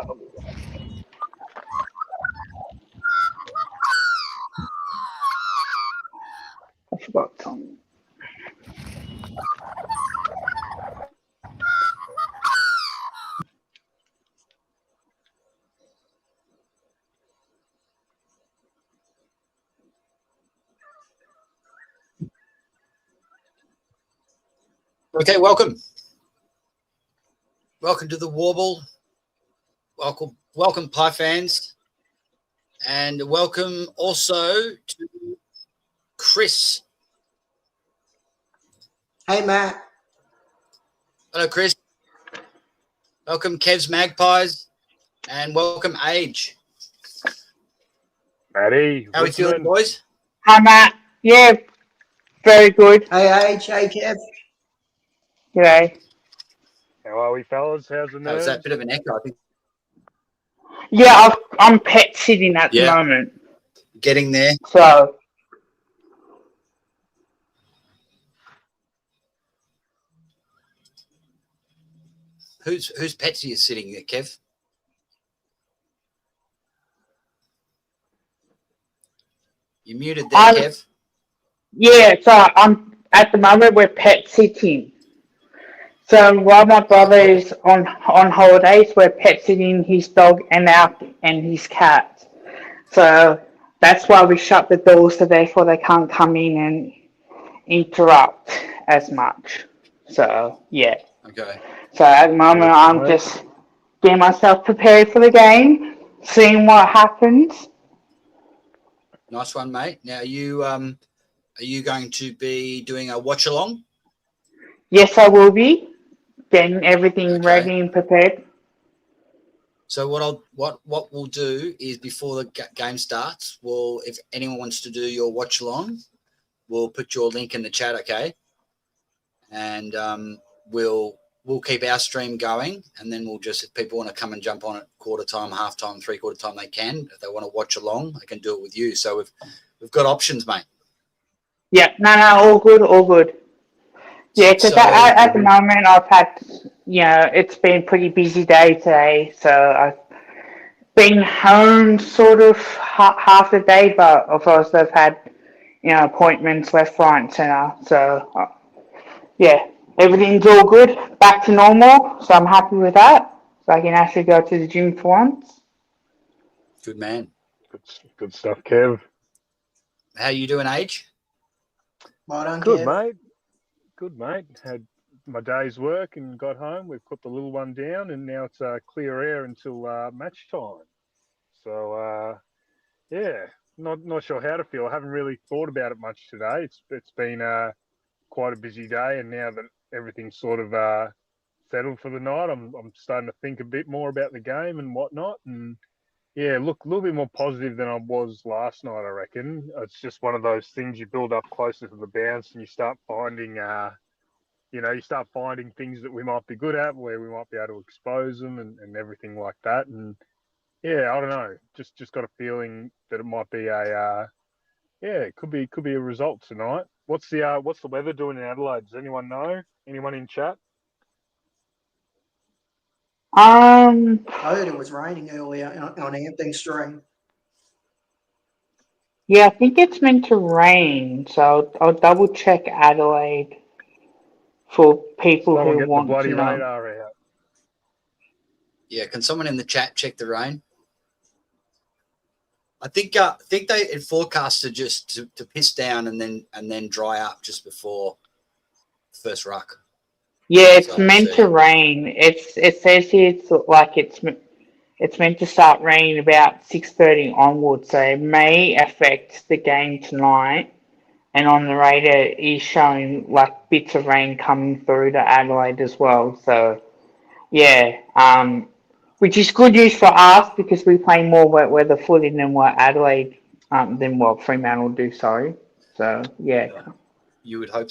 I forgot Tom. Okay, welcome. Welcome to the Warble. Welcome, Pie fans. And welcome also to Chris. Hey, Matt. Hello, Chris. Welcome, Kev's Magpies. And welcome, Age. Matty. How are we feeling, boys? Hi, Matt. Yeah, very good. Hey, Age. Hey, Kev. G'day. How are we, fellas? How's the Oh, nerves? is that a bit of an echo, I think? Yeah, I'm pet sitting at the moment. Getting there. So, Whose pets are you sitting there, Kev? You muted there, Kev. yeah, so I'm at the moment we're pet sitting. So while my brother is on holidays, we're pet sitting his dog and his cat. So that's why we shut the doors, so therefore they can't come in and interrupt as much. So yeah. Okay. So at the moment I'm just getting myself prepared for the game, seeing what happens. Nice one, mate. Now, are you going to be doing a watch along? Yes, I will be getting everything ready and prepared. So what we'll do is before the game starts, if anyone wants to do your watch along, we'll put your link in the chat, okay? And we'll keep our stream going, and then we'll just, if people want to come and jump on at quarter time, half time, 3/4 time, they can. If they want to watch along, they can do it with you. So we've got options, mate. Yeah, no, all good. Yeah, because at the moment I've had, it's been a pretty busy day today, so I've been home sort of half the day, but of course I've had, appointments left, right, and centre. So, yeah, everything's all good, back to normal, so I'm happy with that. So I can actually go to the gym for once. Good man. Good stuff, Kev. How you doing, Age? Well done, Good, Kev. mate. Good, mate. Had my day's work and got home. We've put the little one down, and now it's clear air until match time. So, yeah, not sure how to feel. I haven't really thought about it much today. It's been quite a busy day, and now that everything's sort of settled for the night, I'm starting to think a bit more about the game and whatnot, and yeah, look a little bit more positive than I was last night, I reckon. It's just one of those things you build up closer to the bounce, and you start finding, things that we might be good at, where we might be able to expose them and everything like that. And yeah, I don't know, just got a feeling that it might be it could be a result tonight. What's the weather doing in Adelaide? Does anyone know? Anyone in chat? I heard it was raining earlier on Anthony's stream. Yeah, I think it's meant to rain, so I'll double check Adelaide for people Someone who get want the bloody to know. radar out. Yeah, can someone in the chat check the rain? I think it forecasted just to piss down and then dry up just before first ruck. Yeah, it's meant to rain. It says here it's meant to start raining about 6:30 onwards, so it may affect the game tonight. And on the radar is showing like bits of rain coming through to Adelaide as well. So yeah, which is good news for us because we play more wet weather footy than what Adelaide than what Fremantle do. Sorry. So yeah. You would hope.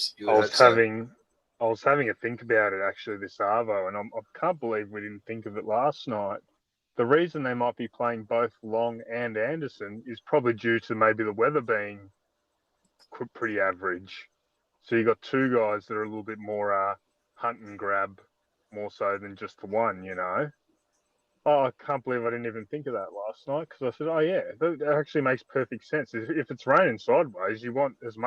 I was having a think about it actually this arvo, and I can't believe we didn't think of it last night. The reason they might be playing both Long and Anderson is probably due to maybe the weather being pretty average. So you got two guys that are a little bit more hunt and grab, more so than just the one. Oh, I can't believe I didn't even think of that last night because I said, oh, yeah, that actually makes perfect sense. If it's raining sideways, you want as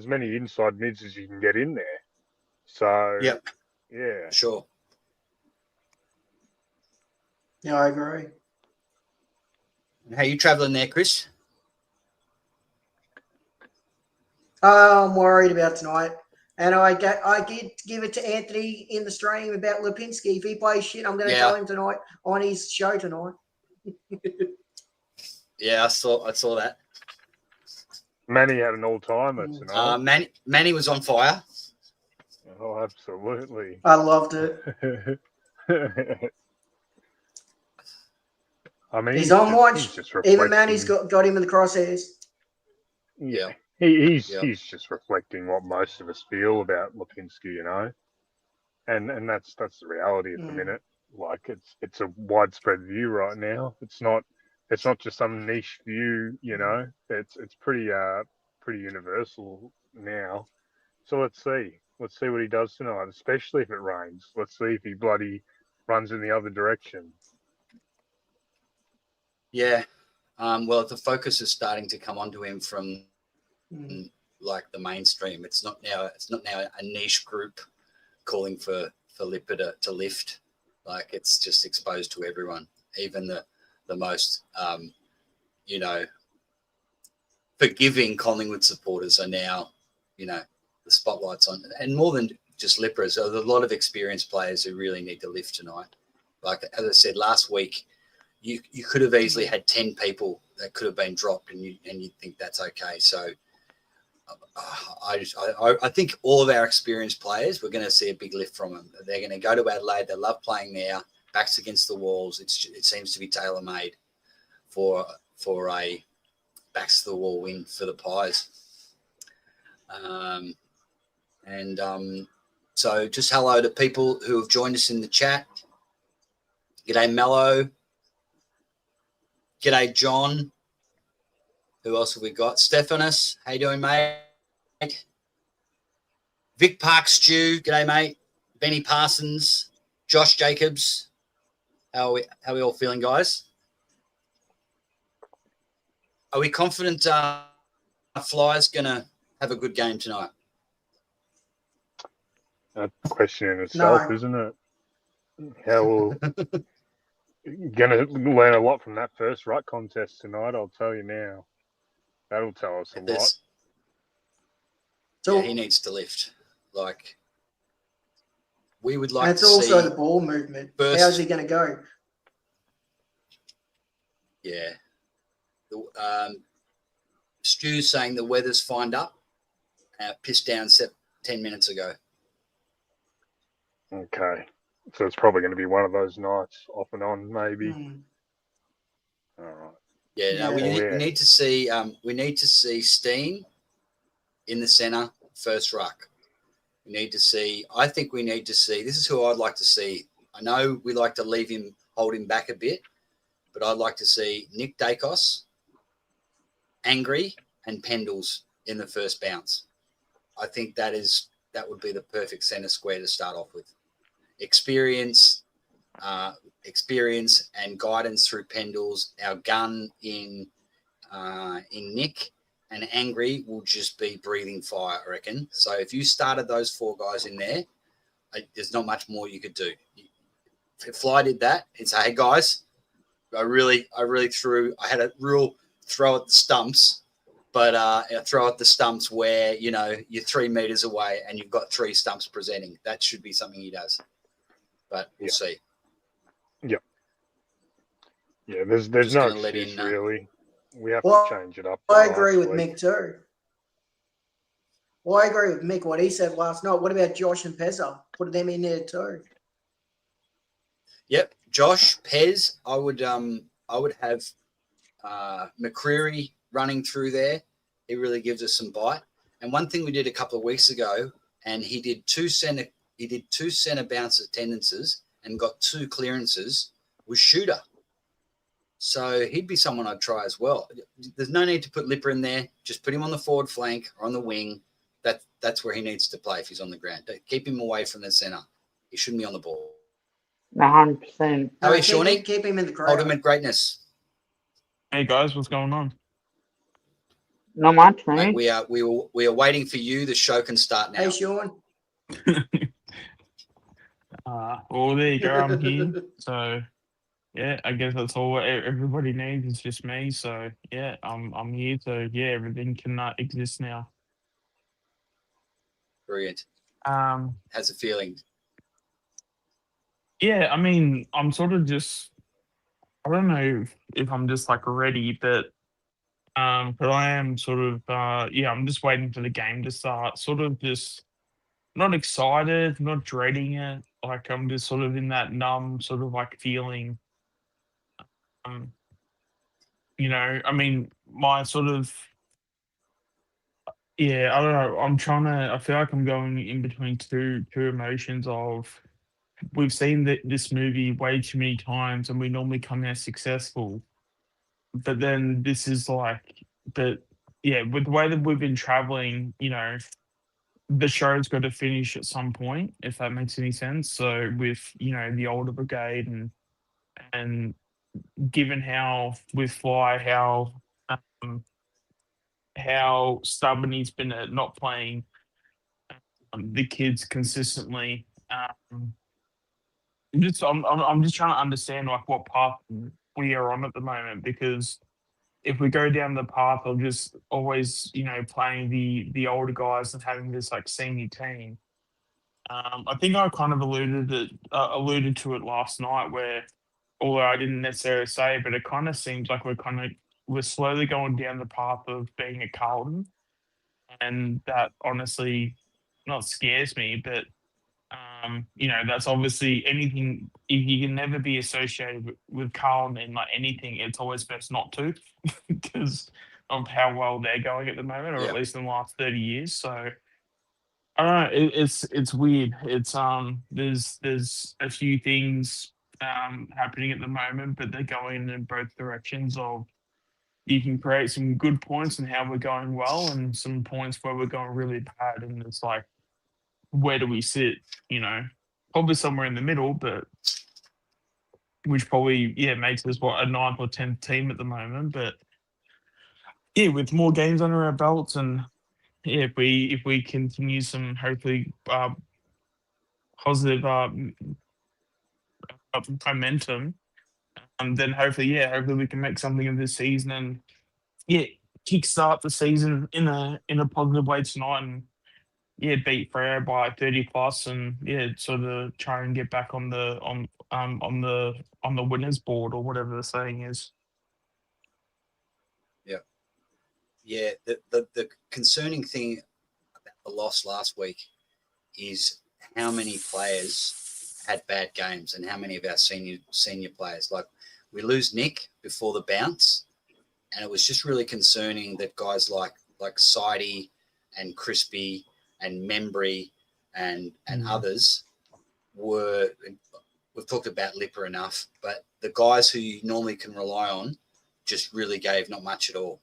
many inside mids as you can get in there. So, Yep, yeah. sure. Yeah, I agree. How you travelling there, Chris? I'm worried about tonight. And I did give it to Anthony in the stream about Lipinski. If he plays shit, I'm going to tell him tonight on his show tonight. Yeah, I saw that. Manny had an all-timer tonight. Manny was on fire. Oh, absolutely. I loved it. I mean, he's on watch. He's just even Manny's got him in the crosshairs. Yeah. He's just reflecting what most of us feel about Lipinski, you know, and that's the reality at the minute. Like it's a widespread view right now. It's not just some niche view, you know. It's pretty universal now. So let's see what he does tonight, especially if it rains. Let's see if he bloody runs in the other direction. Yeah. Well, the focus is starting to come onto him from like the mainstream. It's not now a niche group calling for Lipper to lift. Like it's just exposed to everyone, even the most you know, forgiving Collingwood supporters are now, you know, the spotlight's on, and more than just Lippers. There's a lot of experienced players who really need to lift tonight. Like as I said last week, you could have easily had 10 people that could have been dropped, and you'd think that's okay. So I think all of our experienced players, we're going to see a big lift from them. They're going to go to Adelaide. They love playing there. Backs against the walls. It seems to be tailor made for a backs to the wall win for the Pies. So just hello to people who have joined us in the chat. G'day Mello. G'day John. Who else have we got? Stephanus. How you doing, mate? Vic Park Stew. G'day, mate. Benny Parsons. Josh Jacobs. How are we all feeling, guys? Are we confident Flyers going to have a good game tonight? A question in itself, isn't it? How will going to learn a lot from that first Ruck contest tonight, I'll tell you now. That'll tell us a lot. So he needs to lift. Like, we would like to see... And it's also the ball movement. How's he going to go? Yeah. Stu's saying the weather's fined up. Pissed down 10 minutes ago. Okay. So it's probably going to be one of those nights off and on, maybe. All right. Yeah, no, we need to see Steene in the centre, first ruck. I think we need to see, this is who I'd like to see. I know we like to hold him back a bit, but I'd like to see Nick Daicos, Angry, and Pendles in the first bounce. I think that would be the perfect centre square to start off with. Experience and guidance through Pendles. Our gun in Nick, and Angry will just be breathing fire, I reckon. So if you started those four guys in there, there's not much more you could do. If Fly did that, he'd say, "Hey guys, I really I had a real throw at the stumps, but throw at the stumps where you're 3 meters away and you've got 3 stumps presenting. That should be something he does." But we'll see. Yep. Yeah, there's no excuse really. We have to change it up. I agree with Mick too. Well, I agree with Mick what he said last night. What about Josh and Pezza? Put them in there too. Yep, Josh, Pez. I would have McCreary running through there. He really gives us some bite. And one thing we did a couple of weeks ago, and he did two centre bounce attendances and got 2 clearances, was Shooter. So he'd be someone I'd try as well. There's no need to put Lipper in there. Just put him on the forward flank or on the wing. That's where he needs to play if he's on the ground. Keep him away from the centre. He shouldn't be on the ball. 100%. How No, is Shawnee? keep him in the crowd. Ultimate greatness. Hey guys, what's going on? Not much, Mate, mate. we are waiting for you. The show can start now. Hey, Sean. Well, there you go. I'm here. So, yeah, I guess that's all everybody needs. It's just me. So, yeah, I'm here. So, yeah, everything can exist now. Brilliant. How's it feeling? Yeah, I mean, I'm sort of just. I don't know if I'm just like ready, but I am sort of. I'm just waiting for the game to start. Sort of just. Not excited, not dreading it. Like I'm just sort of in that numb sort of like feeling. I mean, my sort of I don't know. I feel like I'm going in between two emotions of we've seen this movie way too many times and we normally come out successful. But then this is like with the way that we've been traveling, the show's got to finish at some point, if that makes any sense. So with the older brigade and given how with Fly how stubborn he's been at not playing the kids consistently, I'm just trying to understand like what path we are on at the moment, because if we go down the path of just always playing the older guys and having this like senior team. I think I kind of alluded to it last night, where, although I didn't necessarily say it, but it kind of seems like we're slowly going down the path of being a Carlton, and that honestly not scares me, but that's obviously anything. If you can never be associated with Carlton in like anything, it's always best not to, because of how well they're going at the moment, or at least in the last 30 years. So. I don't know. It's weird. It's there's a few things happening at the moment, but they're going in both directions. Of you can create some good points in how we're going well, and some points where we're going really bad, and it's like, where do we sit? Probably somewhere in the middle, but which probably makes us a 9th or 10th team at the moment. But with more games under our belts, and if we continue some hopefully positive momentum, and then hopefully we can make something of this season, and kickstart the season in a positive way tonight, and beat Freo by 30 plus, and sort of try and get back on the winners board, or whatever the saying is. The concerning thing about the loss last week is how many players had bad games, and how many of our senior players. Like, we lose Nick before the bounce, and it was just really concerning that guys like Sidey and Crispy and Membrey and others were. We've talked about Lipper enough, but the guys who you normally can rely on just really gave not much at all.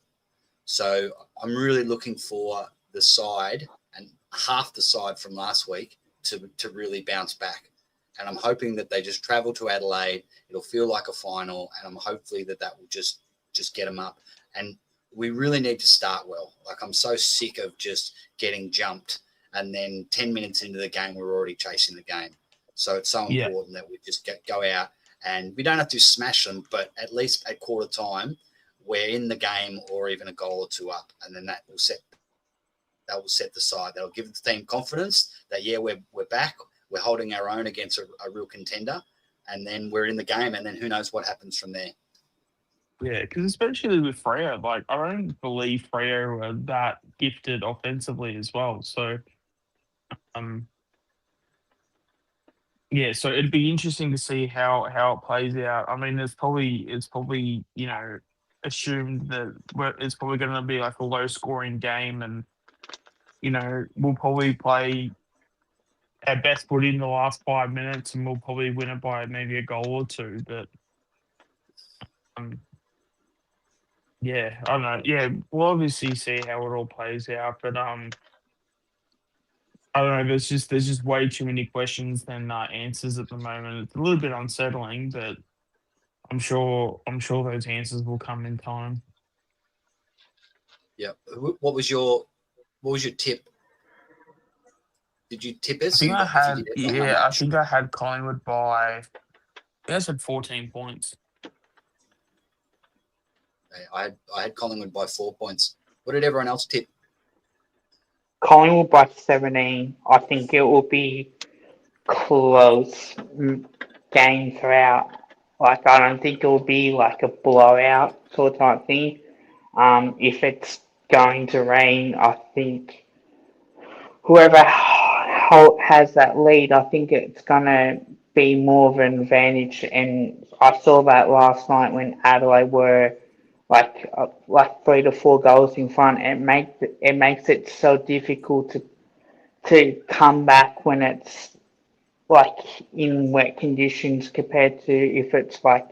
So I'm really looking for the side, and half the side from last week, to really bounce back. And I'm hoping that they just travel to Adelaide. It'll feel like a final, and I'm hopefully that will just get them up. And we really need to start well. Like, I'm so sick of just getting jumped, and then 10 minutes into the game, we're already chasing the game. So it's so important that we just go out, and we don't have to smash them, but at least at quarter time, we're in the game, or even a goal or two up, and then that will set the side. That'll give the team confidence that we're back, we're holding our own against a real contender, and then we're in the game, and then who knows what happens from there. Yeah, because especially with Freo, like, I don't believe Freo are that gifted offensively as well. So, so it'd be interesting to see how it plays out. I mean, it's probably assumed that it's probably going to be like a low scoring game, and we'll probably play our best foot in the last 5 minutes, and we'll probably win it by maybe a goal or two. But I don't know. Yeah, we'll obviously see how it all plays out. But I don't know. There's just way too many questions than answers at the moment. It's a little bit unsettling, but I'm sure those answers will come in time. Yeah. What was your tip? Did you tip us? I think I had If you did, I think I had Collingwood by I said 14 points. I had Collingwood by 4 points. What did everyone else tip? Collingwood by 17. I think it will be close game throughout. Like, I don't think it will be like a blowout sort of type thing. If it's going to rain, I think whoever has that lead, I think it's going to be more of an advantage. And I saw that last night when Adelaide were like 3 to 4 goals in front. It makes it so difficult to come back when it's like in wet conditions compared to if it's like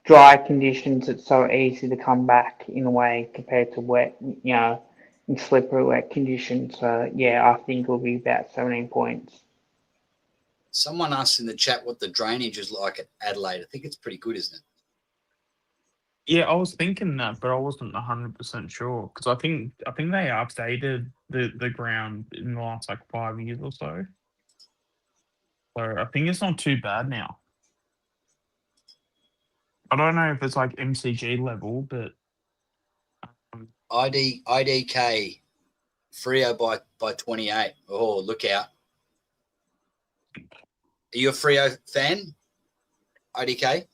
dry conditions. It's so easy to come back in a way compared to wet, in slippery wet conditions. So yeah, I think it'll be about 17 points. Someone asked in the chat what the drainage is like at Adelaide. I think it's pretty good, isn't it? Yeah, I was thinking that, but I wasn't 100% sure because I think they updated the ground in the last like 5 years or so. So I think it's not too bad now. I don't know if it's like MCG level, but IDK Freo by 28. Oh, look out. Are you a Freo fan? IDK?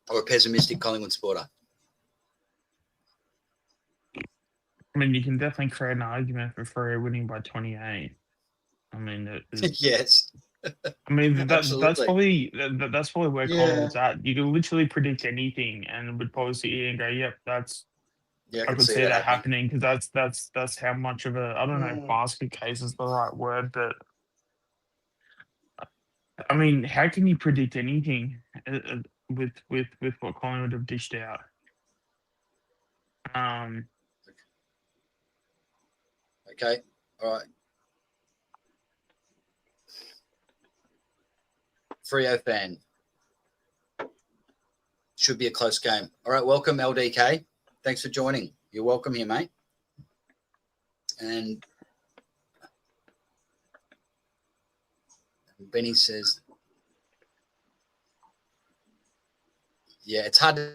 Or a pessimistic Collingwood supporter? I mean, you can definitely create an argument for Freo winning by 28. I mean, Yes. I mean that's Absolutely. probably where Collingwood's at. You can literally predict anything, and would probably sit here and go, "Yep, that's." Yeah, I could see that happening because that's how much of a I don't know if basket case is the right word, but I mean, how can you predict anything with what Collingwood have dished out? Okay. All right. Freo fan. Should be a close game. All right. Welcome, LDK. Thanks for joining. You're welcome here, mate. And Benny says, yeah, it's hard to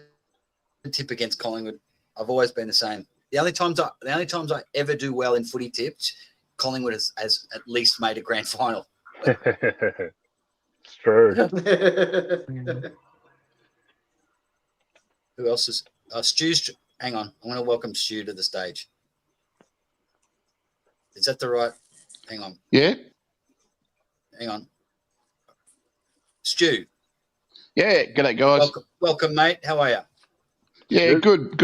tip against Collingwood. I've always been the same. The only times I ever do well in footy tips, Collingwood has at least made a grand final. It's true. Who else is Stu's? Hang on, I'm going to welcome Stu to the stage. Is that the right? Hang on. Yeah. Hang on. Stu. Yeah. G'day, guys. Welcome, mate. How are you? Yeah. Good,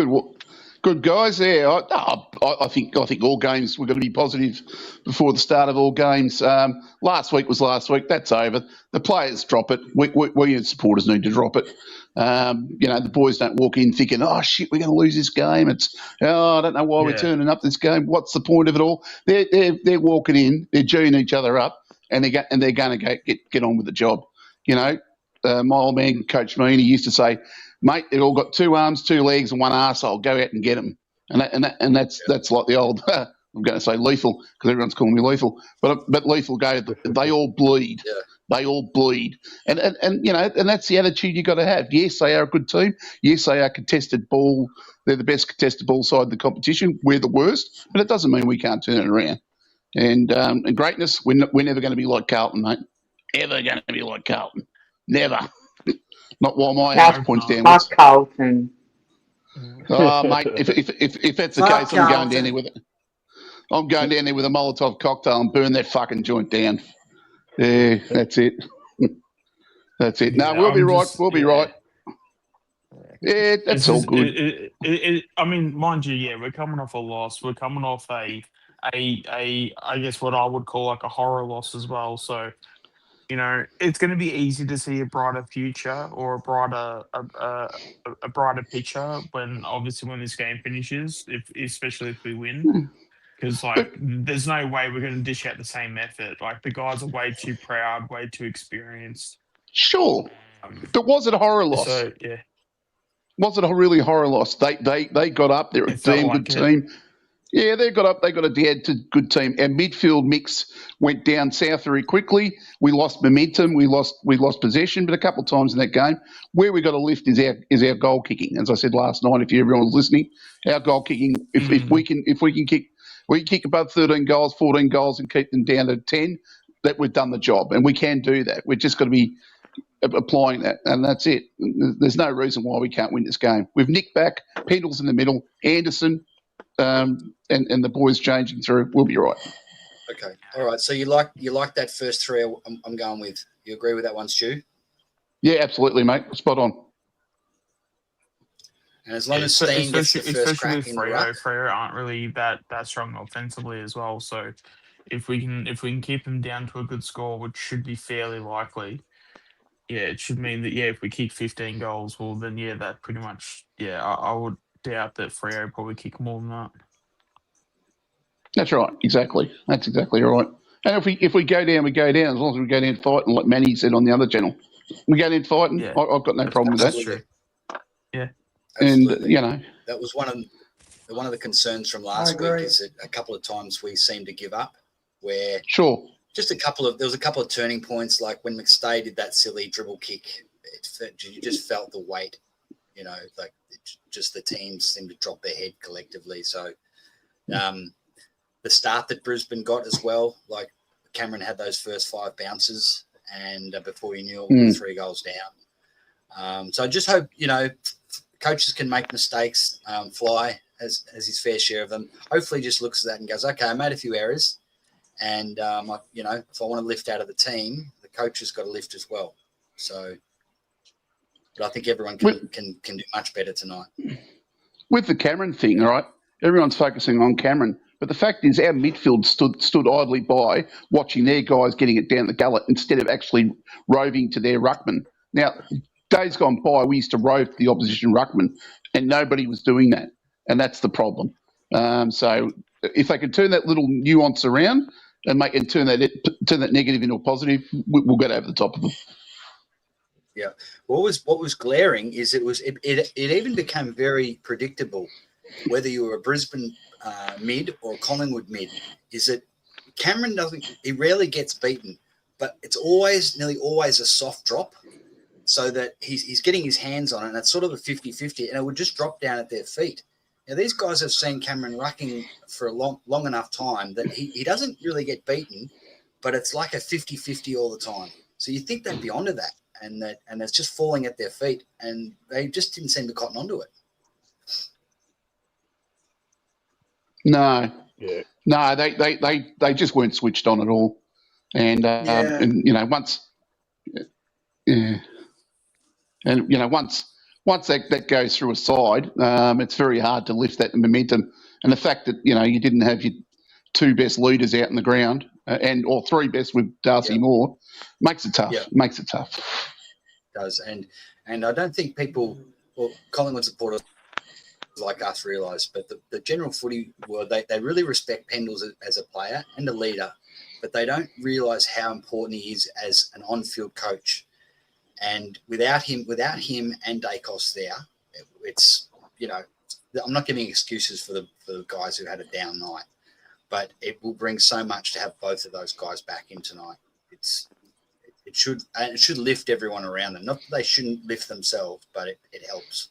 guys. Yeah. I think all games we're going to be positive before the start of all games. Last week was last week. That's over. The players drop it. We as supporters need to drop it. The boys don't walk in thinking, "Oh shit, we're going to lose this game." It's, I don't know why we're turning up this game. What's the point of it all? They're walking in. They're geeing each other up, and they're going to get on with the job. My old man, Coach Mean, he used to say, "Mate, they've all got 2 arms, 2 legs, and 1 arsehole. Go out and get them." And that's like the old. I'm going to say lethal because everyone's calling me lethal, but lethal go. They all bleed. Yeah. They all bleed, and that's the attitude you got to have. Yes, they are a good team. Yes, they are contested ball. They're the best contested ball side of the competition. We're the worst, but it doesn't mean we can't turn it around. And greatness, we're never going to be like Carlton, mate. Ever going to be like Carlton? Never. Not while my house points downwards. Not Carlton. Oh, mate, if that's the case, I'm going down there with it. I'm going down there with a Molotov cocktail and burn that fucking joint down. Yeah, that's it. That's it. No, we'll be right. We'll be right. Yeah, that's all good. I mean, mind you, we're coming off a loss. We're coming off a I guess what I would call like a horror loss as well. So, it's going to be easy to see a brighter future or a brighter picture when this game finishes, especially if we win. Because like, there's no way we're going to dish out the same effort. Like the guys are way too proud, way too experienced. Sure, but was it a horror loss? So yeah, Was it a really horror loss? They got up. They're a It felt damn like good it. team. Yeah, they got up. They got a dead to good team. Our midfield mix went down south very quickly. We lost momentum. We lost possession, but a couple of times in that game, where we got to lift is our goal kicking. As I said last night, if everyone was listening, our goal kicking. If we can kick above 13 goals, 14 goals, and keep them down to 10, that we've done the job, and we can do that. We've just got to be applying that, and that's it. There's no reason why we can't win this game. We've nicked back, Pendle's in the middle, Anderson, and the boys changing through. We'll be right. Okay, all right. So you like that first three? I'm going with. You agree with that one, Stu? Yeah, absolutely, mate. Spot on. And as long as Steene gets the first crack with in the ruck, Freo aren't really that strong offensively as well. So if we can keep them down to a good score, which should be fairly likely, yeah, it should mean that if we kick 15 goals, well then that pretty much I would doubt that Freo probably kick more than that. That's right. Exactly. That's exactly right. And if we go down, we go down. As long as we go down fighting, like Manny said on the other channel, we go down fighting. Yeah. I've got no problem with that. Absolutely. Yeah. Absolutely. And that was one of the concerns from last week is that a couple of times we seemed to give up. Where sure, there was a couple of turning points, like when McStay did that silly dribble kick. You just felt the weight, like just the teams seemed to drop their head collectively. So, the start that Brisbane got as well, like Cameron had those first 5 bounces, and before you knew it, we were 3 goals down. So I just hope coaches can make mistakes. Fly has his fair share of them. Hopefully, he just looks at that and goes, "Okay, I made a few errors." And, if I want to lift out of the team, the coach has got to lift as well. So, but I think everyone can do much better tonight. With the Cameron thing, all right, everyone's focusing on Cameron. But the fact is our midfield stood idly by watching their guys getting it down the gullet instead of actually roving to their ruckman. Now, days gone by, we used to rove to the opposition ruckman, and nobody was doing that. And that's the problem. So if they could turn that little nuance around and turn that negative into a positive, we'll get over the top of them. Yeah. What was glaring is it even became very predictable whether you were a Brisbane mid or a Collingwood mid. Is that Cameron he rarely gets beaten, but it's nearly always a soft drop, so that he's getting his hands on it, and it's sort of a 50-50, and it would just drop down at their feet. Now, these guys have seen Cameron rucking for a long enough time that he doesn't really get beaten, but it's like a 50-50 all the time. So you think they'd be onto that, and it's just falling at their feet, and they just didn't seem to cotton onto it. No. Yeah. No, they just weren't switched on at all. And once that goes through a side, it's very hard to lift that momentum. And the fact that, you didn't have your 2 best leaders out in the ground or 3 best with Darcy Moore makes it tough. Yeah. Makes it tough. It does. And I don't think Collingwood supporters like us realise, but the general footy world, they really respect Pendles as a player and a leader, but they don't realise how important he is as an on-field coach. And without him and Daicos there, it's I'm not giving excuses for the guys who had a down night, but it will bring so much to have both of those guys back in tonight. It should lift everyone around them. Not that they shouldn't lift themselves, but it helps.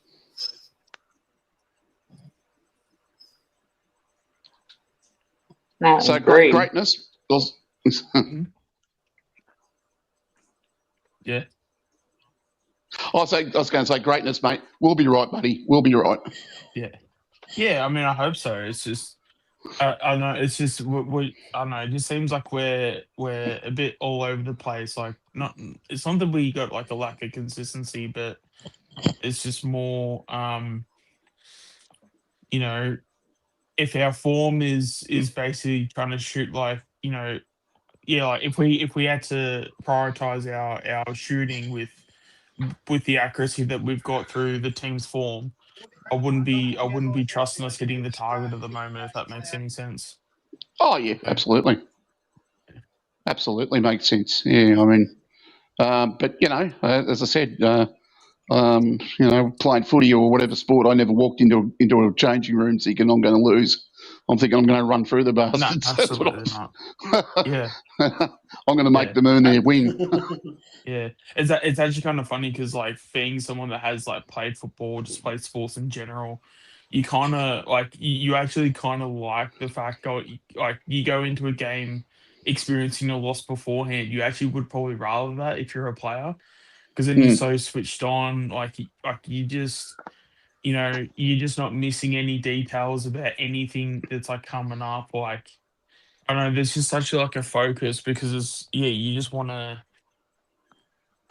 No, So agree. greatness. Yeah. I was going to say greatness, mate. We'll be right, buddy. We'll be right. Yeah. Yeah, I mean, I hope so. It's just, I know, it's just, I don't know, it just seems like we're a bit all over the place. Like, it's not that we got like a lack of consistency, but it's just more, if our form is basically trying to shoot like, like if we had to prioritize our shooting with the accuracy that we've got through the team's form, I wouldn't be trusting us hitting the target at the moment, if that makes any sense. Oh yeah, absolutely, absolutely makes sense. Yeah, I mean, but as I said, playing footy or whatever sport, I never walked into a changing room thinking I'm going to lose. I'm thinking I'm going to run through the No, bastards. That's what absolutely not. Yeah, I'm going to make yeah. them earn their win. Yeah, it's actually kind of funny because like being someone that has like played football, just played sports in general, you kind of like you actually kind of like the fact like you go into a game experiencing a loss beforehand. You actually would probably rather that if you're a player because then you're so switched on. Like you just you're just not missing any details about anything that's like coming up. Like I don't know, there's just such like a focus because you just want to.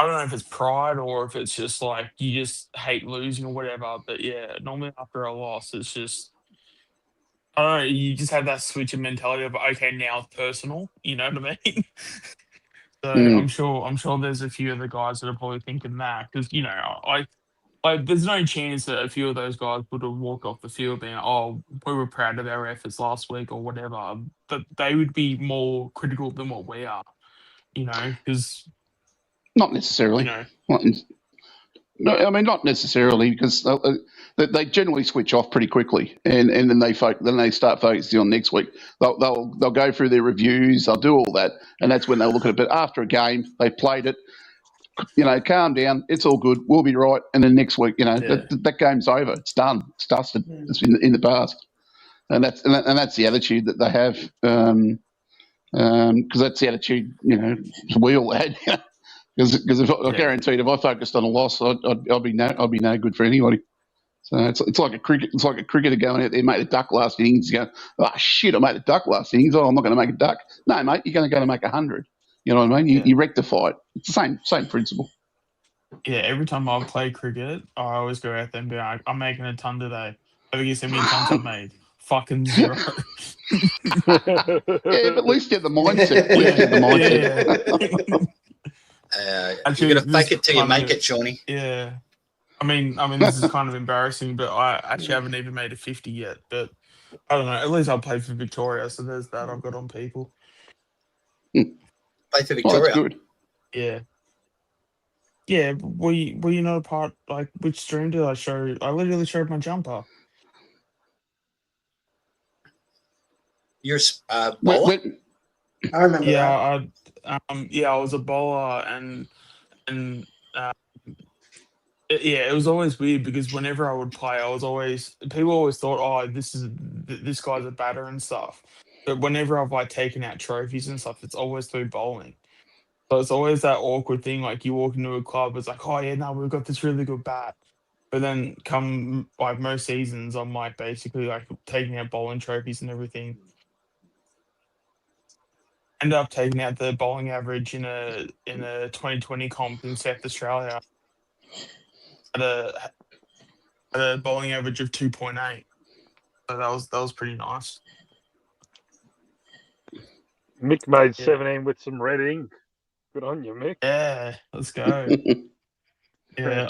I don't know if it's pride or if it's just like you just hate losing or whatever. But yeah, normally after a loss, it's just I don't know. You just have that switch of mentality of okay, now it's personal. You know what I mean? So I'm sure there's a few of the guys that are probably thinking that because like there's no chance that a few of those guys would have walked off the field being oh we were proud of our efforts last week or whatever. But they would be more critical than what we are. Because Not necessarily. No, I mean not necessarily because they generally switch off pretty quickly, and then they start focusing on next week. They'll go through their reviews, they'll do all that, and that's when they'll look at it. But after a game, they played it. Calm down. It's all good. We'll be right. And then next week, that game's over. It's done. It's dusted. It's in the past, and that's the attitude that they have. Because that's the attitude we all had. Because I guaranteed if I focused on a loss, I'd be no good for anybody. So it's like a cricketer going out there, made a duck last innings. You go, oh shit, I made a duck last innings. Oh, I'm not going to make a duck. No, mate, you're going to make 100. You know what I mean? You rectify it. It's the same principle. Yeah, every time I play cricket, I always go out there and be like, I'm making a ton today. Have you guessed how many tons I've made? Fucking 0. Yeah, but at least get the mindset. You got to fake it till you make it, Shawnee. Yeah. I mean, this is kind of embarrassing, but I actually haven't even made a 50 yet. But I don't know. At least I'll play for Victoria, so there's that I've got on people. Play for Victoria. That's good. Yeah. Yeah, were you not a part, like, which stream did I show? I literally showed my jumper. You're a bowler? I remember that. I was a bowler and it was always weird because whenever I would play, people always thought, oh, this guy's a batter and stuff. But whenever I've like taken out trophies and stuff, it's always through bowling. So it's always that awkward thing, like you walk into a club, it's like, oh yeah, no, we've got this really good bat. But then come like most seasons, I'm like basically like taking out bowling trophies and everything. Ended up taking out the bowling average in a 2020 comp in South Australia at a bowling average of 2.8. So that was pretty nice. Mick made 17 with some red ink. Good on you, Mick. Yeah, let's go. Yeah,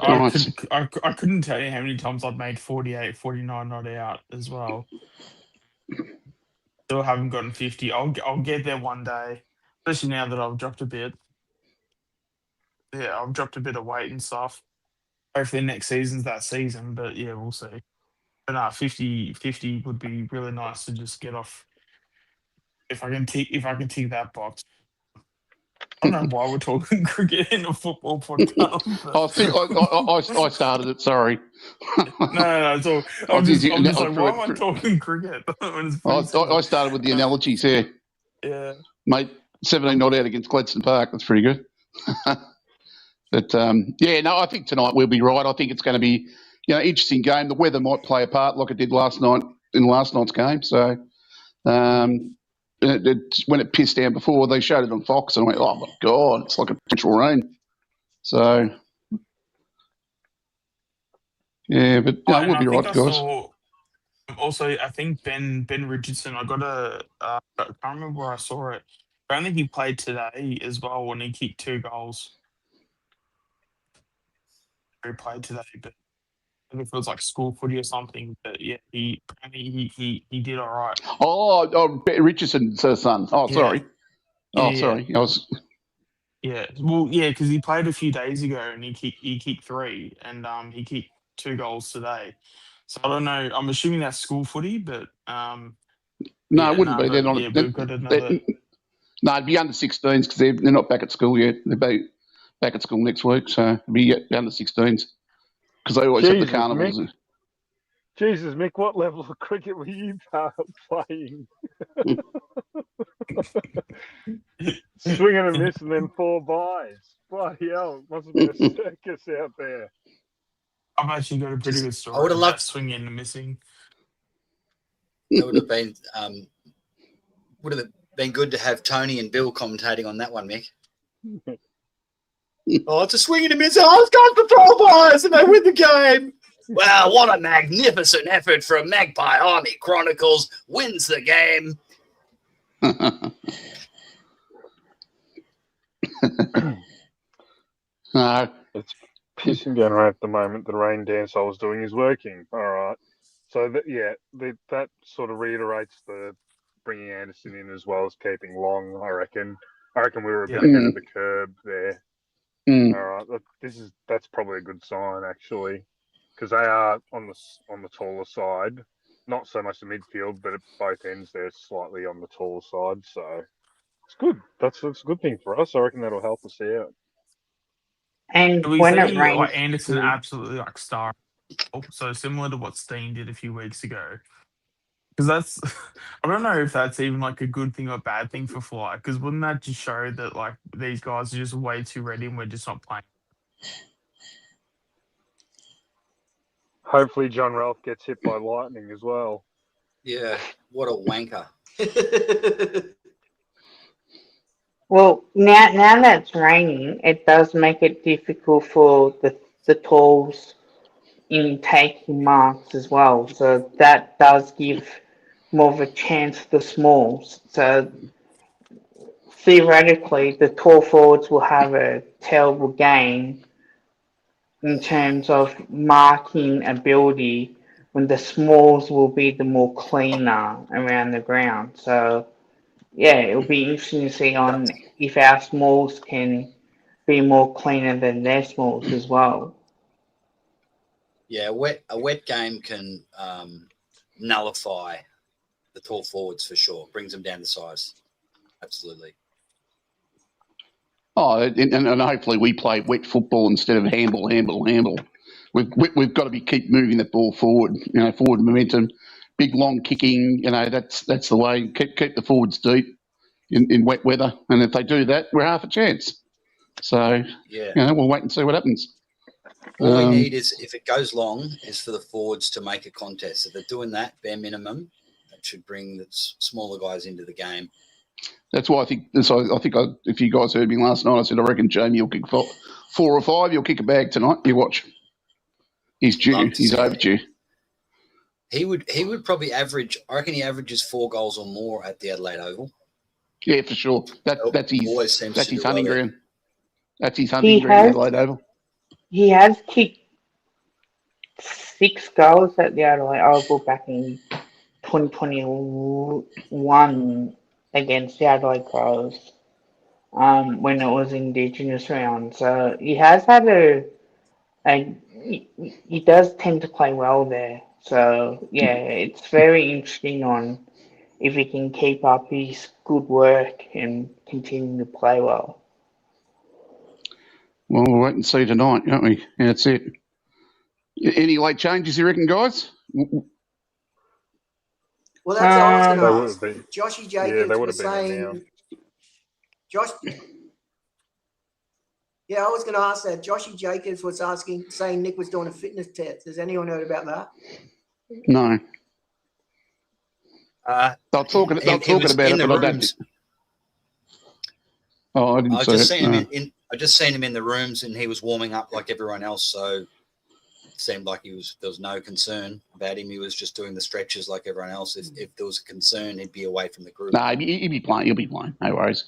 I couldn't tell you how many times I've made 48, 49 not out as well. Still haven't gotten 50. I'll get there one day, especially now that I've dropped a bit. Yeah, I've dropped a bit of weight and stuff. Hopefully next season's that season, but yeah, we'll see. But no, 50 would be really nice to just get off. If I can tick that box. I don't know why we're talking cricket in a football podcast. I started it. Sorry. No, it's all. I'm just like, why am I talking cricket? I started with the analogies here. Yeah, mate. 17 not out against Gladstone Park. That's pretty good. But I think tonight we'll be right. I think it's going to be, interesting game. The weather might play a part, like it did last night in last night's game. So, when it pissed down before, they showed it on Fox, and I went, "Oh my god, it's like a potential rain." So, yeah, but we'll be right, guys. Also, I think Ben Richardson. I can't remember where I saw it. Apparently, he played today as well when he kicked 2 goals. He played today, but if it was like school footy or something. But yeah, he did all right. Richardson's son. Oh, Yeah. sorry. Oh, Yeah. sorry. I was. Yeah, well, yeah, because he played a few days ago and he kicked 3 and he kicked 2 goals today. So I don't know. I'm assuming that's school footy, but No, yeah, it wouldn't no, be. They're but not. yeah, we've got another. No, it'd be under 16s because they're not back at school yet. They're back at school next week, so it'd be under 16s because they always have the Jesus, carnivals. Jesus, Mick, what level of cricket were you playing? Swing and a miss and then 4 byes. Bloody hell, must have been a circus out there. I've actually got a pretty good story. I would have about loved swinging and missing. It would have been good to have Tony and Bill commentating on that one, Mick. Oh, it's a swing and a miss. Oh, it's gone for 12 byes and they win the game. Wow, what a magnificent effort from Magpie Army Chronicles. Wins the game. No. It's pissing down right at the moment. The rain dance I was doing is working. All right. So, that sort of reiterates the bringing Anderson in as well as keeping Long, I reckon. I reckon we were a bit ahead of the curb there. Mm. All right. That's probably a good sign, actually, because they are on the taller side. Not so much the midfield, but at both ends they're slightly on the taller side. So it's good. That's a good thing for us. I reckon that'll help us out. And We when see it rains, like Anderson too. absolutely like star. So similar to what Steene did a few weeks ago. Because that's, I don't know if that's even like a good thing or a bad thing for Fly. Because wouldn't that just show that like these guys are just way too ready and we're just not playing? Hopefully, John Ralph gets hit by lightning as well. Yeah, what a wanker. Well, now that it's raining, it does make it difficult for the talls in taking marks as well. So that does give more of a chance for the smalls. So theoretically, the tall forwards will have a terrible game in terms of marking ability when the smalls will be the more cleaner around the ground. So yeah, it'll be interesting to see on if our smalls can be more cleaner than their smalls as well. Yeah, a wet game can nullify the tall forwards for sure. Brings them down to size. Absolutely. Oh, and hopefully we play wet football instead of handball. We've got to keep moving that ball forward. Forward momentum, big long kicking. That's the way. Keep the forwards deep in wet weather, and if they do that, we're half a chance. So yeah, we'll wait and see what happens. All we need is, if it goes long, is for the forwards to make a contest. If they're doing that, bare minimum, that should bring the smaller guys into the game. That's why I think. If you guys heard me last night, I said I reckon Jamie will kick 4 or 5. He'll kick a bag tonight. You watch. He's due. He's overdue. He would probably average. I reckon he averages 4 goals or more at the Adelaide Oval. Yeah, for sure. That's his hunting ground. That's his hunting ground, Adelaide Oval. He has kicked 6 goals at the Adelaide Oval back in 2021 against the Adelaide Crows when it was Indigenous round. So he has had he does tend to play well there. So yeah, it's very interesting on if he can keep up his good work and continue to play well. Well, we'll wait and see tonight, won't we? Yeah, that's it. Any late changes, you reckon, guys? Well, that's what I was They going would to have ask. been. Joshy Yeah, they Jacobs would was have been announced. Yeah, I was going to ask that. Joshy Jacobs was saying Nick was doing a fitness test. Has anyone heard about that? No. They're talking about it, but I don't. Oh, I didn't see it. I just seen him in the rooms, and he was warming up like everyone else. So it seemed like there was no concern about him. He was just doing the stretches like everyone else. If there was a concern, he'd be away from the group. No, he'll be playing. No worries.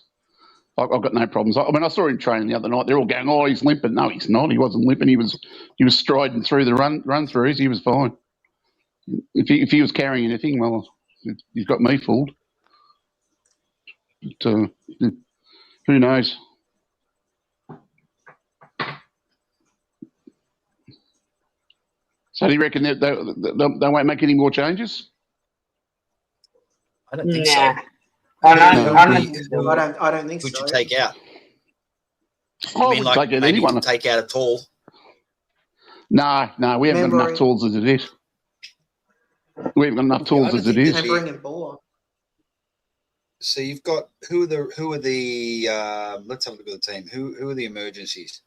I've got no problems. I mean, I saw him training the other night. They're all going, "Oh, he's limping." No, he's not. He wasn't limping. He was striding through the run throughs. He was fine. If he was carrying anything, well, he's got me fooled. But, who knows? So do you reckon that they won't make any more changes? I don't think Nah. so. I don't think Would so. you take out? I would take out maybe anyone. take out a tall. No, we haven't got Membrey. enough tools as it is. We haven't got enough tools as it is. And bring in Buller. So you've got who are the let's have a look at the team. Who are the emergencies?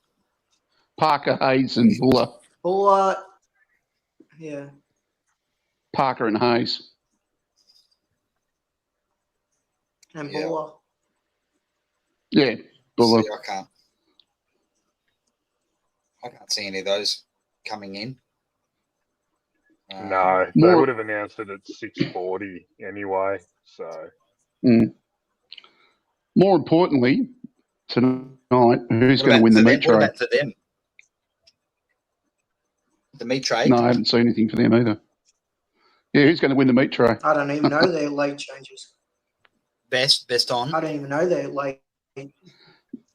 Parker, Hayes, and Buller. Buller. Yeah. Parker and Hayes. And Yeah. Buller. Yeah, Buller. See, I can't see any of those coming in. No, they More- would have announced it at 6:40 anyway. So More importantly, tonight, who's What going to about win the for them? meat What trade? about for them? The meat trade? No, I haven't seen anything for them either. Yeah, who's going to win the meat tray? I don't even know their late changes. Best on. I don't even know their late.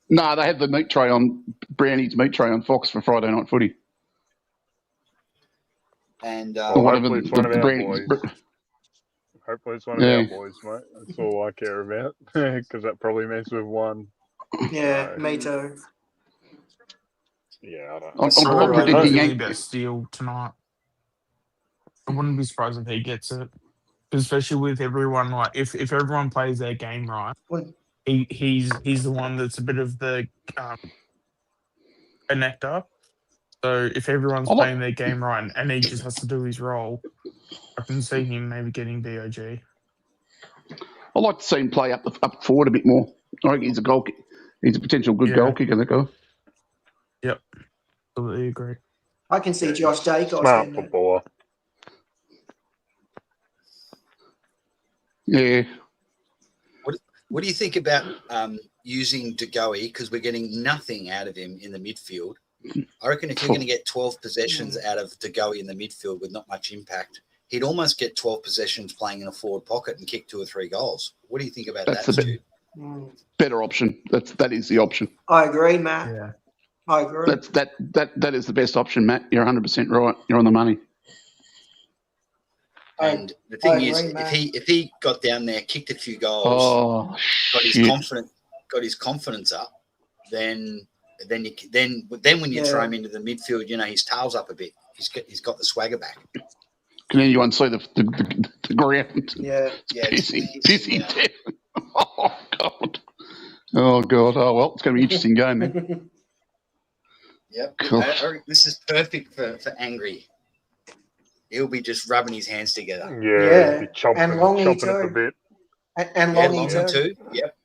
No, they had the meat tray on Brownie's meat tray on Fox for Friday Night Footy. And Or whatever hopefully it's one of our Brownie's- boys. Hopefully it's one of Yeah. our boys, mate. That's all I care about, because that probably means we've won. Yeah, No. me too. Yeah, I don't I'm So, I predicting really Yank- about Steele tonight. I wouldn't be surprised if he gets it, especially with everyone. Like, if everyone plays their game right, Well- he's the one that's a bit of the connector. So if everyone's I like- playing their game right and he just has to do his role, I can see him maybe getting BOG. I like to see him play up forward a bit more. I think he's a goal. He's a potential good Yeah. goal kicker. That guy. Yep, absolutely agree. I can see Josh Daicos smart getting it. footballer. Yeah. what do you think about using DeGoey, because we're getting nothing out of him in the midfield? I reckon if you're going to get 12 possessions out of DeGoey in the midfield with not much impact, he'd almost get 12 possessions playing in a forward pocket and kick 2 or 3 goals. What do you think about That's that, a bit- Stu? Better option. That is the option. I agree, Matt. Yeah. I agree. That is the best option, Matt. You're 100% right. You're on the money. And the thing I is, agree, Matt. if he got down there, kicked a few goals, Oh got his shit! confidence up, then when you throw Yeah. him into the midfield, his tail's up a bit. He's got the swagger back. Can anyone see the ground? Yeah. Yeah, Pissy down. Oh god. Oh god. Oh well, it's going to be an interesting game, man. Yep. Cool. This is perfect for Angry. He'll be just rubbing his hands together. Yeah, Yeah, be chomping, and Longy chomping too. at the bit. And Yeah, Longy Longy too. too. Yep.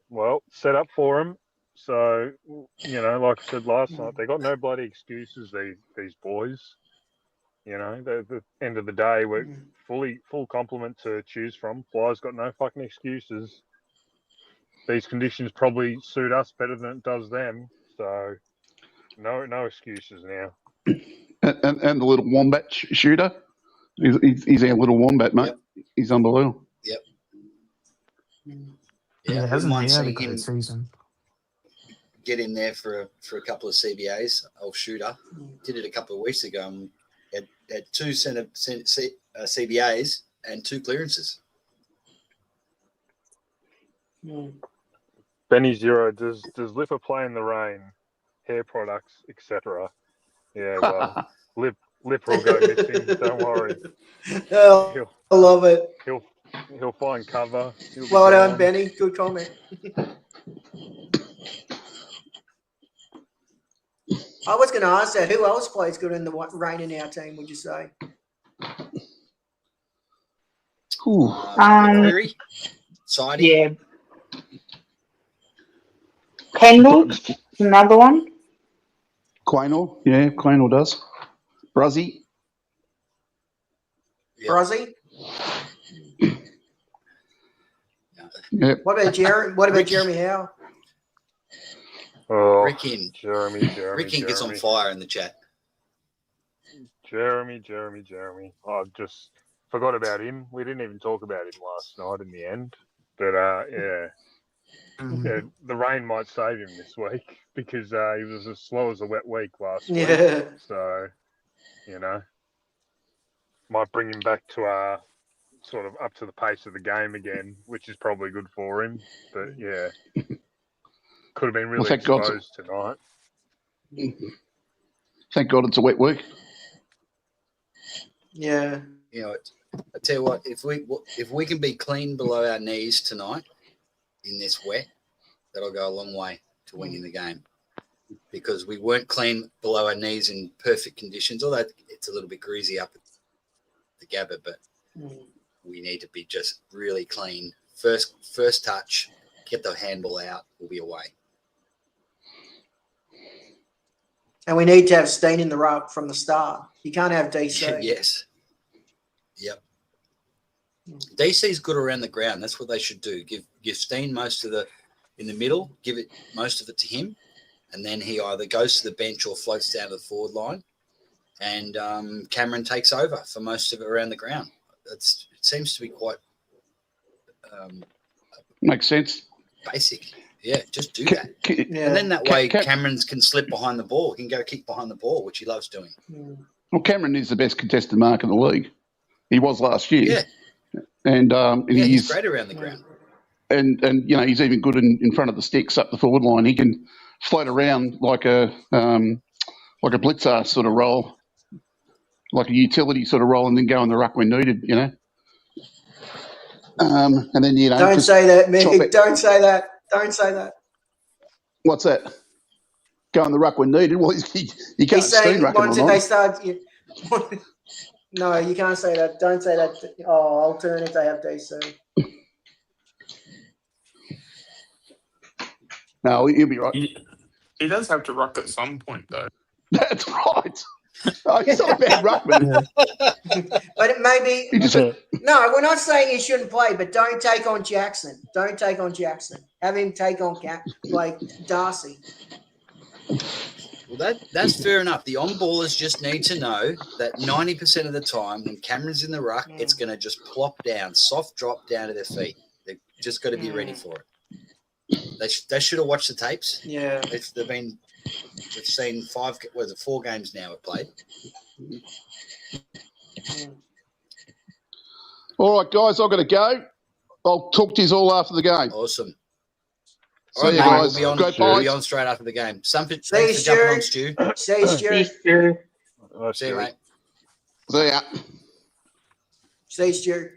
Well, set up for him. So, like I said last night, they got no bloody excuses, these boys. At the end of the day, we're full complement to choose from. Fly's got no fucking excuses. These conditions probably suit us better than it does them. So, no excuses now. And the little wombat shooter. He's our little wombat, mate. Yep. He's unbelievable. Yeah, wouldn't hasn't mind he had a seeing great him season? get in there for a couple of CBAs. Old shooter did it a couple of weeks ago. And had 2 CBAs and 2 clearances. Benny Zero, does Lipper play in the rain? Hair products, etc. Yeah, well, Lipper will go missing. Don't worry. Oh, I love it. He'll find cover. He'll be Well done, gone. Benny. Good comment. I was going to ask that. Who else plays good in the rain in our team, would you say? Ooh. McCreary, Sidey. Yeah. Kendall's another one. Quaynor. Yeah, Quaynor does. Bruzzy. Yeah. Brozzy? Yeah. What about Jeremy Howe? Oh, Rickin. Jeremy. Rickin gets on fire in the chat. Jeremy. I just forgot about him. We didn't even talk about him last night in the end. But yeah, the rain might save him this week because he was as slow as a wet week last week. So, might bring him back to sort of up to the pace of the game again, which is probably good for him. But yeah, could have been really exposed tonight. Thank God it's a wet week. Yeah. I tell you what, if we can be clean below our knees tonight in this wet, that'll go a long way to winning the game. Because we weren't clean below our knees in perfect conditions, although it's a little bit greasy up at the Gabba, but we need to be just really clean. First touch, get the handball out, we'll be away. And we need to have Steene in the ruck from the start. You can't have DC. Yes. Yep. DC's good around the ground. That's what they should do. Give Steene most of in the middle, give it most of it to him, and then he either goes to the bench or floats down to the forward line, and Cameron takes over for most of it around the ground. It seems to be quite makes sense. Basic. Yeah, just do that. And then that way Cameron can slip behind the ball. He can go kick behind the ball, which he loves doing. Well, Cameron is the best contested mark in the league. He was last year. Yeah. And he's great around the ground. And he's even good in front of the sticks up the forward line. He can float around like a blitzer sort of role, like a utility sort of role, and then go in the ruck when needed, And then, Don't say that, Mick. Don't say that. Don't say that. What's that? Go in the ruck when needed. Well, you can't Steene rucking once they start. No, you can't say that. Don't say that. Oh, I'll turn if they have DC. No, he'll be right. He does have to ruck at some point, though. That's right. Oh, he's not a bad ruckman. But it maybe no, we're not saying he shouldn't play, but don't take on Jackson. Don't take on Jackson. Have him take on like Darcy. Well, that's fair enough. The on-ballers just need to know that 90% of the time when Cameron's in the ruck, it's going to just plop down, soft drop down to their feet. They've just got to be ready for it. They should have watched the tapes. Yeah. We've seen 4 games now we've played. All right, guys, I've got to go. I'll talk to you all after the game. Awesome. See you guys. We'll be on straight after the game. Thanks for jumping on, Stu. See you, Stu. See you, mate. See ya. See you, Stu.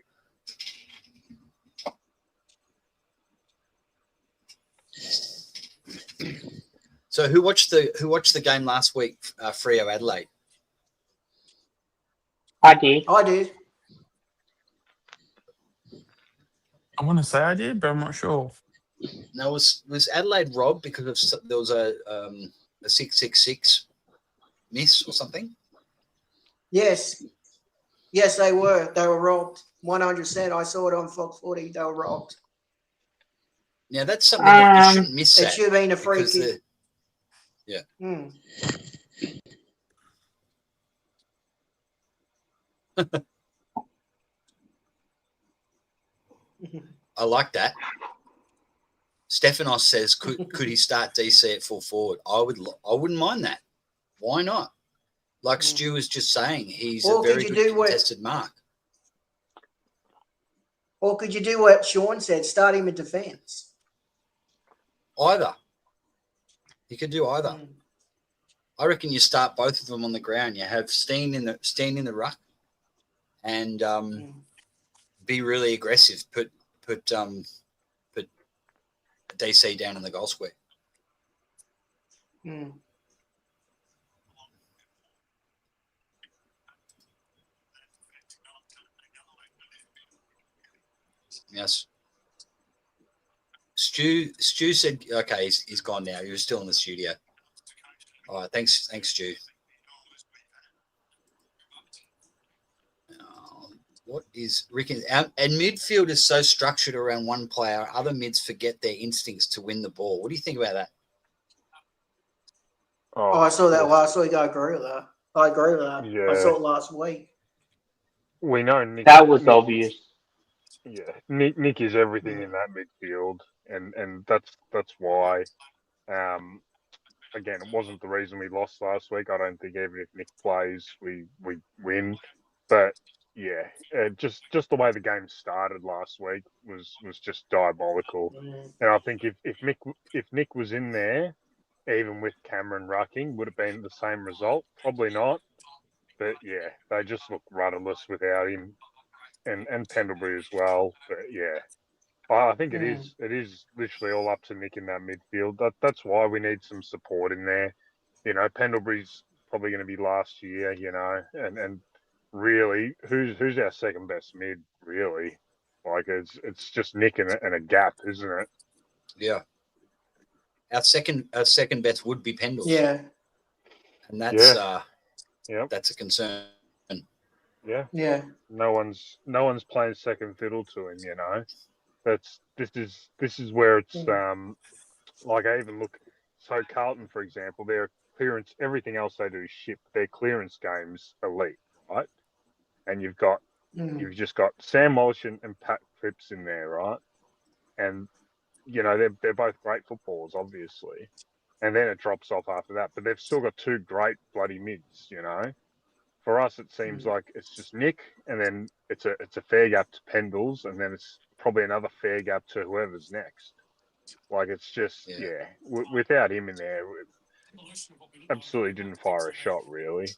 So who watched the game last week? Freo Adelaide. I did. I want to say I did, but I'm not sure. Now was Adelaide robbed because there was a 666 miss or something? Yes, they were. They were robbed. 100%. I saw it on Fox 40. They were robbed. Now that's something that you shouldn't miss. It should have been a free kick. Yeah. I like that. Stefanos says, could he start DC at full forward? I wouldn't mind that. Why not? Like Stu was just saying, he's a very good contested mark. Or could you do what Sean said, start him in defence? Either. You could do either. I reckon you start both of them on the ground. You have Steene in the ruck, and be really aggressive. Put DC down in the goal square. Yes. Stu said, okay, he's gone now. He was still in the studio. All right, thanks, Stu. What is Rick? And midfield is so structured around one player. Other mids forget their instincts to win the ball. What do you think about that? Oh, I saw that last week. I agree with that. Yeah. I saw it last week. We know Nick. That was Nick, obvious. Yeah, Nick is everything in that midfield, and that's why. Again, it wasn't the reason we lost last week. I don't think even if Nick plays, we win. But yeah, just the way the game started last week was just diabolical. And I think if Nick was in there, even with Cameron rucking, would have been the same result. Probably not. But yeah, they just look rudderless without him, and Pendlebury as well. But yeah, I think it is literally all up to Nick in that midfield. That's why we need some support in there. You know, Pendlebury's probably going to be last year. You know, and really, who's our second best mid? Really, like it's just Nick and a gap, isn't it? Yeah. Our second best would be Pendles. Yeah. And that's that's a concern. Yeah. Yeah. No one's playing second fiddle to him, you know. This is where it's like I even look so Carlton, for example, their clearance, everything else they do is shit. Their clearance game's elite, right? And you've just got Sam Walsh and Pat Cripps in there, right? And you know, they're both great footballers, obviously. And then it drops off after that. But they've still got two great bloody mids, you know. For us, it seems like it's just Nick, and then it's a fair gap to Pendles, and then it's probably another fair gap to whoever's next. Like it's just without him in there, absolutely didn't fire a shot really.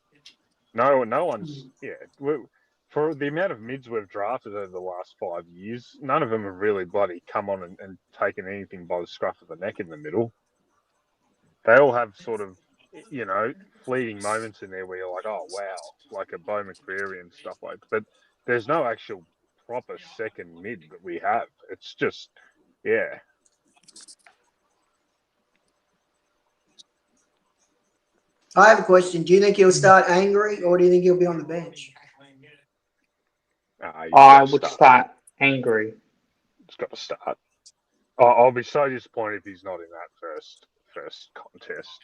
No one's for the amount of mids we've drafted over the last 5 years, none of them have really bloody come on and taken anything by the scruff of the neck in the middle. They all have sort of, you know, fleeting moments in there where you're like, oh, wow, like a Bo McCreary and stuff like that. But there's no actual proper second mid that we have. It's just, yeah. I have a question. Do you think he'll start Angry, or do you think he'll be on the bench? I would start Angry. He's got to start. I'll be so disappointed if he's not in that first contest.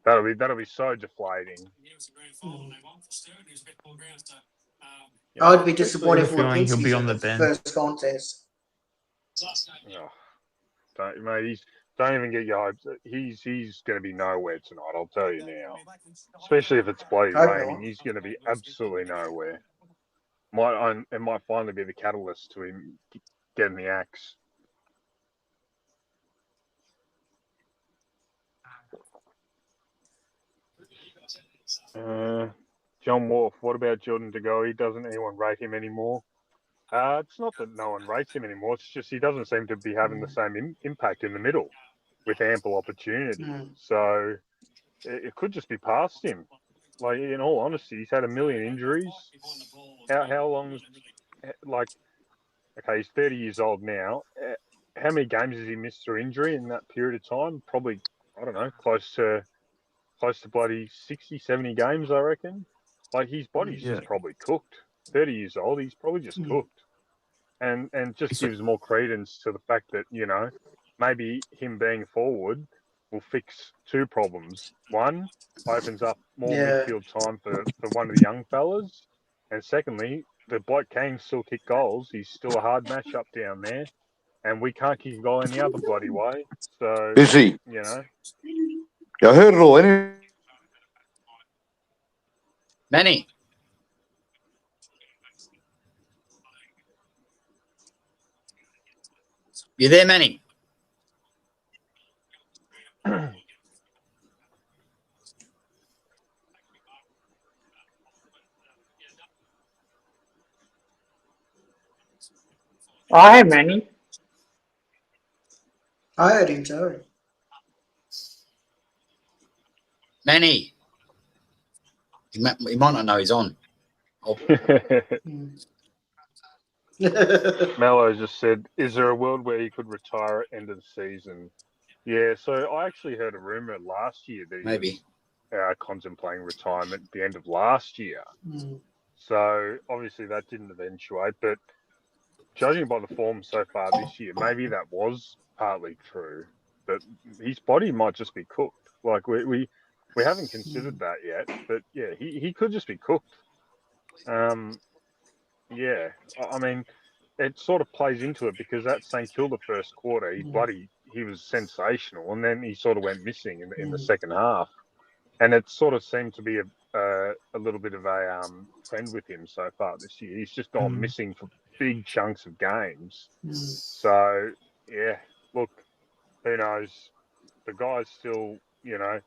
That'll be so deflating. I'd be disappointed if he'll be Lipinski's on in the the bench. first contest. Oh, don't even get your hopes. He's going to be nowhere tonight. I'll tell you now. Especially if it's bloody raining, he's going to be absolutely nowhere. It might finally be the catalyst to him getting the axe. John Wolf, what about Jordan De Goey? Doesn't anyone rate him anymore? It's not that no one rates him anymore. It's just he doesn't seem to be having the same impact in the middle with ample opportunity. So it could just be past him. Like, in all honesty, he's had a million injuries. How long? Like, okay, he's 30 years old now. How many games has he missed through injury in that period of time? Probably, I don't know, close to bloody 60, 70 games, I reckon. Like, his body's just probably cooked. 30 years old, he's probably just cooked. And just gives more credence to the fact that, you know, maybe him being forward will fix two problems. One, opens up more midfield time for one of the young fellas. And secondly, the bloke can still kick goals. He's still a hard matchup down there. And we can't kick a goal any other bloody way. So, is he? You know. I heard it all anyway. Manny. You there, Manny? Hi, Manny. I heard him too. Manny. He might not know he's on. Mello just said, is there a world where he could retire at end of the season? Yeah, so I actually heard a rumour last year that he was contemplating retirement at the end of last year. So obviously that didn't eventuate, but judging by the form so far this year, maybe that was partly true. But his body might just be cooked. Like we we haven't considered that yet. But yeah, he could just be cooked. Yeah, I mean, it sort of plays into it because at St Kilda first quarter, he was sensational, and then he sort of went missing in the second half, and it sort of seemed to be a little bit of a trend with him so far this year. He's just gone missing for big chunks of games. So yeah, look, who knows? The guy's still, I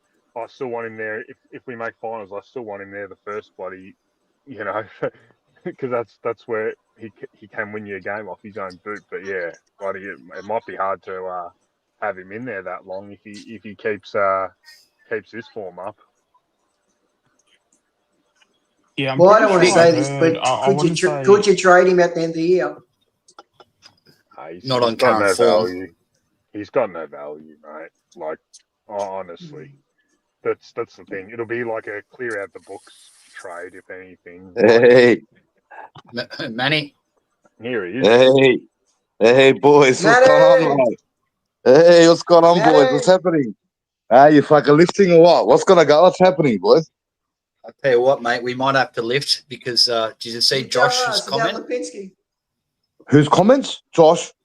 still want him there. If we make finals, I still want him there the first bloody, because that's where he can win you a game off his own boot. But yeah, bloody, it might be hard to have him in there that long if he keeps his form up. Yeah, well, I don't want to say this, but could you trade him at the end of the year? Not on current form. Value. He's got no value, mate. Like, honestly, that's the thing. It'll be like a clear out the books trade, if anything. Hey, Manny. Here he is. Hey, boys, what's going on, mate? Hey, what's going on, boys? What's happening? You fucking lifting or what? What's what's happening, boys? I'll tell you what, mate. We might have to lift because did you see Josh's comment? Whose comments?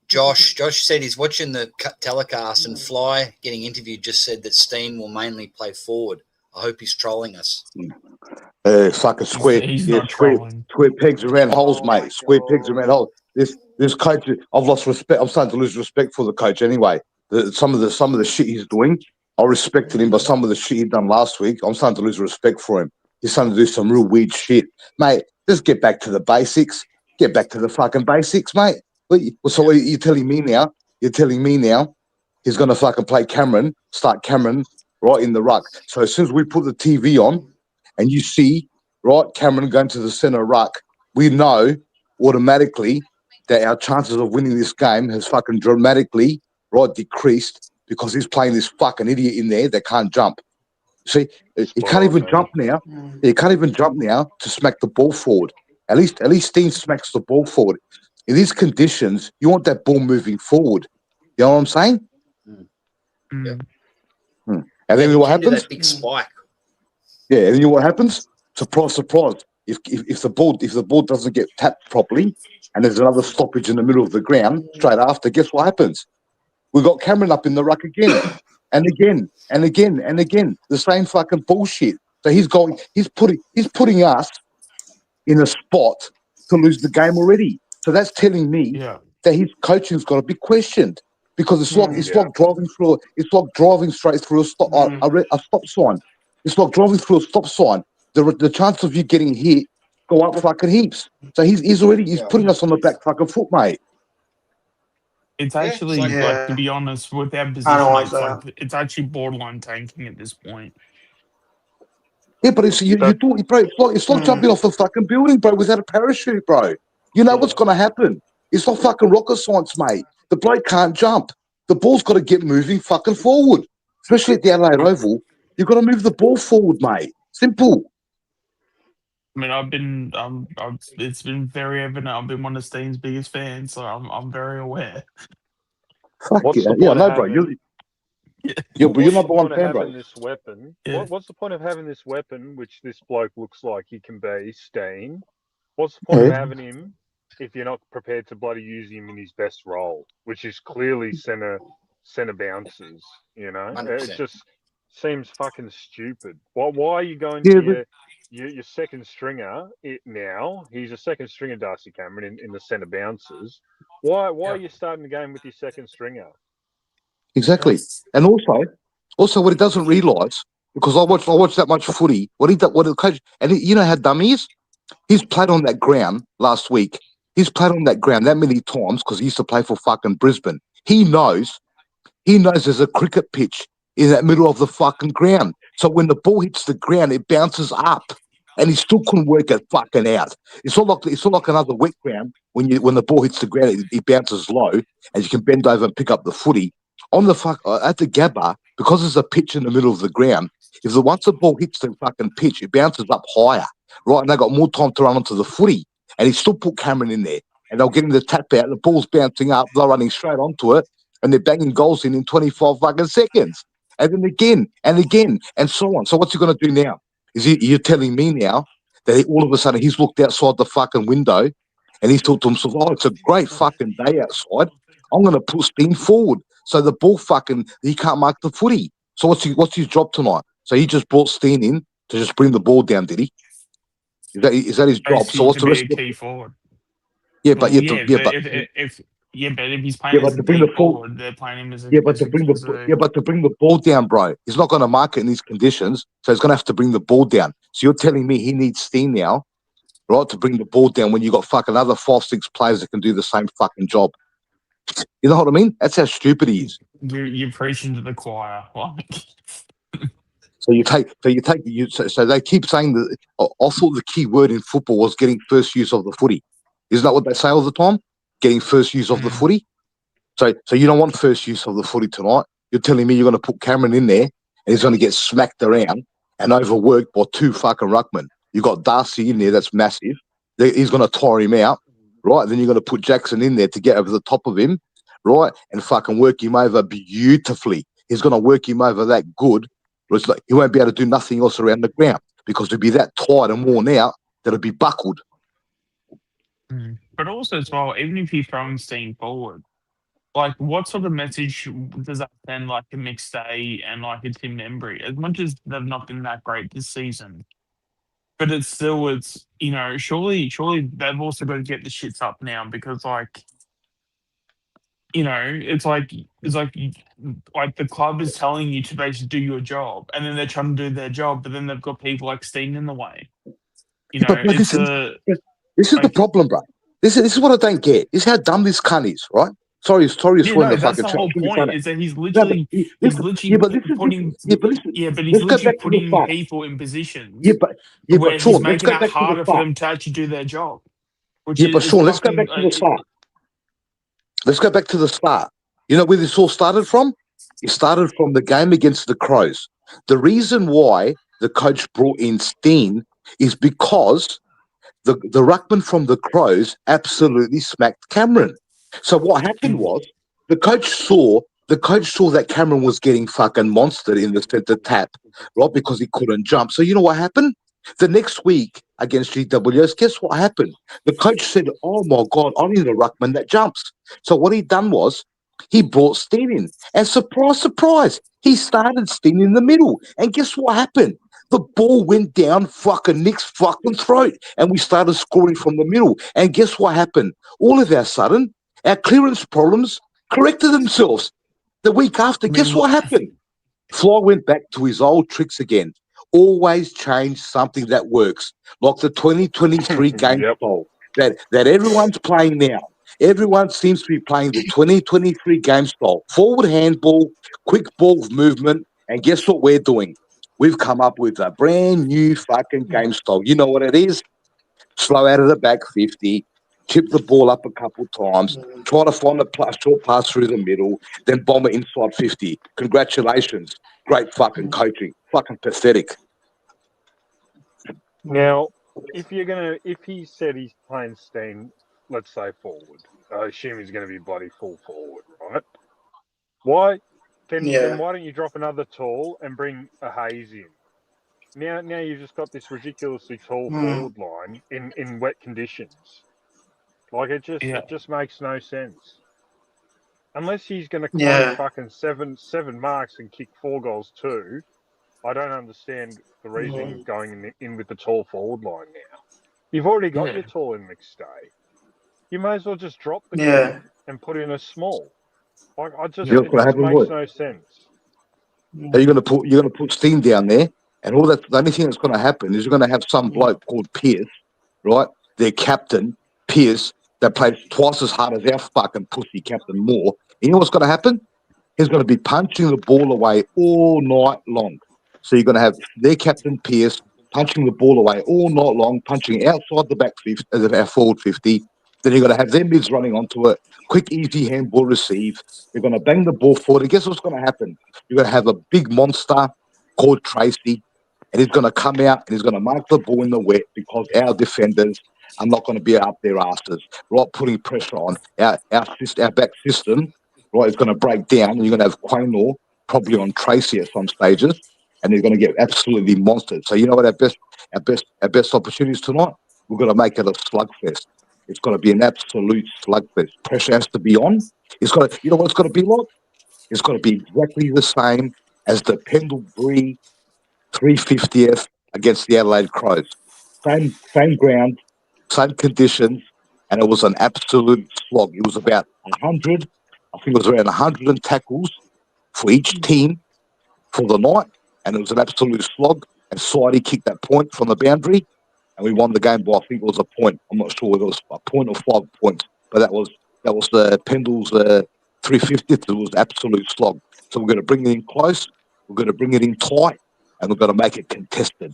Josh said he's watching the telecast, and Fly getting interviewed just said that Steene will mainly play forward. I hope he's trolling us. Fucking square. He's not trolling. Square pegs around holes, mate. Square pegs around holes. This coach, I've lost respect. I'm starting to lose respect for the coach anyway. Some of the shit he's doing, I respected him, but some of the shit he done last week, I'm starting to lose respect for him. He's starting to do some real weird shit, mate. Just get back to the basics. Get back to the fucking basics, mate. So you're telling me now? You're telling me now he's going to fucking start Cameron right in the ruck. So as soon as we put the TV on and you see, right, Cameron going to the centre ruck, we know automatically that our chances of winning this game has fucking dramatically, right, decreased because he's playing this fucking idiot in there that can't jump. See, he can't even jump now. He can't even jump now to smack the ball forward. At least Steene smacks the ball forward. In these conditions, you want that ball moving forward. You know what I'm saying? Yeah. And then what happens? That big spike. Yeah, and you know what happens? Surprise, surprise. If the ball doesn't get tapped properly, and there's another stoppage in the middle of the ground straight after, guess what happens? We got Cameron up in the ruck again, and again, and again, and again. The same fucking bullshit. So he's putting us in a spot to lose the game already. So that's telling me that his coaching's got to be questioned because it's like driving straight through a stop sign. It's like driving through a stop sign. The chance of you getting hit go up fucking heaps. So he's putting us on the back fucking foot, mate. It's actually like, to be honest, with our position, it's actually borderline tanking at this point. Yeah, but it's like jumping off the fucking building, bro, without a parachute, bro. You know what's going to happen. It's not fucking rocket science, mate. The bloke can't jump. The ball's got to get moving fucking forward, especially at the Adelaide Oval. You've got to move the ball forward, mate. Simple. I mean, it's been very evident. I've been one of Steene's biggest fans, so I'm very aware. Fuck yeah, no, bro. But you're number one fan, bro. This weapon. Yeah. What's the point of having this weapon, which this bloke looks like he can be, Steene? What's the point of having him if you're not prepared to bloody use him in his best role, which is clearly centre bounces? You know, 100%. It just seems fucking stupid. Why are you going to your second stringer now? He's a second stringer, Darcy Cameron, in the centre bounces. Why are you starting the game with your second stringer? Exactly, and also what he doesn't realise, because I watched that much footy. What the coach, and you know how dumb he is. He's played on that ground last week. He's played on that ground that many times because he used to play for fucking Brisbane. He knows there's a cricket pitch in that middle of the fucking ground. So when the ball hits the ground, it bounces up, and he still couldn't work it fucking out. It's not like another wet ground when the ball hits the ground, it bounces low, and you can bend over and pick up the footy. On the at the Gabba, because there's a pitch in the middle of the ground, once the ball hits the fucking pitch, it bounces up higher, right? And they got more time to run onto the footy, and he still put Cameron in there, and they'll get him the tap out. The ball's bouncing up, they're running straight onto it, and they're banging goals in 25 fucking seconds. and then again and again and so on. So what's he going to do now? You're telling me now that all of a sudden he's looked outside the fucking window and he's thought to himself, oh, it's a great fucking day outside. I'm going to put Steene forward so the ball he can't mark the footy. So what's his job tonight? So he just brought Steene in to just bring the ball down, did he? Is that his job? So what's the rest of a key forward? Yeah, but Well, if he's playing as a key forward, they're playing him as a but to bring the ball down, bro, he's not going to mark it in these conditions, so he's going to have to bring the ball down. So you're telling me he needs Steene now, right, to bring the ball down when you got fucking other 5-6 players that can do the same fucking job. You know what I mean? That's how stupid he is. You're preaching to the choir. So they keep saying that. I thought the key word in football was getting first use of the footy. Isn't that what they say all the time? Getting first use of the footy. So you don't want first use of the footy tonight. You're telling me you're going to put Cameron in there and he's going to get smacked around and overworked by 2 fucking ruckmen. You got Darcy in there, that's massive. He's going to tire him out, right? Then you're going to put Jackson in there to get over the top of him, right? And fucking work him over beautifully. He's going to work him over that good. It's like he won't be able to do nothing else around the ground because he'll be that tired and worn out that it'll be buckled. But also as well, even if you're throwing Steene forward, like what sort of message does that send like a McStay and like a Tim Membrey? As much as they've not been that great this season, but it's you know, surely they've also got to get the shits up now because like, you know, it's like the club is telling you to basically do your job, and then they're trying to do their job, but then they've got people like Steene in the way. You know, this is the problem, bro. This is what I don't get. This is how dumb this cunt is, right? Sorry, that's the whole point. Is that he's literally putting people in positions. But where Sean, he's making it harder for them to actually do their job. But Sean, let's go back to the start. Let's go back to the start. You know where this all started from? It started from the game against the Crows. The reason why the coach brought in Steene is because the ruckman from the Crows absolutely smacked Cameron. So what happened was the coach saw that Cameron was getting fucking monstered in the centre tap, right? Because he couldn't jump. So you know what happened? The next week against GWS, guess what happened? The coach said, oh my God, I need a ruckman that jumps. So what he done was he brought Steene in. And surprise, surprise, he started Steene in the middle. And guess what happened? The ball went down fucking Nick's fucking throat. And we started scoring from the middle. And guess what happened? All of a sudden, our clearance problems corrected themselves. The week after, guess what happened? Fly went back to his old tricks again. Always change something that works. Like the 2023 game style that everyone's playing now. Everyone seems to be playing the 2023 game style. Forward handball, quick ball movement, and guess what we're doing? We've come up with a brand new fucking game style. You know what it is? Slow out of the back 50, chip the ball up a couple times, try to find a short pass through the middle, then bomb it inside 50. Congratulations. Great fucking coaching. Fucking pathetic. Now, if he said he's playing Steene, let's say forward, I assume he's going to be bloody full forward, right? Why? Then why don't you drop another tall and bring a Hayes in? Now you've just got this ridiculously tall forward line in wet conditions. Like it just makes no sense. Unless he's going to climb fucking seven marks and kick 4 goals too, I don't understand the reason of going in with the tall forward line now. You've already got your tall in McStay. You may as well just drop the guy and put in a small. Like it just makes no sense. So you're gonna put Steene down there, and all that. The only thing that's going to happen is you're going to have some bloke called Pierce, right? Their captain, Pierce, that plays twice as hard as our fucking pussy captain Moore. You know what's going to happen? He's going to be punching the ball away all night long. So you're going to have their captain Pierce punching the ball away all night long, punching outside the back 50, our forward 50. Then you're going to have their mids running onto it. Quick, easy handball receive. You're going to bang the ball forward. And guess what's going to happen? You're going to have a big monster called Tracy, and he's going to come out and he's going to mark the ball in the wet because our defenders are not going to be up their asses, right? Putting pressure on our back system, right? It's going to break down, and you're going to have Quaynor probably on Tracy at some stages, and they're going to get absolutely monstered. So you know what our best opportunities tonight? We're going to make it a slugfest. It's going to be an absolute slugfest. Pressure has to be on. It's got to, you know what it's going to be like? It's going to be exactly the same as the Pendlebury 350th against the Adelaide Crows. Same ground, same conditions, and it was an absolute slog. It was about 100, I think it was around 100 tackles for each team for the night, and it was an absolute slog. And Sidey kicked that point from the boundary, and we won the game by, I think it was a point. I'm not sure whether it was a point or 5 points, but that was the Pendles 350th. It was absolute slog. So we're going to bring it in close, we're going to bring it in tight, and we're going to make it contested.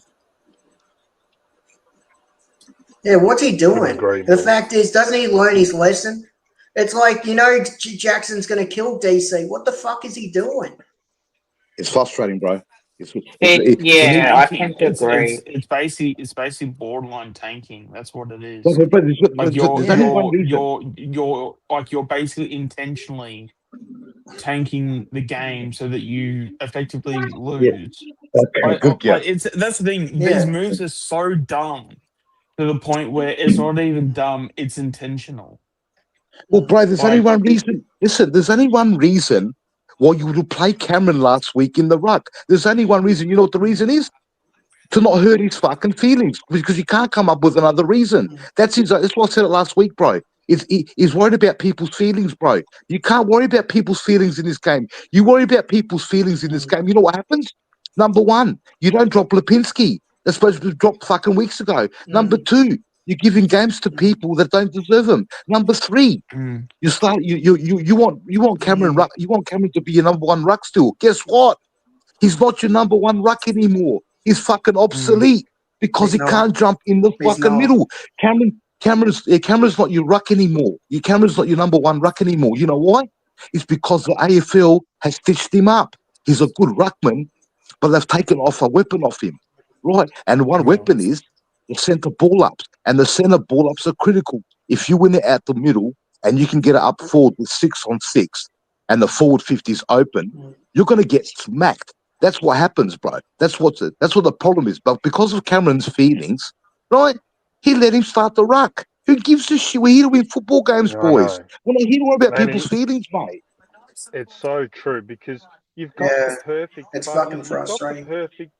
Yeah, what's he doing? Agree, The man. fact is, doesn't he learn his lesson? It's like, Jackson's going to kill DC. What the fuck is he doing? It's frustrating, bro. I tend to agree. It's basically borderline tanking. That's what it is. But Like there's only one reason. you're basically intentionally tanking the game so that you effectively lose. Okay, good. Yeah. That's the thing. Yeah. These moves are so dumb to the point where it's not even dumb, it's intentional. Well, bro, there's only one reason. Listen, there's only one reason why you would have played Cameron last week in the ruck. There's only one reason. You know what the reason is? To not hurt his fucking feelings, because you can't come up with another reason. That's why I said it last week, bro. He's worried about people's feelings, bro. You can't worry about people's feelings in this game. You worry about people's feelings in this game. You know what happens? Number one, you don't drop Lipinski. They're supposed to be dropped fucking weeks ago. Number two, you're giving games to people that don't deserve them. Number three, you want Cameron Ruck. You want Cameron to be your number one ruck still. Guess what? He's not your number one ruck anymore. He's fucking obsolete because he can't jump in the fucking middle. Cameron's not your ruck anymore. Cameron's not your number one ruck anymore. You know why? It's because the AFL has stitched him up. He's a good ruckman, but they've taken off a weapon off him. Right? And one weapon is the centre ball ups. And the centre ball ups are critical. If you win it out the middle and you can get it up forward with 6 on 6 and the forward 50 is open, you're going to get smacked. That's what happens, bro. That's what the problem is. But because of Cameron's feelings, right, he let him start the ruck. Who gives a shit? We're here to win football games, boys. We're not here to worry about people's feelings, mate. It's so true, because you've got the perfect. It's fucking frustrating.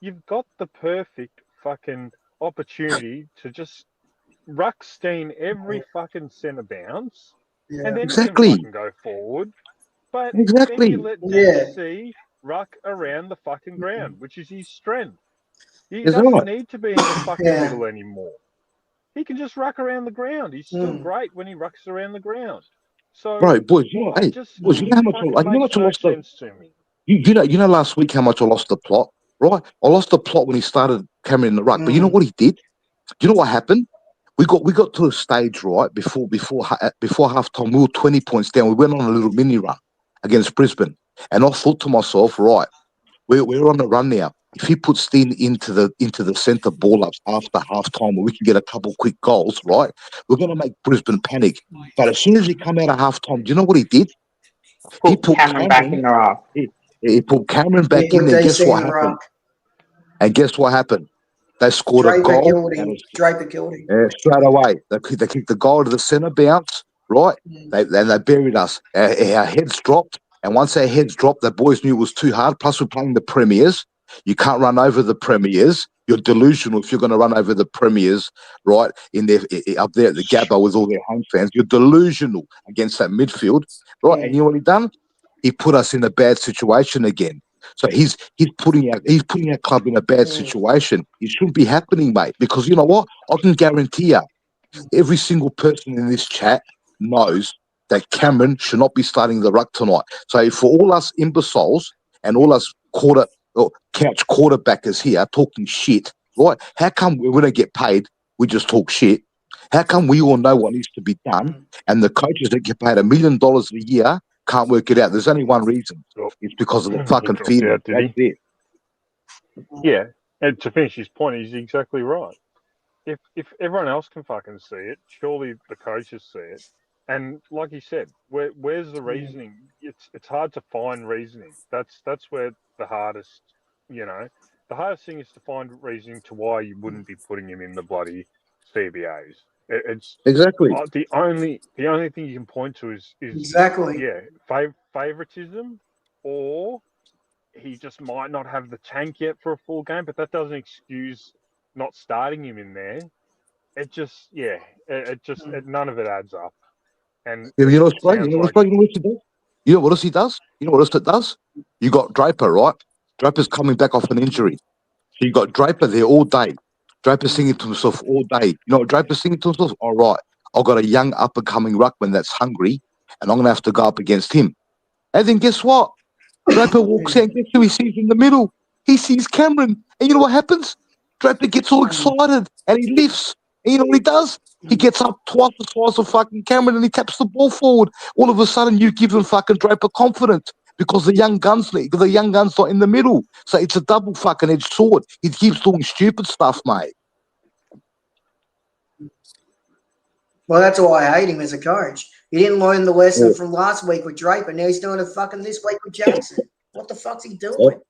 You've got the perfect fucking opportunity to just ruck Steene every fucking centre bounce, and then you can fucking go forward. But then you let DC ruck around the fucking ground, which is his strength. He doesn't need to be in the fucking middle anymore. He can just ruck around the ground. He's still great when he rucks around the ground. So, bro, boys, you know how much I lost you know last week how much I lost the plot, right? I lost the plot when he started Cameron in the ruck. But you know what he did? You know what happened? We got to a stage, right, before half time. We were 20 points down. We went on a little mini run against Brisbane. And I thought to myself, right, we're on the run now. If he puts Steene into the centre ball ups after half time, where we can get a couple quick goals, right, we're going to make Brisbane panic. But as soon as he come out of half time, do you know what he did? He put Cameron back in the ruck. He put Cameron back in, and guess what happened? And guess what happened? They scored a goal. Draper killed him. Straight away. They kicked the goal to the centre bounce, right? They buried us. Our heads dropped. And once our heads dropped, the boys knew it was too hard. Plus, we're playing the Premiers. You can't run over the Premiers. You're delusional if you're going to run over the Premiers, right, up there at the Gabba with all their home fans. You're delusional against that midfield, right? And you know what he done? He put us in a bad situation again. So he's putting our club in a bad situation. It shouldn't be happening, mate, because you know what? I can guarantee you, every single person in this chat knows that Cameron should not be starting the ruck tonight. So for all us imbeciles and all us couch quarterbackers here talking shit, right? How come we don't get paid? We just talk shit. How come we all know what needs to be done, and the coaches that get paid $1 million a year can't work it out? There's only one reason. It's because of the fucking feeling. That's it. Yeah, and to finish his point, he's exactly right. If everyone else can fucking see it, surely the coaches see it. And like you said, where's the reasoning? It's hard to find reasoning. That's where the hardest, the hardest thing is to find reasoning to why you wouldn't be putting him in the bloody CBAs. It's Exactly. the only thing you can point to is Exactly. favoritism, or he just might not have the tank yet for a full game, but that doesn't excuse not starting him in there. It just, none of it adds up. And Yeah, you know what's great? sounds You know what's like great? You know what else he does? You know what else it does? You got Draper, right? Draper's coming back off an injury. So you got Draper there all day. Draper's singing to himself all day. You know what Draper's singing to himself? All right, I've got a young up-and-coming ruckman that's hungry, and I'm going to have to go up against him. And then guess what? Draper walks out, and guess who he sees in the middle? He sees Cameron. And you know what happens? Draper gets all excited, and he lifts. And you know what he does? He gets up twice the size of fucking Cameron, and he taps the ball forward. All of a sudden, you give him fucking Draper confidence because the young gun's not in the middle. So it's a double fucking edged sword. He keeps doing stupid stuff, mate. Well, that's why I hate him as a coach. He didn't learn the lesson from last week with Draper. Now he's doing it fucking this week with Jackson. What the fuck's he doing?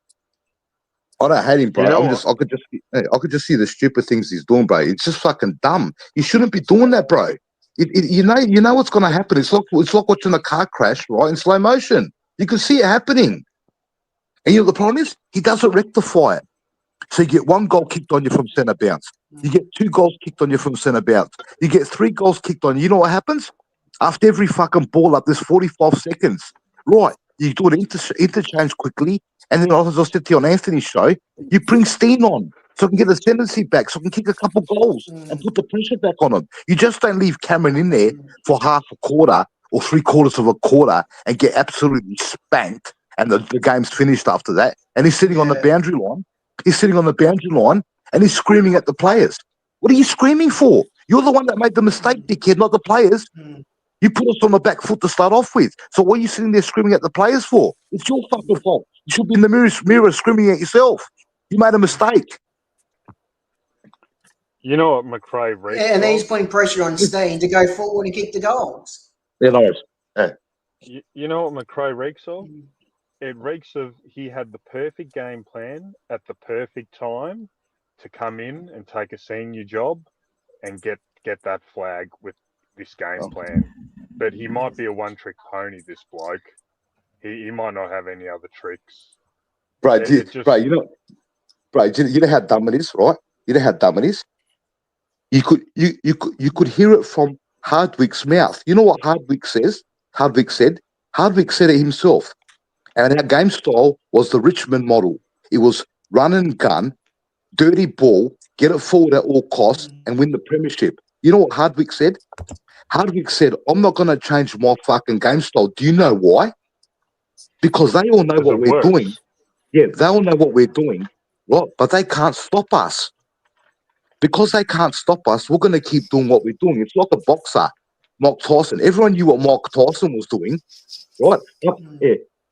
I don't hate him, bro. You know I could just see the stupid things he's doing, bro. It's just fucking dumb. You shouldn't be doing that, bro. You know what's going to happen. It's like watching a car crash, right, in slow motion. You can see it happening. And you know what the problem is? He doesn't rectify it. So you get 1 goal kicked on you from centre bounce. You get 2 goals kicked on you from centre bounce. You get 3 goals kicked on you. You know what happens? After every fucking ball up, there's 45 seconds. Right. You do an interchange quickly. And then, as I said to you on Anthony's show, you bring Steene on so I can get the ascendancy back, so I can kick a couple goals and put the pressure back on him. You just don't leave Cameron in there for half a quarter or 3/4 of a quarter and get absolutely spanked, and the game's finished after that. And he's sitting on the boundary line. He's sitting on the boundary line, and he's screaming at the players. What are you screaming for? You're the one that made the mistake, dickhead, not the players. You put us on the back foot to start off with. So what are you sitting there screaming at the players for? It's your fucking fault. You should be in the mirror screaming at yourself. You made a mistake. You know what McRae reeks and then he's of? putting pressure on Steene to go forward and kick the goals. Yeah, no. Yeah. You know what McRae reeks of? It reeks of he had the perfect game plan at the perfect time to come in and take a senior job and get that flag with this game plan. But he might be a one-trick pony, this bloke. He might not have any other tricks. Bro, you know how dumb it is, right? You know how dumb it is? You could hear it from Hardwick's mouth. You know what Hardwick says? Hardwick said it himself. And our game style was the Richmond model. It was run and gun, dirty ball, get it forward at all costs, and win the premiership. You know what Hardwick said? Hardwick said, I'm not going to change my fucking game style. Do you know why? Because they all know what we're doing. Yeah, they all know what we're doing, right? But they can't stop us. Because they can't stop us, we're going to keep doing what we're doing. It's like a boxer, Mark Tyson. Everyone knew what Mark Tyson was doing, right?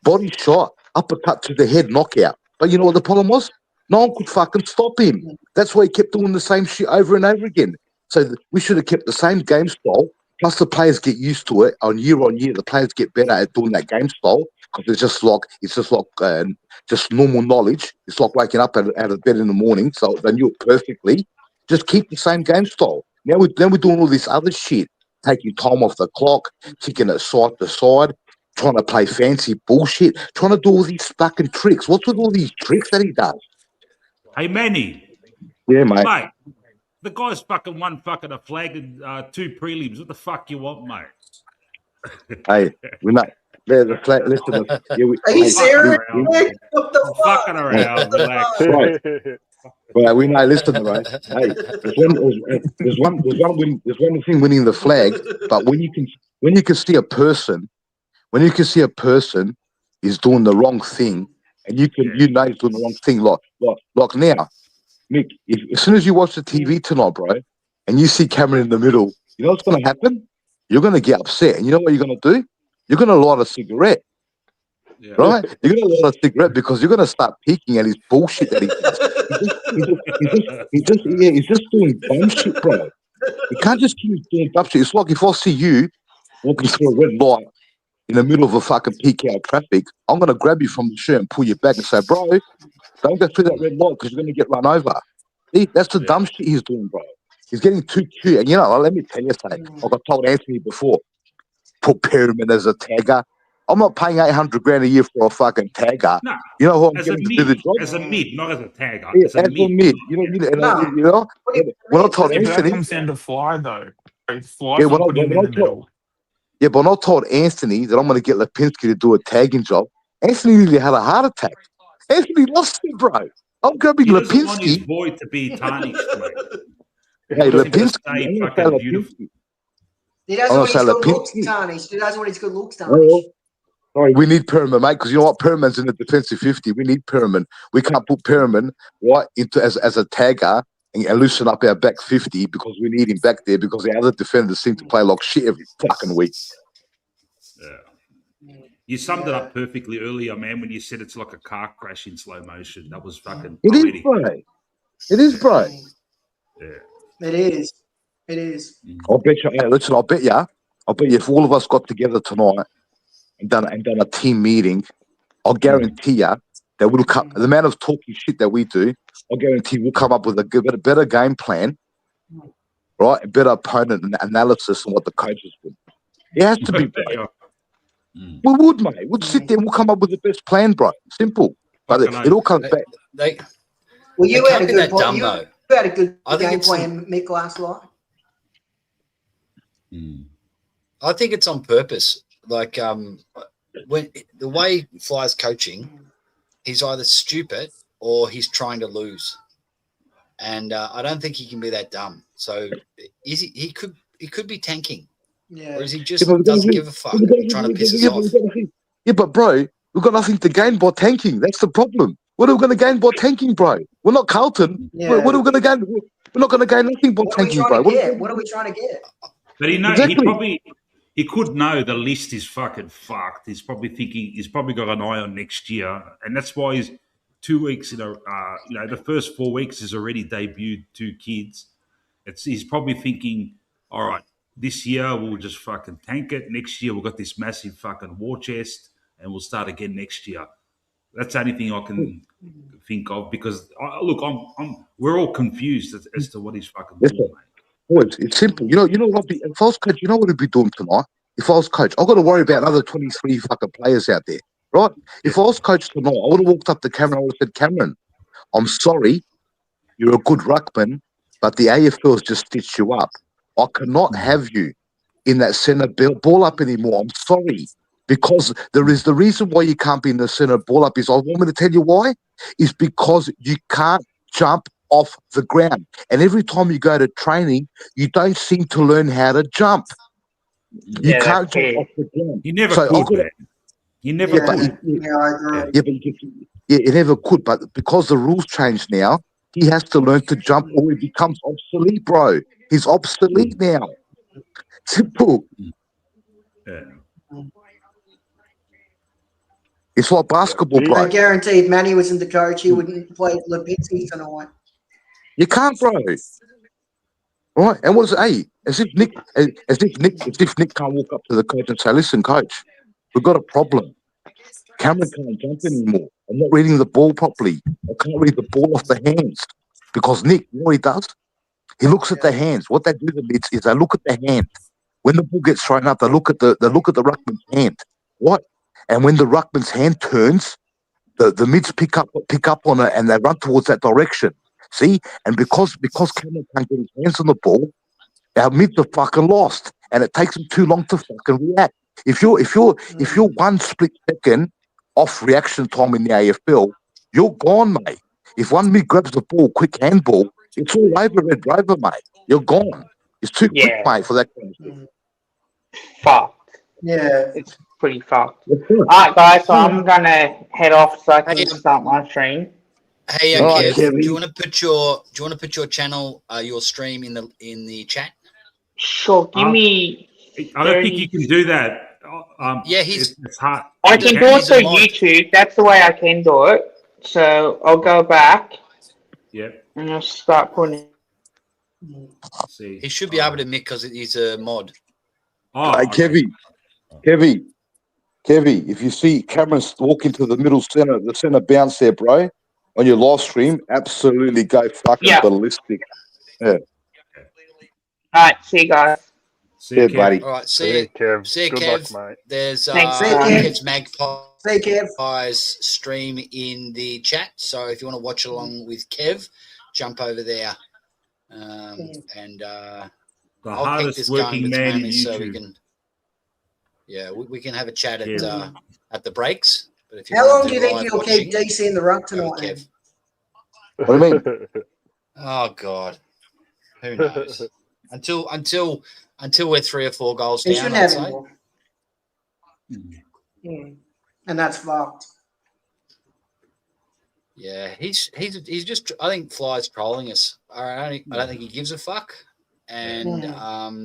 Body shot, uppercut to the head, knockout. But you know what the problem was? No one could fucking stop him. That's why he kept doing the same shit over and over again. So we should have kept the same game style, plus the players get used to it. On year, the players get better at doing that game style because it's just normal knowledge. It's like waking up out of bed in the morning, so they knew it perfectly. Just keep the same game style. Now we're doing all this other shit, taking time off the clock, kicking it side to side, trying to play fancy bullshit, trying to do all these fucking tricks. What's with all these tricks that he does? Hey, Manny. Yeah, mate. Mate, the guy's fucking won fucking a flag and 2 prelims. What the fuck you want, mate? Hey, we're not. The flag. Listen. Are you serious? What the fuck? Fucking around. Relax. Right. Well, we know. Listen, right? Hey, there's one thing winning the flag, but when you can see a person is doing the wrong thing, and you know he's doing the wrong thing, like now, Mick. As soon as you watch the TV tonight, bro, and you see Cameron in the middle, you know what's going to happen? You're going to get upset, and you know what you're going to do? You're going to light a cigarette. Yeah. Right? You're going to light a cigarette because you're going to start peeking at his bullshit that he does. He's just doing dumb shit, bro. You can't just keep doing dumb shit. It's like if I see you walking through a red light in the middle of a fucking peak hour traffic, I'm going to grab you from the shirt and pull you back and say, bro, don't go through that red light because you're going to get run over. See, that's the dumb shit he's doing, bro. He's getting too cute. And, let me tell you something. Like I told Anthony before, put Perriman as a tagger. I'm not paying $800,000 a year for a fucking tagger. No, You know who I'm as a getting to do the mid, job? as a mid, not as a tagger. Yeah, as a mid. You know, when I told Yeah, but that Anthony, comes down to Fly though. Fly's yeah, not putting him in the middle. Yeah, but when I told Anthony that I'm going to get Lipinski to do a tagging job, Anthony nearly had a heart attack. Anthony lost it, bro. I'm grabbing He doesn't want his Lipinski. boy to be tarnished, mate. Hey, He wants him to Lipinski. stay I'm going to fucking say beautiful. Lipinski. He doesn't I'm want his gonna say good looks Lipinski. tarnished. He doesn't want his good looks Oh, tarnished. sorry, we need Perriman, mate, because you know what? Perriman's in the defensive 50. We need Perriman. We can't put Perriman right into as a tagger and loosen up our back 50 because we need him back there because the other defenders seem to play like shit every fucking week. Yeah. You summed it up perfectly earlier, man, when you said it's like a car crash in slow motion. That was fucking It is, poetic. bro. It is, bro. Yeah. It is. It is. I'll bet you. Hey, listen, I'll bet you if all of us got together tonight and done a team meeting, I'll guarantee you that we'll come. The amount of talking shit that we do, I'll guarantee we'll come up with a better game plan, right? A better opponent analysis than what the coaches would. It has to be, bro. We would, mate. We'd sit there and we'll come up with the best plan, bro. Simple. But it all comes back. Well, you had a good dumb, you though. had a good I think game it's plan, Mick, last night. I think it's on purpose. Like when the way Fly's coaching, he's either stupid or he's trying to lose, and I don't think he can be that dumb. So is he? He could be tanking, or is he just doesn't give a fuck, trying to piss us off? Yeah, but bro, we've got nothing to gain by tanking. That's the problem. What are we going to gain by tanking, bro? We're not Carlton. Yeah. What are we going to gain? We're not going to gain nothing by tanking, bro. What are we trying to get? But he Exactly. he could know the list is fucking fucked. He's probably thinking he's probably got an eye on next year, and that's why he's 2 weeks in a the first 4 weeks has already debuted 2 kids. He's probably thinking, all right, this year we'll just fucking tank it. Next year we've got this massive fucking war chest, and we'll start again next year. That's the only thing I can think of because we're all confused as to what he's fucking doing, mate. Boys, it's simple. You know what? If I was coach, you know what I'd be doing tonight? If I was coach, I've got to worry about another 23 fucking players out there, right? If I was coach tonight, I would have walked up to Cameron. I would have said, Cameron, I'm sorry, you're a good ruckman, but the AFL has just stitched you up. I cannot have you in that centre ball up anymore. I'm sorry. Because there is the reason why you can't be in the centre ball up is I want me to tell you why? Is because you can't jump off the ground. And every time you go to training, you don't seem to learn how to jump. You can't jump off the ground. He never could, man. He never could. I agree. It never could. But because the rules changed now, he has to learn to jump or he becomes obsolete, bro. He's obsolete now. Simple. Yeah. It's like basketball, bro. I guarantee if Manny wasn't the coach, he wouldn't play Lipinski tonight. You can't, bro. Right? And what is it? Hey, as if Nick can't walk up to the coach and say, "Listen, coach, we've got a problem. Cameron can't jump anymore. I'm not reading the ball properly. I can't read the ball off the hands." Because Nick, you know what he does? He looks at the hands. What they do to mids is they look at the hand. When the ball gets thrown up, they look at the ruckman's hand. What? And when the ruckman's hand turns, the mids pick up on it and they run towards that direction. See? And because Cameron can't get his hands on the ball, our mids are fucking lost. And it takes them too long to fucking react. If you're 1 split second off reaction time in the AFL, you're gone, mate. If one mid grabs the ball, quick handball, it's all over Red Rover, mate. You're gone. It's too quick, mate, for that kind of thing. Fucked. Yeah. It's pretty fucked. Alright, guys, so I'm going to head off so I can start my stream. Hey, Kev, do you want to put your channel, your stream in the chat? Sure, give me. I don't think you can do that. It's hard. I can do it through YouTube. That's the way I can do it. So I'll go back. Yep. And I'll start putting. He should be able to, Mick, because he's a mod. Oh, Hey, okay. Kevy, if you see Cameron walk into the middle center, the center bounce there, bro, on your live stream, absolutely go fucking Yeah. ballistic. Yeah, All right, see you guys. See you, yeah, Kev. buddy. All right, See you, Kev. see you, Good Kev. luck, mate. There's Thanks, See you, guys. Kev. Kev's Magpies See you, Kev. stream in the chat. So if you want to watch along with Kev, jump over there. And The I'll keep hardest this going, working but it's man in mainly so we YouTube. can. Yeah, we can have a chat Yeah. at the breaks. But if you How want long to do you think live you'll watching, keep DC in the ruck go tonight? with Then? Kev. What do you mean? Oh God, who knows? until we're 3 or 4 goals He down, shouldn't I'd have say. him more. And that's fucked. Yeah, he's just. I think Fly's trolling us. I don't think he gives a fuck. And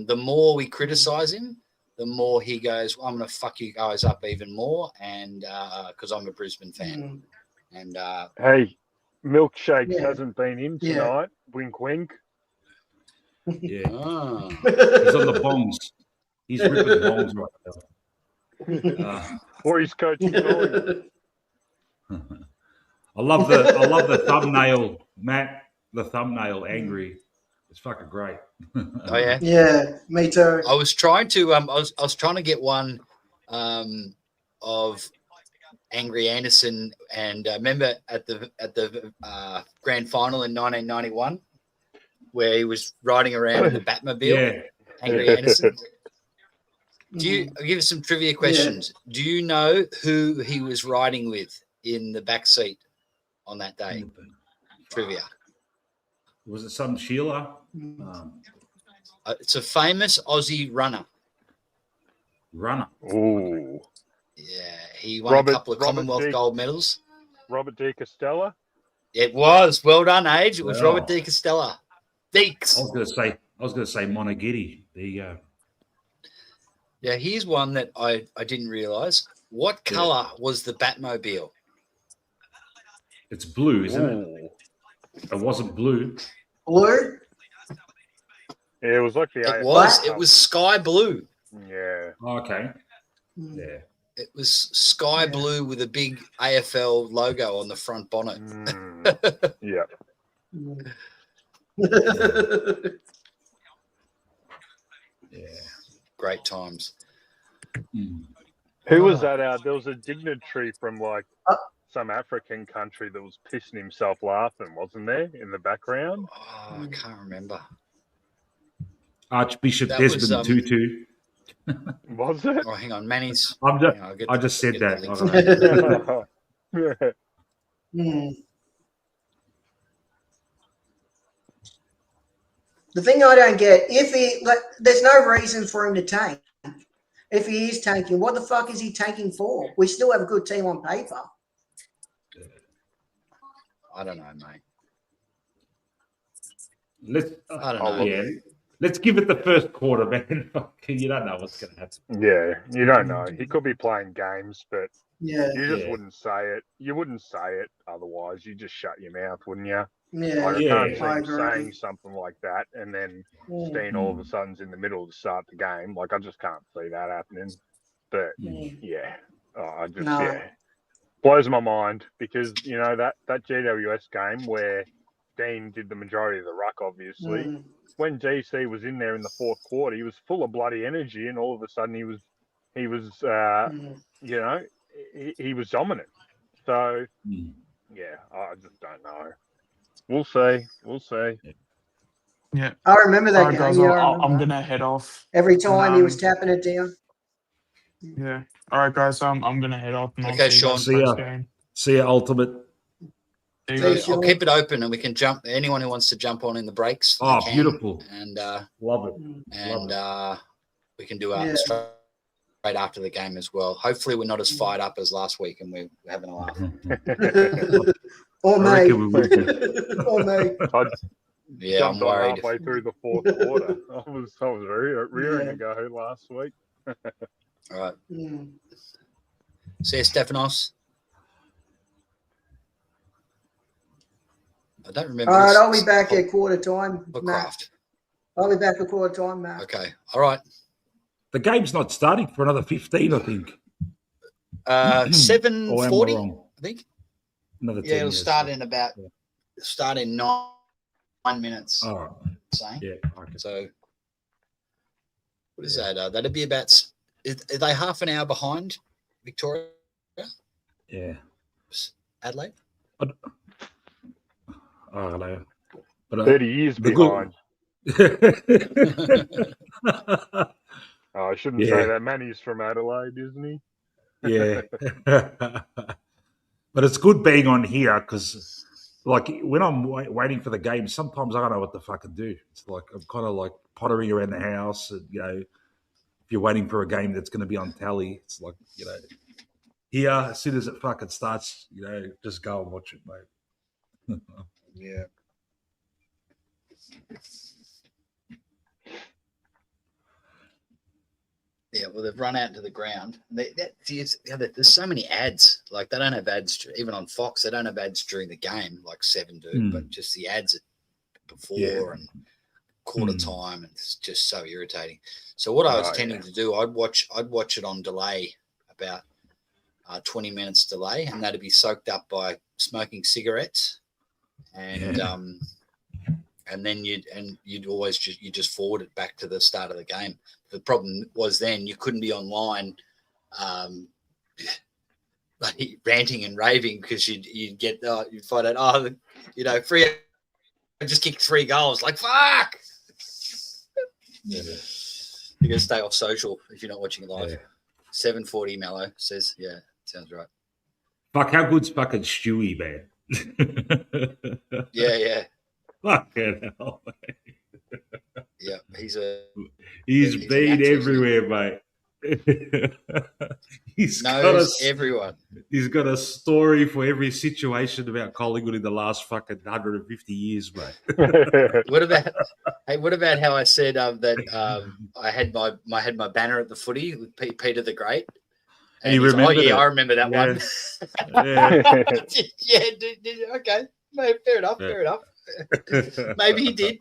the more we criticize him, the more he goes, well, I'm going to fuck you guys up even more. And because I'm a Brisbane fan. And Hey, Milkshakes Yeah. hasn't been in Yeah. tonight. Wink, wink. Yeah. ah, He's on the bongs. He's ripping bongs right now. Or he's coaching Collingwood. I love the thumbnail, Matt. The thumbnail, angry. It's fucking great. oh yeah. Yeah, me too. I was trying to I was trying to get one of Angry Anderson, and remember at the grand final in 1991 where he was riding around in the Batmobile. Yeah. Angry Anderson. I'll give you some trivia questions. Yeah. Do you know who he was riding with in the back seat on that day? Trivia. Was it some Sheila? It's a famous Aussie runner. Runner. Ooh. Yeah, he won a couple of Robert Commonwealth D. gold medals. Robert D. Costello. It was well done, Age. It was Wow. Robert D. Costello. Deeks. I was gonna say Monagitty. There you go. Yeah, here's one that I didn't realise. What colour was the Batmobile? It's blue, isn't it? It wasn't blue. Blue? Yeah, it was like the It AFL. was sky blue. Yeah. Okay. Yeah. It was sky blue with a big AFL logo on the front bonnet. Yeah. Yeah. Great times. Who was that? There was a dignitary from like some African country that was pissing himself laughing, wasn't there, in the background? Oh, I can't remember. Archbishop That was, Desmond Tutu. Was it? Oh, hang on, Manny's. I just said that. the I link don't for know. The thing I don't get, there's no reason for him to tank. If he is tanking, what the fuck is he tanking for? We still have a good team on paper. I don't know, mate. I don't know. Yeah. Let's give it the first quarter, man. You don't know what's going to happen. Yeah, you don't know. He could be playing games, but Yeah. you just wouldn't say it. You wouldn't say it otherwise. You just shut your mouth, wouldn't you? Yeah. Like, Yeah. I can't I see him agree. saying something like that and then Steene all of a sudden's in the middle to start the game. Like, I just can't see that happening. But, yeah. I just, blows my mind because, you know, that GWS game where Dean did the majority of the ruck, obviously. When DC was in there in the fourth quarter, he was full of bloody energy, and all of a sudden he was you know, he was dominant. So, yeah, I just don't know. We'll see. Yeah. I remember that game. Guys, Yeah, I'm going to head off. every time he was tapping it down. Yeah. All right, guys. I'm going to head off. And Okay, I'll see you Sean. guys See ya. next game. See ya, Ultimate. See you Hey, guys. Sean. I'll keep it open and we can jump. Anyone who wants to jump on in the breaks. Oh, they can. beautiful. And Love it. we can do it straight after the game as well. Hopefully, we're not as fired up as last week and we're having a laugh. Or I me. reckon we will be. Or me. Yeah, I'm Jumped on worried. halfway through the fourth quarter. I was rearing to go last week. All right. See you, Stephanos. I don't remember. All right, this. I'll be back at quarter time. Matt. Craft. I'll be back at quarter time, Matt. Okay. All right. The game's not starting for another 15, I think. Or am I 7:40, wrong? I think. Another 10 Yeah, it'll minutes. start in about start in 9 minutes. All right. Saying. Yeah. Okay. So what is that? That'd be about. Are they half an hour behind Victoria? Yeah. Adelaide. Oh, hello. But 30 years the behind. good. Oh, I shouldn't say that. Manny's from Adelaide, isn't he? Yeah. But it's good being on here because, like, when I'm waiting for the game, sometimes I don't know what the fuck to do. It's like I'm kind of like pottering around the house, and if you're waiting for a game that's going to be on tally, it's like here as soon as it fucking starts, just go and watch it, mate. Yeah. Yeah, well, they've run out to the ground. There's so many ads. Like, they don't have ads, even on Fox, they don't have ads during the game, like Seven do, but just the ads before and quarter time, and it's just so irritating. So what I was tending to do, I'd watch it on delay, about 20 minutes delay, and that'd be soaked up by smoking cigarettes, and then you'd always just forward it back to the start of the game. The problem was then you couldn't be online ranting and raving because you'd find out, Freo just kicked 3 goals. Like, fuck! Yeah. You got to stay off social if you're not watching live. 7:40 Mello says, sounds right. Fuck, how good's fucking Stewie, man? Yeah. Fucking hell, mate. Yeah, he's been everywhere, mate. He's knows everyone. He's got a story for every situation about Collingwood in the last fucking 150 years, mate. What about how I said that I had my banner at the footy with Peter the Great? And you remember? I remember that one. Yeah. Okay. No, fair enough. Maybe he did.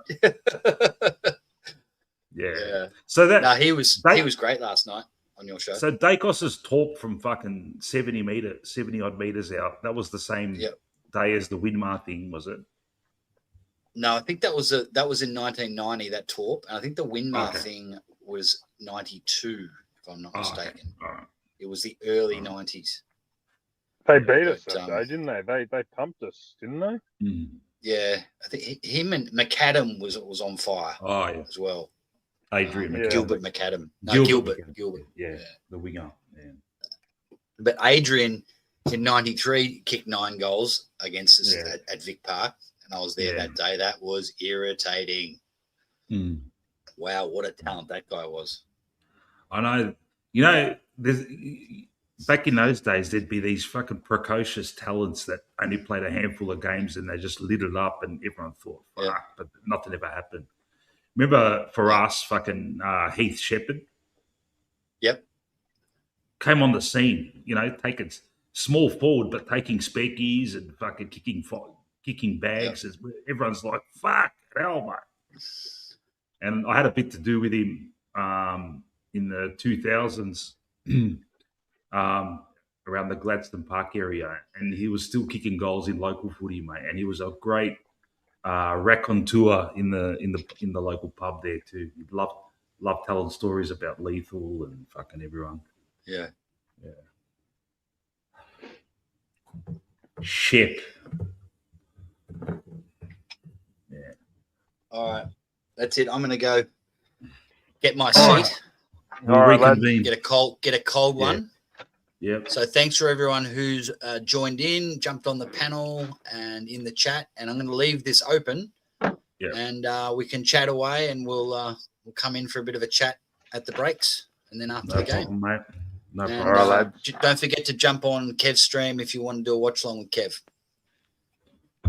Yeah. So he was great last night on your show. So Daicos' talk from fucking 70 odd meters out. That was the same day as the Winmar thing, was it? No, I think that was in 1990. That talk, and I think the Winmar thing was 92, if I'm not mistaken. Okay. It was the early 90s. They beat us that day, didn't they? They pumped us, didn't they? Mm. Yeah, I think him and McAdam was on fire. As well. Adrian McAdam. Gilbert McAdam. No, Gilbert. Yeah, the winger. Yeah. But Adrian in 93 kicked 9 goals against us at Vic Park, and I was there that day. That was irritating. Mm. Wow, what a talent that guy was. I know. Back in those days, there'd be these fucking precocious talents that only played a handful of games and they just lit it up and everyone thought, fuck, but nothing ever happened. Remember for us, fucking Heath Shepherd? Yep. Came on the scene, taking small forward, but taking speckies and fucking kicking bags. Yep. Everyone's like, fuck, hell, mate. And I had a bit to do with him in the 2000s. Around the Gladstone Park area, and he was still kicking goals in local footy, mate. And he was a great raconteur in the local pub there too. He loved telling stories about Lethal and fucking everyone. Yeah. Shit. Yeah. All right, that's it. I'm gonna go get my seat. We'll reconvene. Get a cold one. Yep. So thanks for everyone who's joined in, jumped on the panel and in the chat. And I'm going to leave this open, and we can chat away, and we'll come in for a bit of a chat at the breaks, and then after the game. Problem, mate. No and, problem. All right, don't forget to jump on Kev's stream if you want to do a watch along with Kev.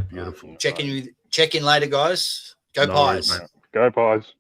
Beautiful. Check in later, guys. Go Pies. Go Pies.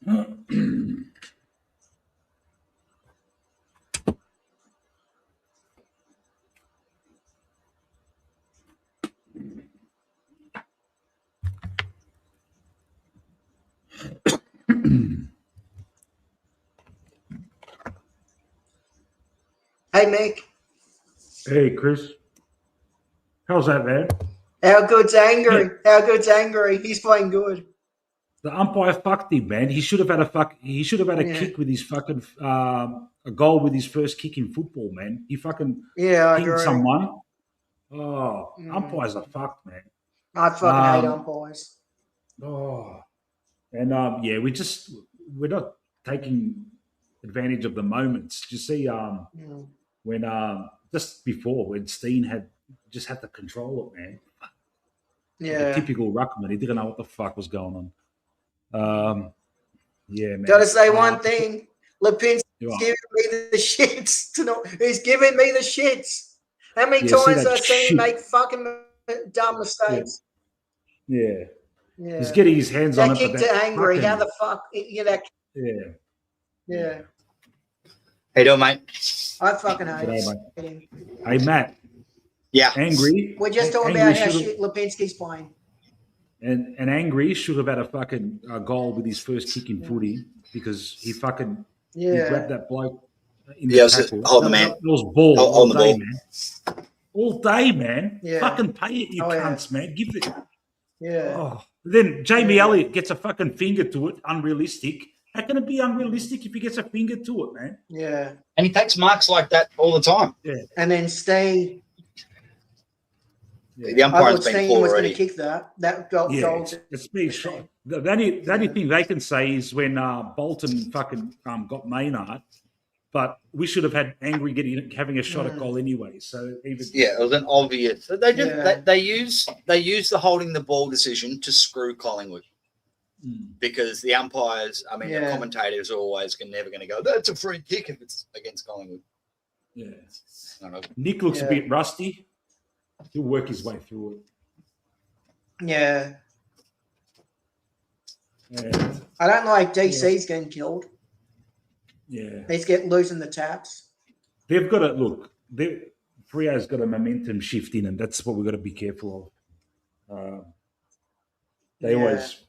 Hey, Mick. Hey, Chris. How's that, man? How good's Angry? How good's Angry? He's playing good. The umpire fucked him, man. He should have had a kick with his fucking a goal with his first kick in football, man. He fucking I pinged agree. someone. Oh, umpires are fucked, man. I fucking hate umpires. Oh, and we're not taking advantage of the moments. You see, when just before when Steene had to control it, man. Yeah, like a typical ruckman. He didn't know what the fuck was going on. Yeah, man. Gotta say one thing. Lipinski's giving me the shits. He's giving me the shits. How many times I've seen him make fucking dumb mistakes? Yeah. He's getting his hands on it. That kick to Angry. How the fuck? Yeah. Yeah. How you doing, mate? I fucking hate it. Hey, Matt. Yeah. Angry. We're just talking about how shit Lipinski's playing. And Angry should have had a fucking goal with his first kick in footy because he fucking he grabbed that bloke in the tackle. Hold the man. It was ball all the day, ball. man. All day, man. Yeah. Fucking pay it, you cunts, man. Give it. Yeah. Oh. Then Jamie Elliott gets a fucking finger to it. Unrealistic. How can it be unrealistic if he gets a finger to it, man? Yeah. And he takes marks like that all the time. Yeah. And then Steene. Yeah. The umpire's been poor was already. Going to kick that goal. It's been shot. The only thing they can say is when Bolton fucking got Maynard, but we should have had Angry having a shot at goal anyway. So even it was an obvious. They just they use the holding the ball decision to screw Collingwood because the umpires, the commentators are always never going to go. That's a free kick if it's against Collingwood. Yeah, Nick looks a bit rusty. He'll work his way through it. Yeah. And, I don't like DC's getting killed. Yeah. He's losing the taps. They've got to look. Freo's got a momentum shift in, and that's what we've got to be careful of. They always,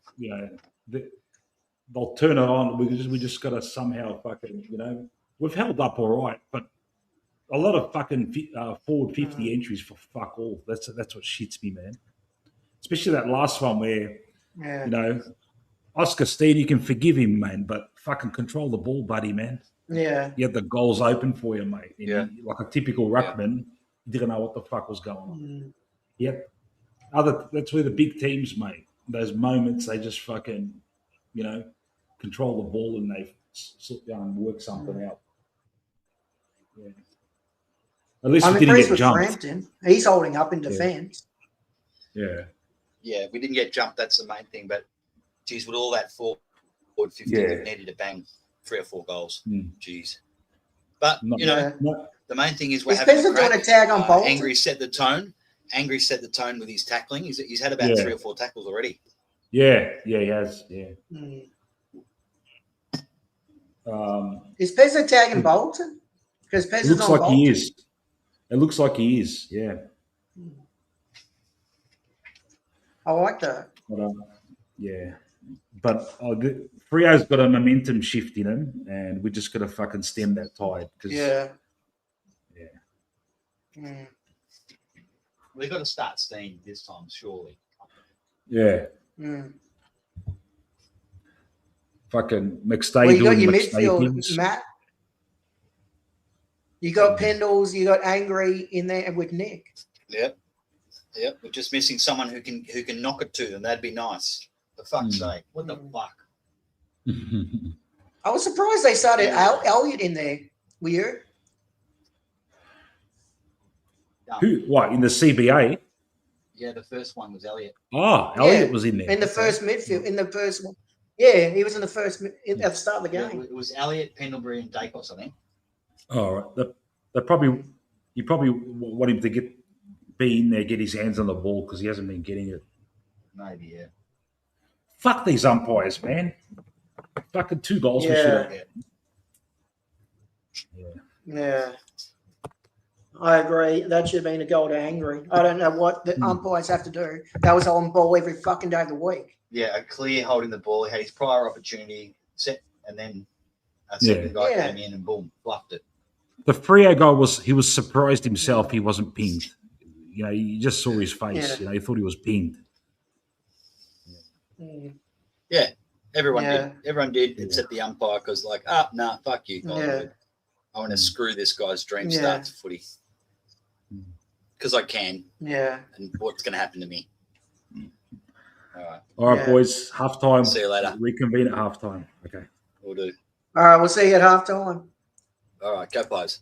they'll turn it on. We just got to somehow fucking, we've held up all right, but a lot of fucking forward 50 entries for fuck all. That's what shits me, man. Especially that last one where, Oscar Steene, you can forgive him, man, but fucking control the ball, buddy, man. Yeah. You had the goals open for you, mate. Like a typical ruckman, you didn't know what the fuck was going on. That's where the big teams, mate, those moments, they just fucking, control the ball and they work something out. Yeah. At least we didn't get jumped. Frampton. He's holding up in defence. Yeah. Yeah, we didn't get jumped. That's the main thing. But, geez, with all that forward 50, we needed to bang 3 or 4 goals. Jeez. But, the main thing is we're having a crack. Doing a tag on Bolton? Angry set the tone. Angry set the tone with his tackling. He's had about 3 or 4 tackles already. Yeah, he has. Yeah. Is Pezza tagging Bolton? Because Pezza's looks on like Bolton. he is. It looks like he is. Yeah. I like that. But Freo's got a momentum shift in him, and we just got to fucking stem that tide. We've got to start Steene this time, surely. Yeah. Fucking McStay. Well, you got your McStay midfield, things. Matt. You got Pendles. You got Angry in there with Nick. Yep. We're just missing someone who can knock it to them. That'd be nice. For fuck's sake. What the fuck? I was surprised they started Elliot in there. Weird. Who? What, in the CBA? Yeah, the first one was Elliot. Oh, Elliot was in there. In the first midfield. In the first one. Yeah, he was in the first at the start of the game. It was Elliot, Pendlebury, and Daicos, I think. All right. You probably want him to be in there, get his hands on the ball because he hasn't been getting it. Maybe, yeah. Fuck these umpires, man. Fucking 2 goals we should have. Yeah. I agree. That should have been a goal to Angry. I don't know what the umpires have to do. That was on ball every fucking day of the week. Yeah, a clear holding the ball. He had his prior opportunity set, and then a second guy came in and boom, fluffed it. The Freo guy was surprised himself he wasn't pinged. You know, you just saw his face. Yeah. You know, he thought he was pinged. Yeah, everyone did. Everyone did except the umpire because, like, nah, fuck you, Collingwood. I want to screw this guy's dream start to footy because I can. Yeah. And what's going to happen to me? All right, boys. Halftime. See you later. Reconvene at halftime. Okay. We'll do. All right, we'll see you at halftime. All right, go Pies.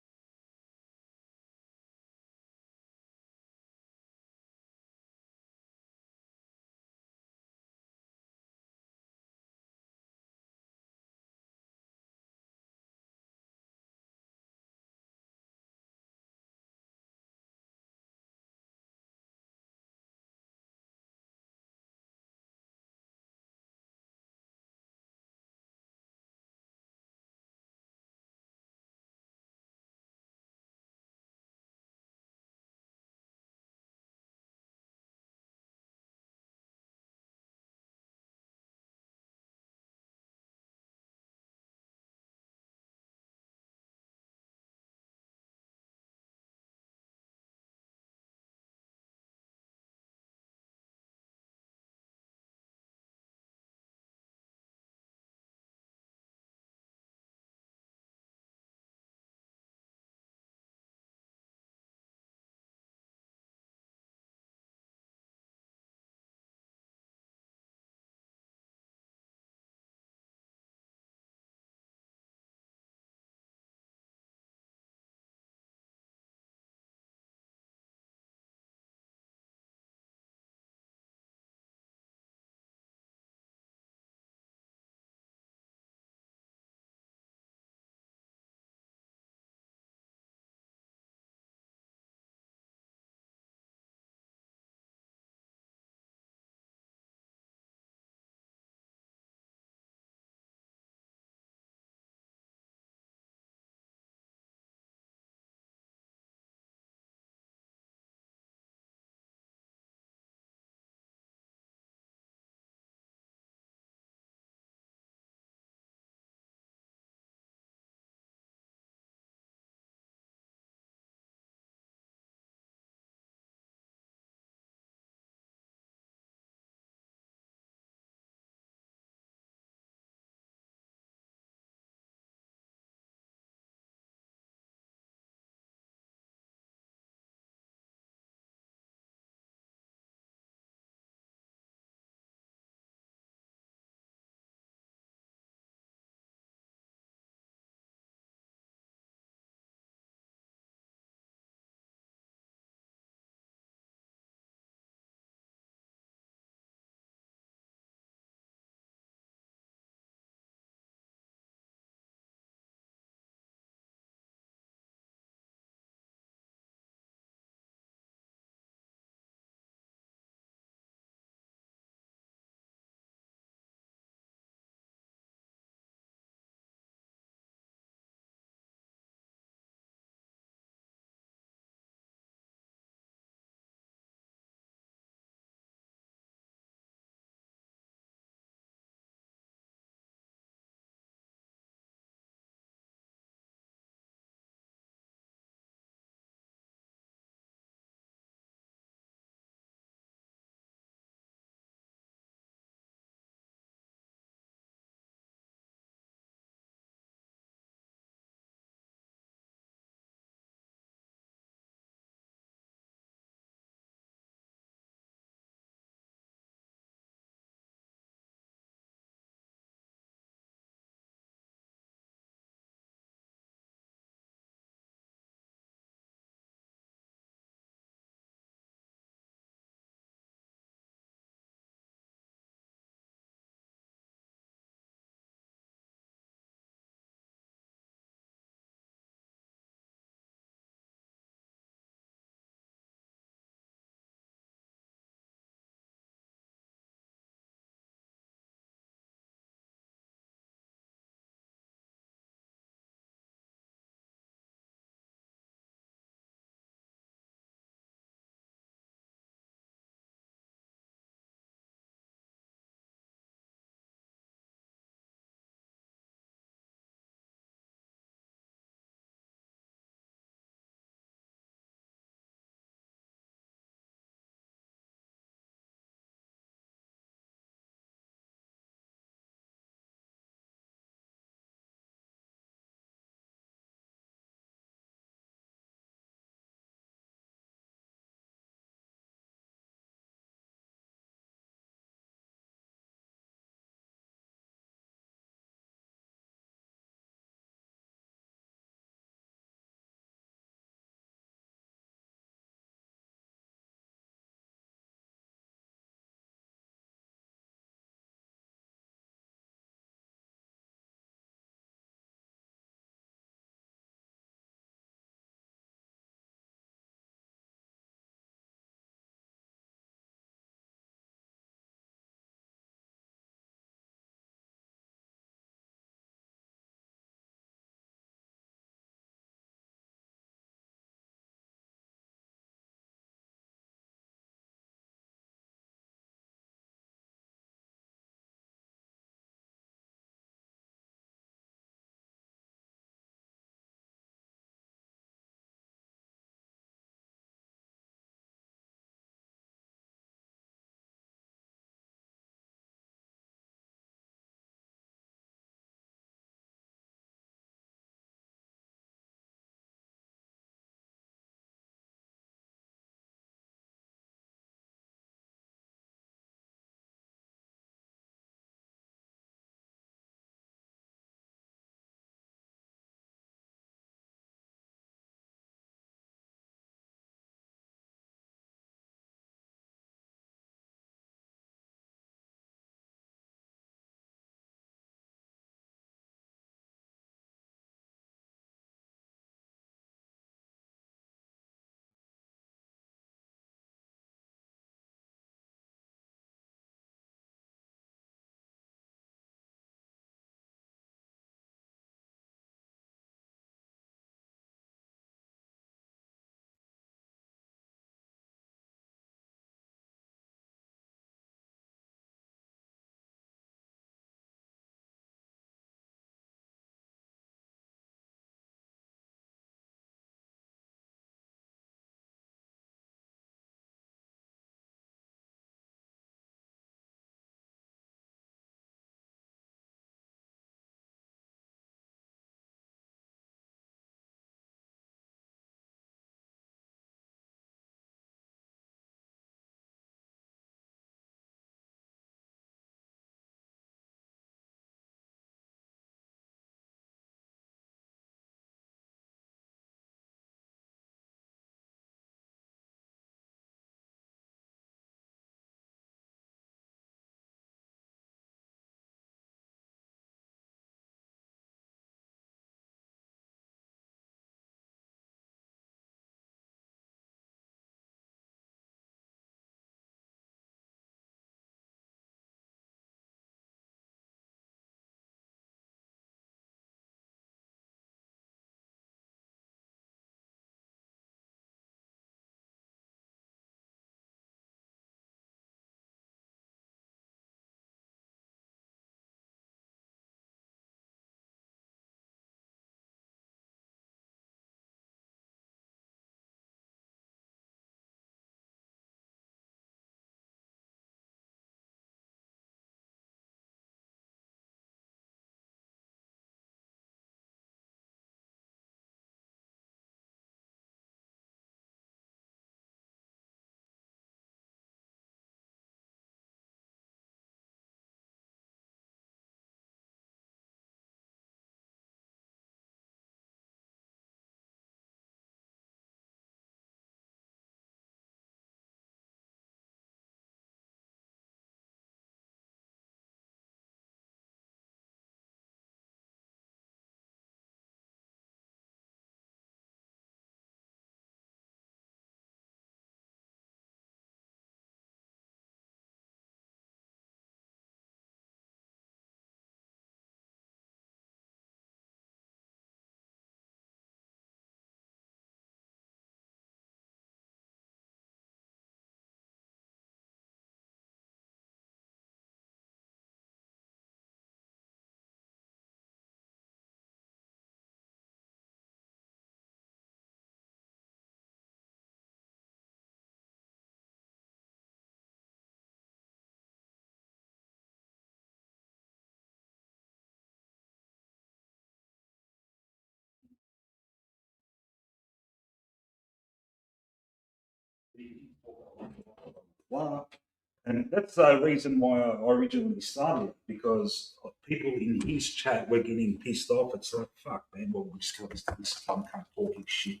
And that's the reason why I originally started, because people in his chat were getting pissed off. It's like, fuck, man, well, we just got this cunt talking shit.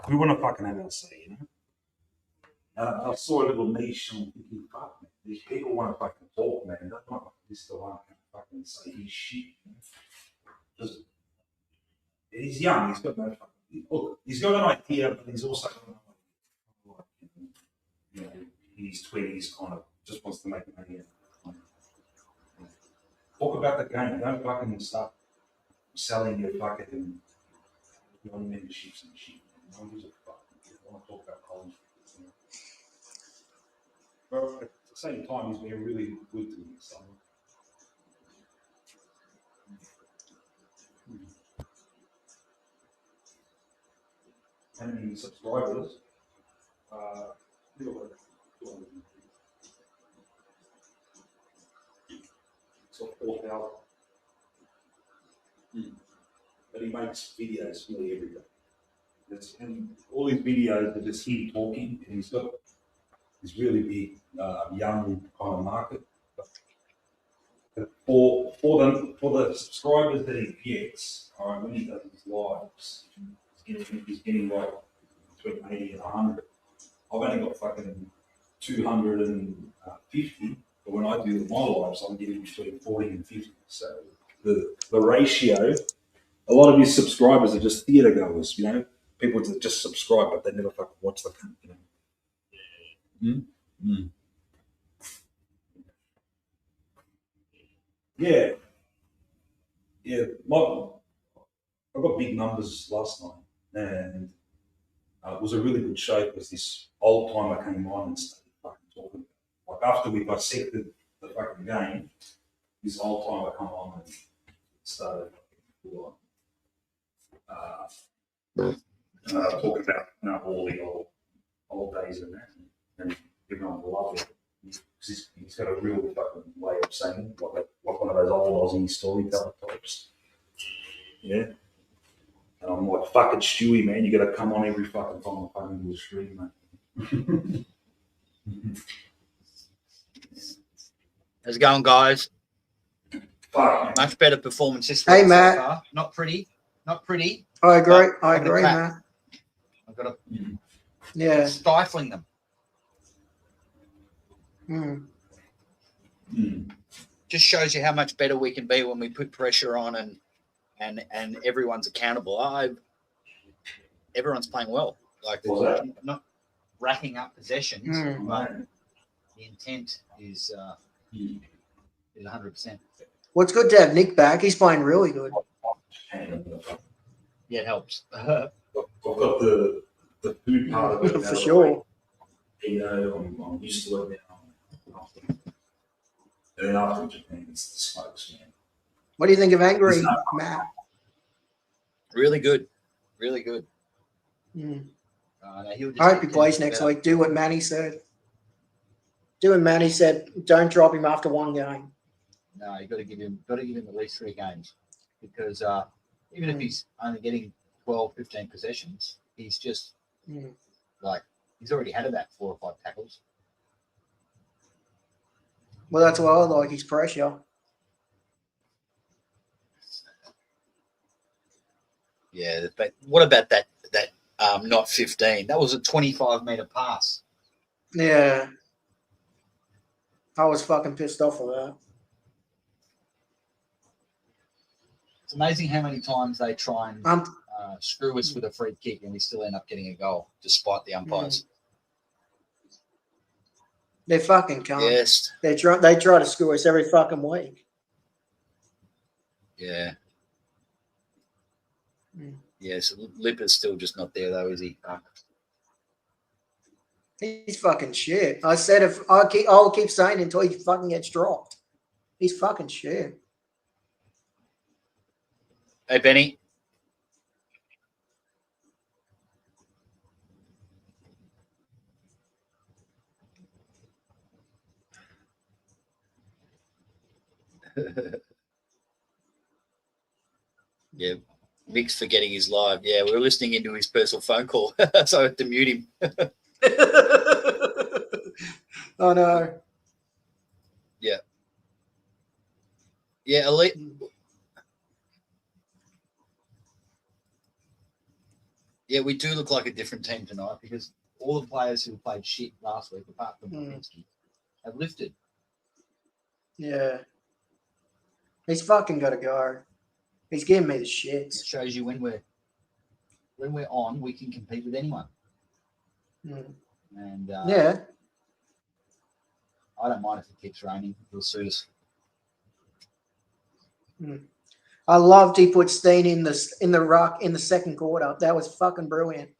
We want to fucking have our say, you know? I saw a little niche and I'm thinking, fuck, man, these people want to fucking talk, man. That's not this the one can fucking say his shit, you know? Just, he's young, he's got no fucking, look, he's got an idea, but he's also got an idea. You know, in his 20s, kind of just wants to make money. Talk about the game. Don't fucking start selling your fucking memberships and shit. No one gives a fuck. I want to talk about Collingwood. But at the same time, he's been really good to me. So. How many subscribers? So 4,000. But he makes videos nearly every day. And all his videos are just him talking, and he's got this really big young kind of market. But for the subscribers that he gets, all right, when he does his lives, he's getting like between 80 and 100. I've only got fucking 250, but when I do my lives, I'm getting between 40 and 50. So the ratio, a lot of his subscribers are just theatre goers, you know, people that just subscribe, but they never fucking watch the cunt, you know. Yeah. Yeah. I got big numbers last night, and it was a really good show because this old timer came on and started fucking talking. Like after we dissected the fucking game, this old timer come on and started talking about all the old days and that, and everyone loved it. He's got a real fucking way of saying it, like one of those old Aussie storyteller types. Yeah. And I'm like, fucking Stewie, man, you gotta come on every fucking time I fucking do a stream, mate. How's it going, guys? Fuck. Much better performance this Hey, week Matt. so far. Not pretty. I agree. I having a agree, crack. Matt. I've got to Yeah. stifling them. Just shows you how much better we can be when we put pressure on and everyone's accountable. Everyone's playing well. Like not racking up possessions, but the intent is 100%. What's good to have Nick back? He's playing really good. Yeah, it helps. I've got the food part of it For sure. You know, I'm used to it now. And then after Japan, it's the smokes, man. What do you think of Angry, Matt? Really good. Really good. I hope he plays next week. Do what Manny said. Don't drop him after one game. No, you got to give him at least 3 games, because even if he's only getting 12, 15 possessions, he's just like he's already had about 4 or 5 tackles. Well, that's what I like. His pressure. Yeah, but what about that not 15? That was a 25-meter pass. Yeah. I was fucking pissed off with that. It's amazing how many times they try and screw us with a free kick and we still end up getting a goal despite the umpires. They fucking can't. Yes. They try to screw us every fucking week. Yeah. Yes, Lipper's still just not there though, is he? He's fucking shit. I said I'll keep saying it until he fucking gets dropped. He's fucking shit. Hey, Benny. Yeah, Mick's forgetting he's live. Yeah, we were listening into his personal phone call, so I had to mute him. Oh no. Yeah. Yeah, Elite. Yeah, we do look like a different team tonight because all the players who played shit last week, apart from Lipinski, have lifted. Yeah. He's fucking got to go. He's giving me the shits. It shows you when we're on, we can compete with anyone. And yeah. I don't mind if it keeps raining. It'll suit us. I loved he put Steene in the ruck in the second quarter. That was fucking brilliant.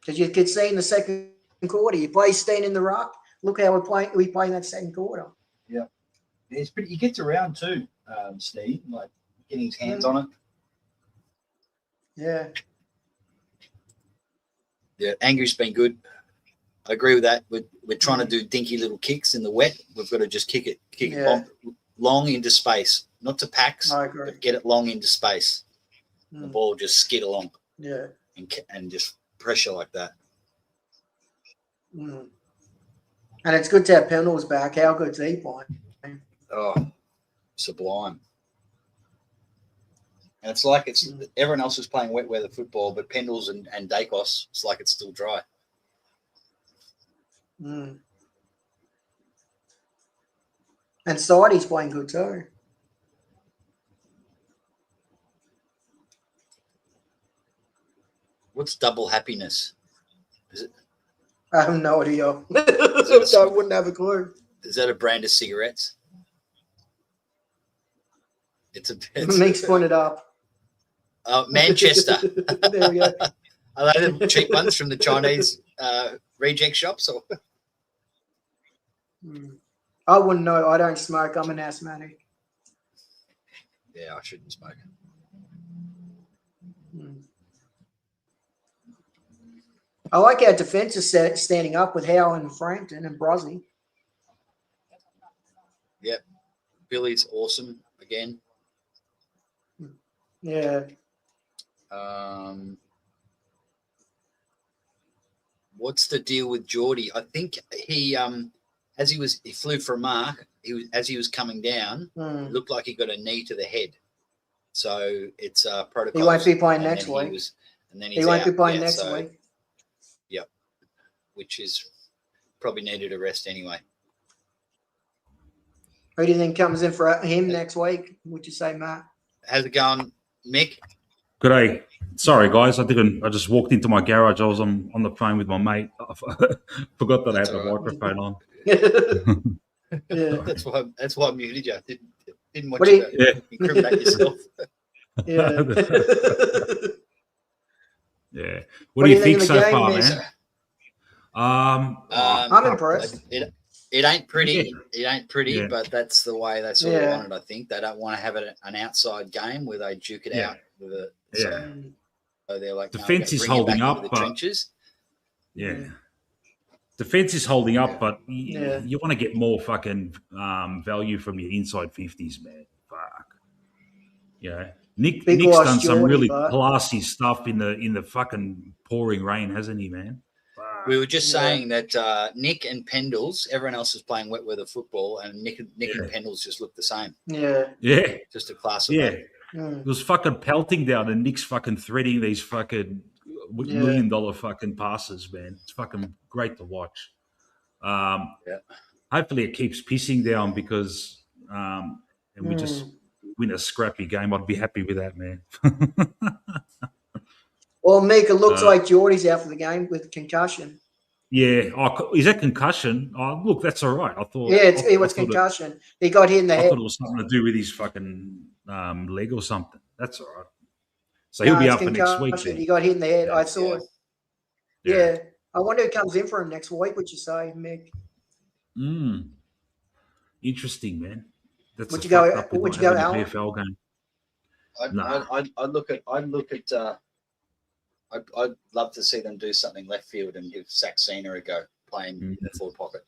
Because you could see in the second quarter, you play Steene in the ruck. Look how we play in that second quarter. Yeah, it's pretty. He gets around too, Steve. Like getting his hands on it. Yeah. Yeah, Angry's been good. I agree with that. We're trying to do dinky little kicks in the wet. We've got to just kick it long into space, not to packs. I agree. But get it long into space. The ball just skid along. Yeah. And just pressure like that. And it's good to have Pendle's back. How good's he playing? Oh, sublime. And it's like everyone else is playing wet weather football, but Pendles and Daicos, it's like it's still dry. And Sidey's playing good too. What's double happiness? Is it? I have no idea. I wouldn't have a clue. Is that a brand of cigarettes? It's Mick's pointed up. Manchester. There we go. Are they the cheap ones from the Chinese reject shops? Or? I wouldn't know. I don't smoke. I'm an asthmatic. Yeah, I shouldn't smoke. I like our defence is standing up with Howe and Frampton and Brozzy. Yep. Billy's awesome again. Yeah. What's the deal with Geordie? I think he flew for a mark. As he was coming down, it looked like he got a knee to the head. So it's protocol. He won't be playing next week. He won't be playing next week. Yep. Which is probably needed a rest anyway. Who do you think comes in for him next week? Would you say, Matt? How's it going, Mick? Good day. Sorry, guys. I just walked into my garage. I was on the phone with my mate. I forgot that I had the microphone on. Yeah. That's why I muted you. Didn't want you to incriminate yourself. Yeah. Yeah. What do you think so far, man? I'm impressed. It ain't pretty. It ain't pretty, but that's the way they sort of want it, I think. They don't want to have an outside game where they duke it out with a so they're like defense is holding up, but trenches. Defense is holding up, but you want to get more fucking value from your inside 50s, man. Fuck. Yeah. Nick's done some really classy stuff in the fucking pouring rain, hasn't he, man? We were just saying that Nick and Pendles, everyone else is playing wet weather football, and Nick and Pendles just look the same. Yeah. Yeah. Just a class of it. It was fucking pelting down, and Nick's fucking threading these fucking $1 million fucking passes, man. It's fucking great to watch. Hopefully it keeps pissing down because and we just win a scrappy game. I'd be happy with that, man. Well, Mick, it looks like Geordie's out for the game with concussion. Yeah. Oh, is that concussion? Oh, look, that's all right. I thought. Yeah, it was concussion. He got hit in the head. I thought it was something to do with his fucking leg or something. That's all right. So he'll be up for next week. Then. He got hit in the head. I saw it. Yeah. I wonder who comes in for him next week, would you say, Mick? Interesting, man. That's would you go, Al? VFL game. I'd love to see them do something left field and give Saxena a go playing in the forward pocket.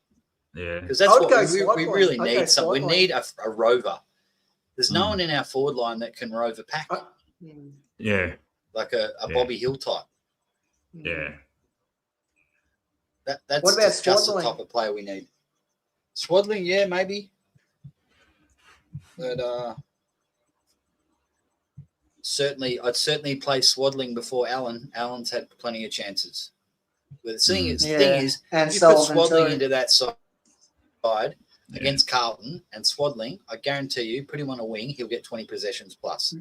Yeah. Because that's I would what go we Swadling. really I'd need. go So we Swadling. need a rover. There's no one in our forward line that can rove a pack, Yeah. like a Yeah. Bobby Hill type. Yeah. That's What about just the Swadling? type of player we need. Swadling, yeah, maybe. But I'd certainly play Swadling before Allen. Allen's had plenty of chances. But the thing is, and if you put Sullivan Swadling too. into that side against Carlton and Swadling, I guarantee you, put him on a wing, he'll get 20 possessions plus.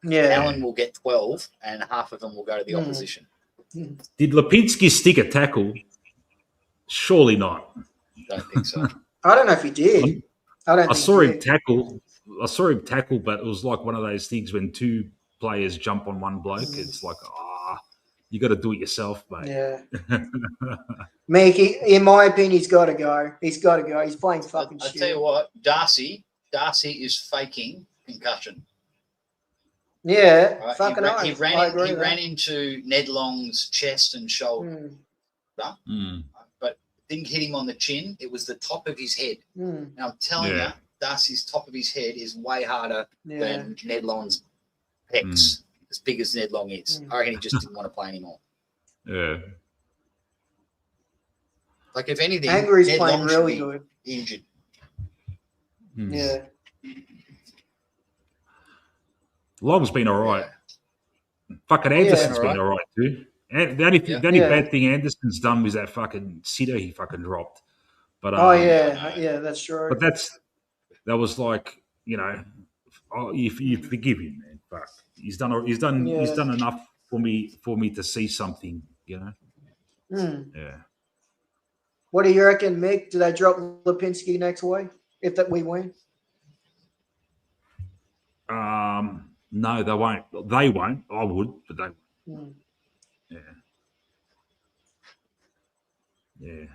Yeah. Allen will get 12, and half of them will go to the opposition. Did Lipinski stick a tackle? Surely not. Don't think so. I don't know if he did. I saw him tackle. But it was like one of those things when two players jump on one bloke. It's like, you got to do it yourself, mate. Yeah. Mickey, in my opinion, he's got to go. He's got to go. He's playing fucking I shit. tell you what, Darcy is faking concussion. Yeah, Right? fucking He oath. I agree he with ran that. into Ned Long's chest and shoulder, but didn't hit him on the chin. It was the top of his head. And I'm telling you, Darcy's top of his head is way harder than Ned Long's pecs, as big as Ned Long is. I reckon he just didn't want to play anymore. Yeah. Like, if anything, Angry's Ned playing Long should really be good. injured. Yeah. Long's been all right. Fucking Anderson's been all right too. And the only bad thing Anderson's done was that fucking sitter he fucking dropped. But that's true. But that was like, you forgive him, man. Fuck, he's done enough for me to see something, Yeah. What do you reckon, Mick? Do they drop Lipinski next week if we win? No, they won't. They won't. I would, but they won't. Yeah.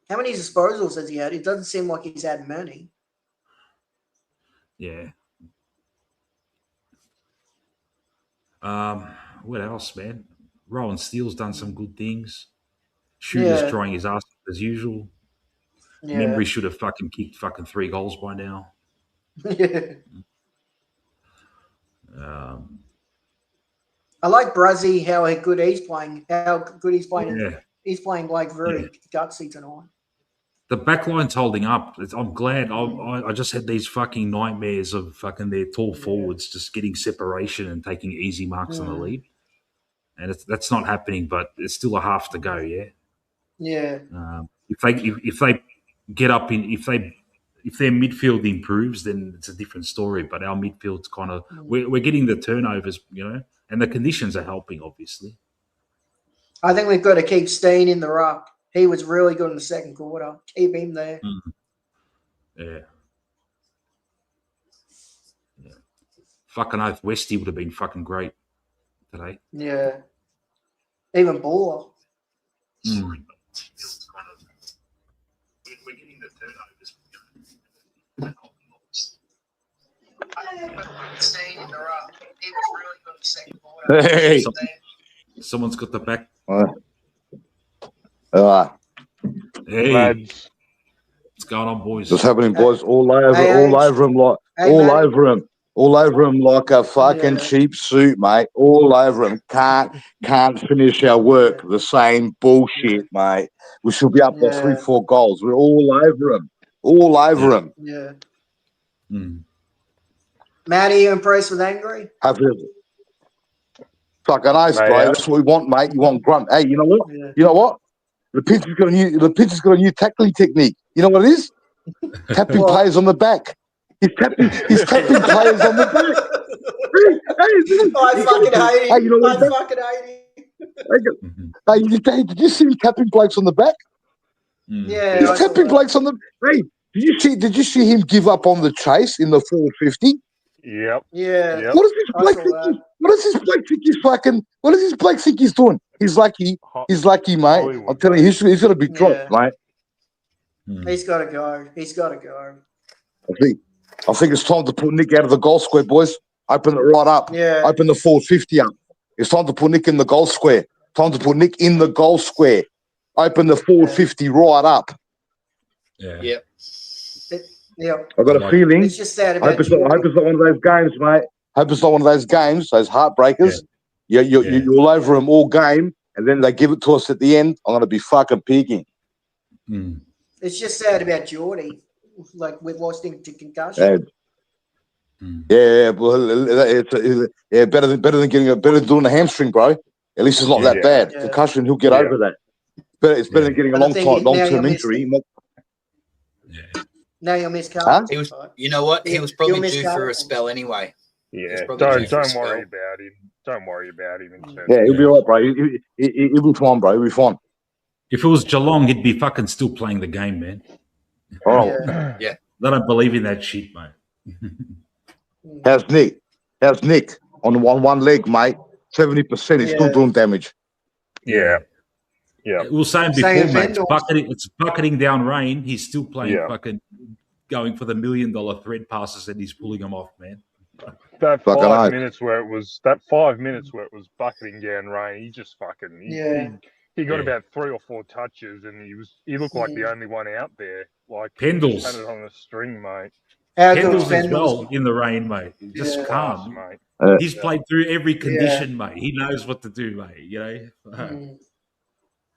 How many disposals has he had? It doesn't seem like he's had many. Yeah. What else, man? Rowan Steele's done some good things. Shooter's trying his ass as usual. Yeah. Membrey should have fucking kicked 3 goals by now. I like Brazzy, how good he's playing. Yeah. He's playing like very gutsy tonight. The back line's holding up. I'm glad. I just had these fucking nightmares of fucking their tall forwards just getting separation and taking easy marks on the lead. And that's not happening, but it's still a half to go, yeah? Yeah. If they get up if their midfield improves, then it's a different story. But our midfield's kind of we're getting the turnovers, and the conditions are helping, obviously. I think we've got to keep Steene in the ruck. He was really good in the second quarter. Keep him there. Yeah. Fucking oath, Westy would have been fucking great today. Yeah. Even Baller. We're getting the turnovers. Steene in the ruck. He was really good in the second quarter. Hey. Someone's got the back. Hey, Lads. what's going on, boys? What's happening, boys? All over him like a fucking cheap suit, mate. All over him. Can't finish our work. The same bullshit, mate. We should be up by 3-4 goals. We're all over him. All over him. Yeah. Mm. Matt, are you impressed with Angry? Fucking nice, bro. That's what we want, mate. You want grunt. Hey, you know what? Yeah. You know what? The pitcher's got a new tackling technique. You know what it is? Tapping players on the back. He's tapping players on the back. I fucking hate him. Hey, you know what? I fucking hate him. Did you see him tapping blokes on the back? Yeah. He's tapping blokes on the. Hey, did you see him give up on the chase in the 450? Yep. Yeah. Yep. What does this bloke think? What does this bloke think he's doing? He's lucky, mate. Hollywood, I'm telling you, he's going to be dropped, mate. He's got to go. He's got to go. I think it's time to put Nick out of the goal square, boys. Open it right up. Yeah. Open the 450 up. It's time to put Nick in the goal square. Time to put Nick in the goal square. Open the forward 50 right up. Yeah. Yep. Yeah. I've got a feeling. It's just sad I about hope it's not one of those games, mate. Hope it's not one of those games, those heartbreakers. You're over them all game, and then they give it to us at the end. I'm going to be fucking peeking. Mm. It's just sad about Geordie. Like, we've lost him to concussion. Better than doing a hamstring, bro. At least it's not that bad. Yeah. Concussion, he'll get over that. It's better than getting a long-term injury. Now you'll miss Carlton. He was, you know what? He was probably due for a spell anyway. Yeah, don't worry about him. Don't worry about him. He'll be all right, bro. He'll be fine, bro. He'll be fine. If it was Geelong, he'd be fucking still playing the game, man. Oh, yeah. They don't believe in that shit, mate. How's Nick? On one leg, mate? 70%. He's still doing damage. Yeah. We were saying before, mate. It's bucketing down rain. He's still playing fucking going for the $1 million thread passes, and he's pulling them off, man. That 5 minutes where it was bucketing down rain, he just fucking he got about 3 or 4 touches, and he looked like the only one out there. Like Pendles had it on a string, mate. Pendles as well in the rain, mate. Just calm, mate. He's played through every condition, mate. He knows what to do, mate. You know.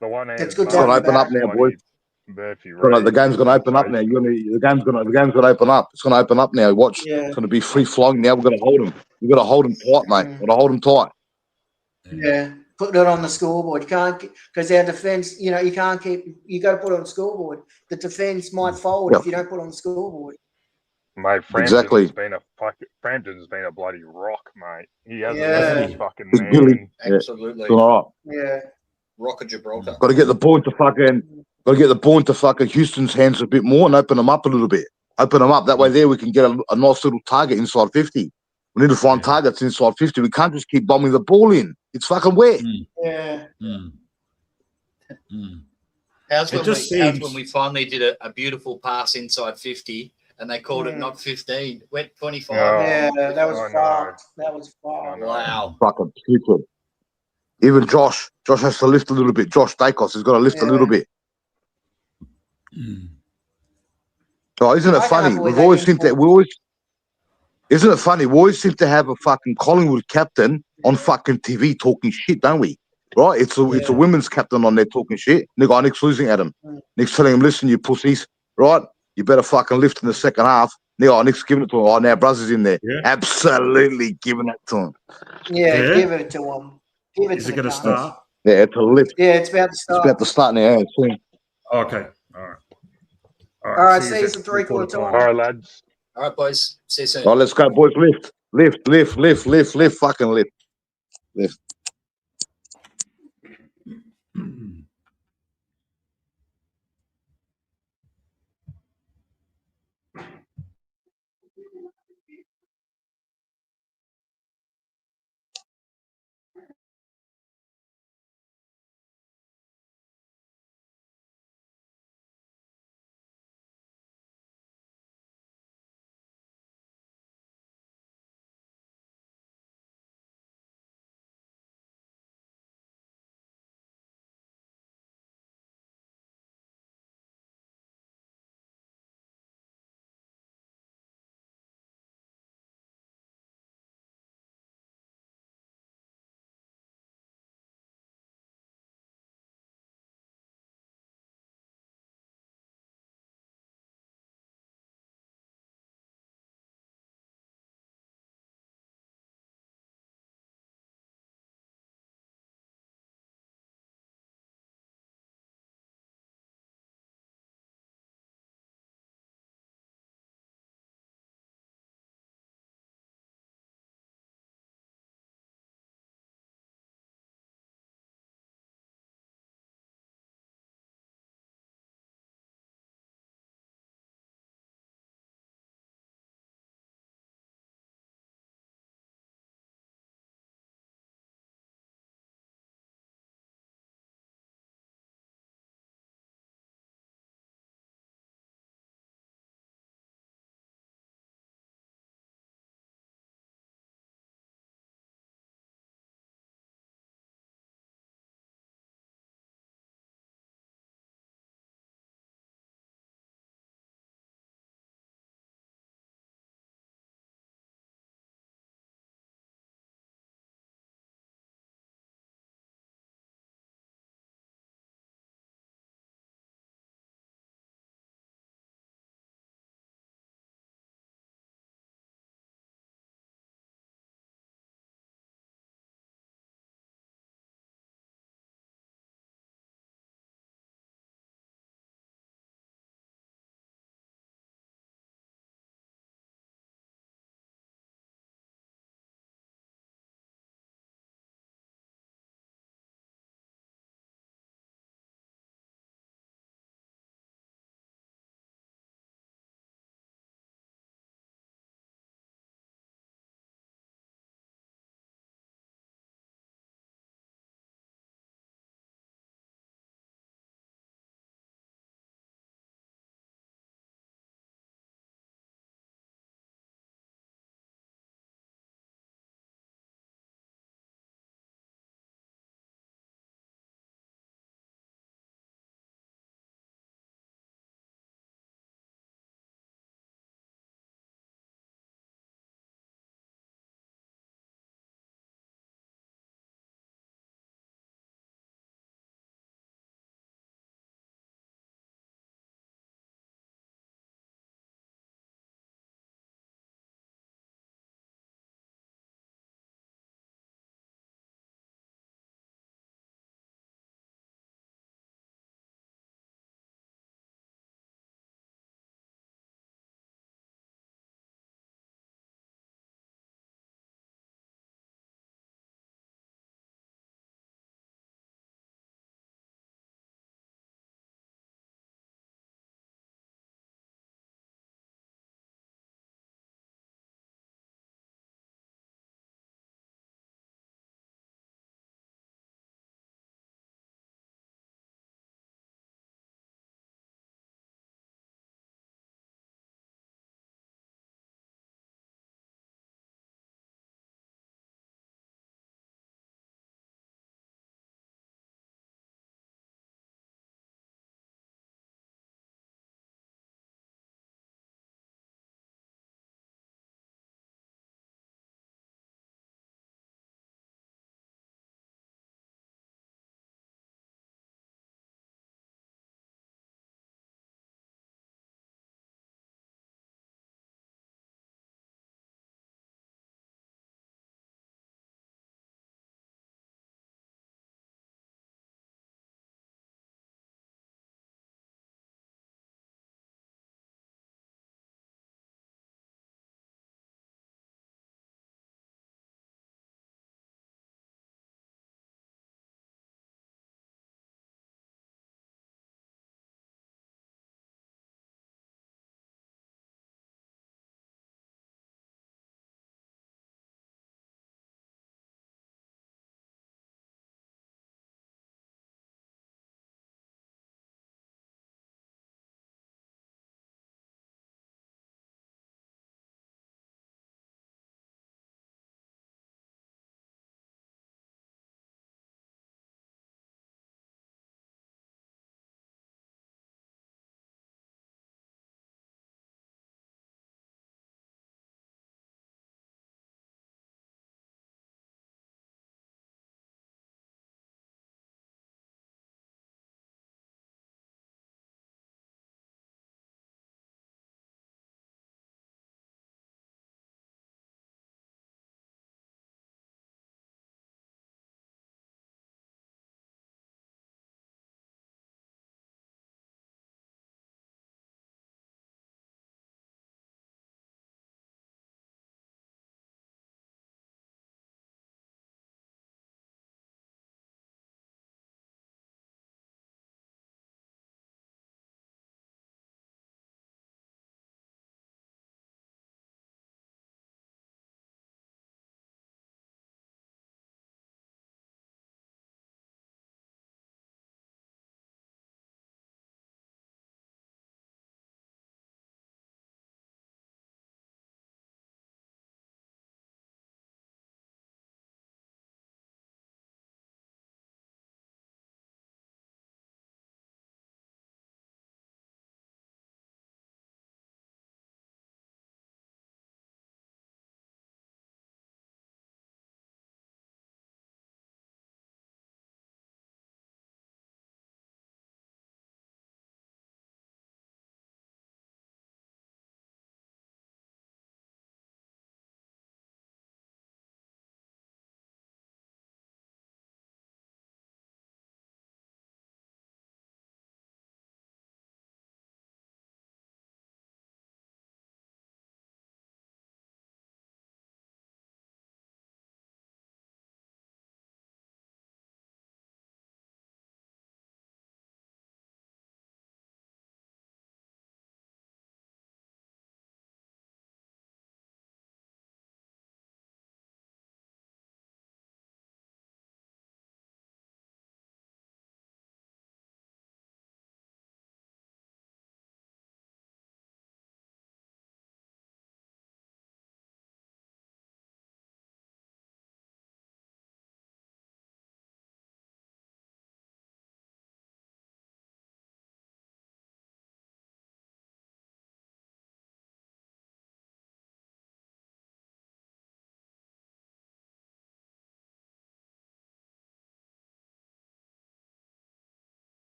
The one it's going to open up now, boys. The game's going to open up now. The game's going to open up. It's going to open up now. Watch. It's going to be free flowing now. We're going to hold him. We've got to hold him tight, mate. We've got to hold him tight. Yeah. Put it on the scoreboard. You can't, because our defence, you can't keep, you got to put it on the scoreboard. The defence might fold if you don't put it on the scoreboard. Mate, Frampton's been a bloody rock, mate. He hasn't his fucking man. Absolutely. All right. Yeah. Rock of Gibraltar. Got to get the ball into fucking Houston's hands a bit more and open them up a little bit. Open them up. That way there we can get a nice little target inside 50. We need to find targets inside 50. We can't just keep bombing the ball in. It's fucking wet. Yeah. How's when we finally did a beautiful pass inside 50 and they called it not 15, wet 25? Yeah, that was fucked. That was fucked. Wow. Fucking stupid. Even Josh has to lift a little bit. Josh Daicos has got to lift a little bit. Oh, isn't it funny? Isn't it funny? We always seem to have a fucking Collingwood captain on fucking TV talking shit, don't we? Right? It's a women's captain on there talking shit. Nick's losing at him. Nick's telling him, listen, you pussies, right? You better fucking lift in the second half. Nick's giving it to him. Oh, now Brothers in there. Yeah. Absolutely giving it to him. Yeah, give it to him. Give it Is to it going to start? Yeah, it's a lift. Yeah, it's about to start. It's about to start now. Okay. All right, see you some 3/4 time. All right, lads. All right, boys. See you soon. All right, let's go, boys. Lift. Fucking lift.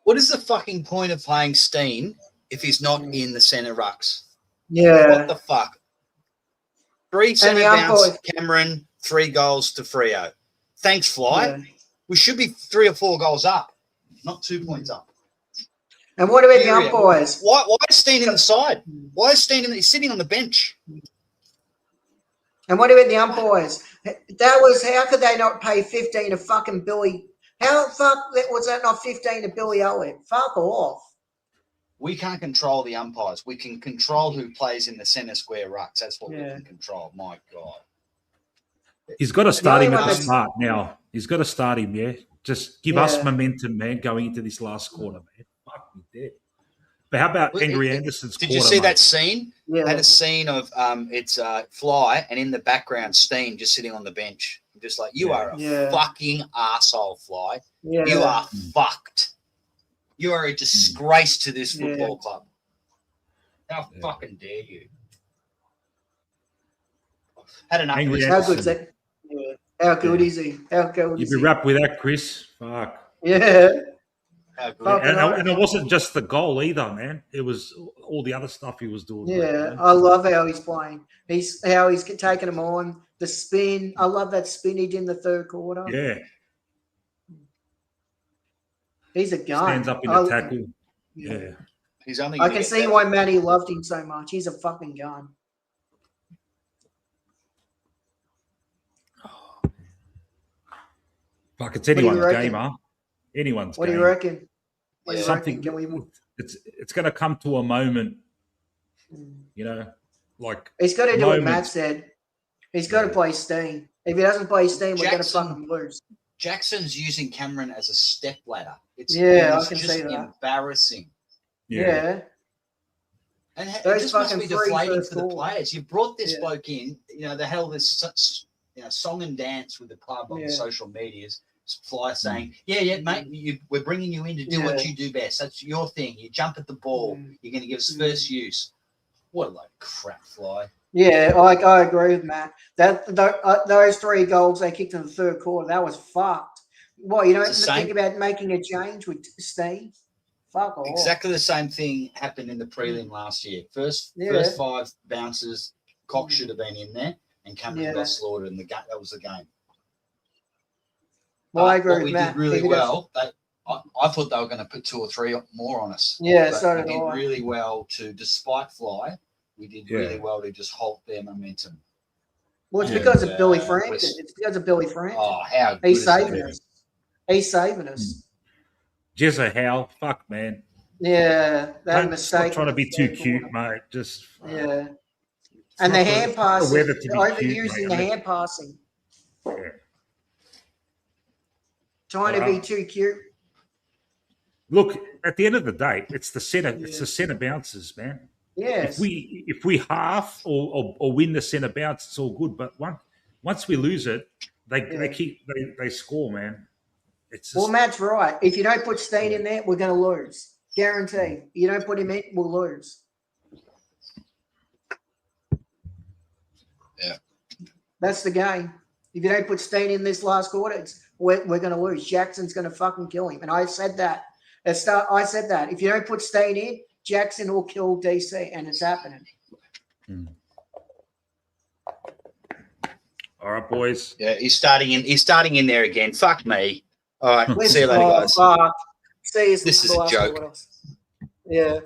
What is the fucking point of playing Steene if he's not in the centre rucks? Yeah. What the fuck? 3 centre bounce, Cameron, 3 goals to Freo. Thanks, Fly. Yeah. We should be 3 or 4 goals up, not 2 points up. And what about the umpires? Why is Steene in the side? Why is Steene He's sitting on the bench? And what about the umpires? That was, how could they not pay 15 to fucking Billy? How fuck was that not 15 to Billy Elliot? Fuck off. We can't control the umpires. We can control who plays in the centre square rucks. That's what we can control. My God. He's got to start him at the start now. He's got to start him, yeah. Just give us momentum, man, going into this last quarter, man. Fuck me dead. But how about Angry Anderson's quarter, Did you see mate? that scene? Yeah. That a scene of it's Fly, and in the background, Steene just sitting on the bench. I'm just like, you are a fucking arsehole, Fly. Yeah. You are fucked. You are a disgrace to this football club. How fucking dare you? Had enough. Angry How good is that? Yeah. How good is he? How good is he? You'd be wrapped with that, Chris. Fuck. Yeah. And it wasn't just the goal either, man. It was all the other stuff he was doing. Yeah, I love how he's playing. How he's taking them on. The spin. I love that spinach in the third quarter. Yeah. He's a gun. Stands up in the tackle. Yeah. I can see why Matty loved him so much. He's a fucking gun. Fuck, it's anyone's game, huh? Anyone's what game. Do you reckon? Something. It's going to come to a moment, you know, like he's got to do what Matt said. He's got to play Steene. If he doesn't play Steene, we're going to fucking lose. Jackson's using Cameron as a step ladder. I can see that. Embarrassing. Yeah. And it just must be deflating for the players. You brought this bloke in, you know, the hell there's such, you know, song and dance with the club on the social medias. Fly saying, mate, we're bringing you in to do what you do best. That's your thing. You jump at the ball. You're going to give us first use. What a load of crap, Fly. Yeah, I agree with Matt. Those 3 goals they kicked in the third quarter, that was fucked. What, you don't think about making a change with Steene? Fuck off. Exactly the same thing happened in the prelim last year. First 5 bounces, Cox should have been in there, and Cameron got slaughtered, and that was the game. Well, I agree with we Matt. Did really well. I thought they were going to put 2 or 3 more on us. Yeah, so did I. We did really well despite Fly, we did really well to just halt their momentum. Well, it's because of Billy Frampton. It's because of Billy Frampton. Oh, how good he's saving us. He's saving us. Jezza Howe, fuck, man. Yeah, that mistake. Not trying to be too cute, mate. Just and the hand passing, overusing the hand passing. Yeah. Trying to be too cute. Look, at the end of the day, it's the center. It's the center bounces, man. Yes. If we half or win the center bounce, it's all good. But once we lose it, they score, man. It's just, Matt's right. If you don't put Steene in there, we're going to lose. Guaranteed. You don't put him in, we'll lose. Yeah. That's the game. If you don't put Steene in this last quarter, we're going to lose. Jackson's going to fucking kill him. And I said that. I said that. If you don't put Steene in, Jackson will kill DC, and it's happening. All right, boys. Yeah, he's starting in there again. Fuck me. All right. See you later, guys. See you. This is a joke. Yeah.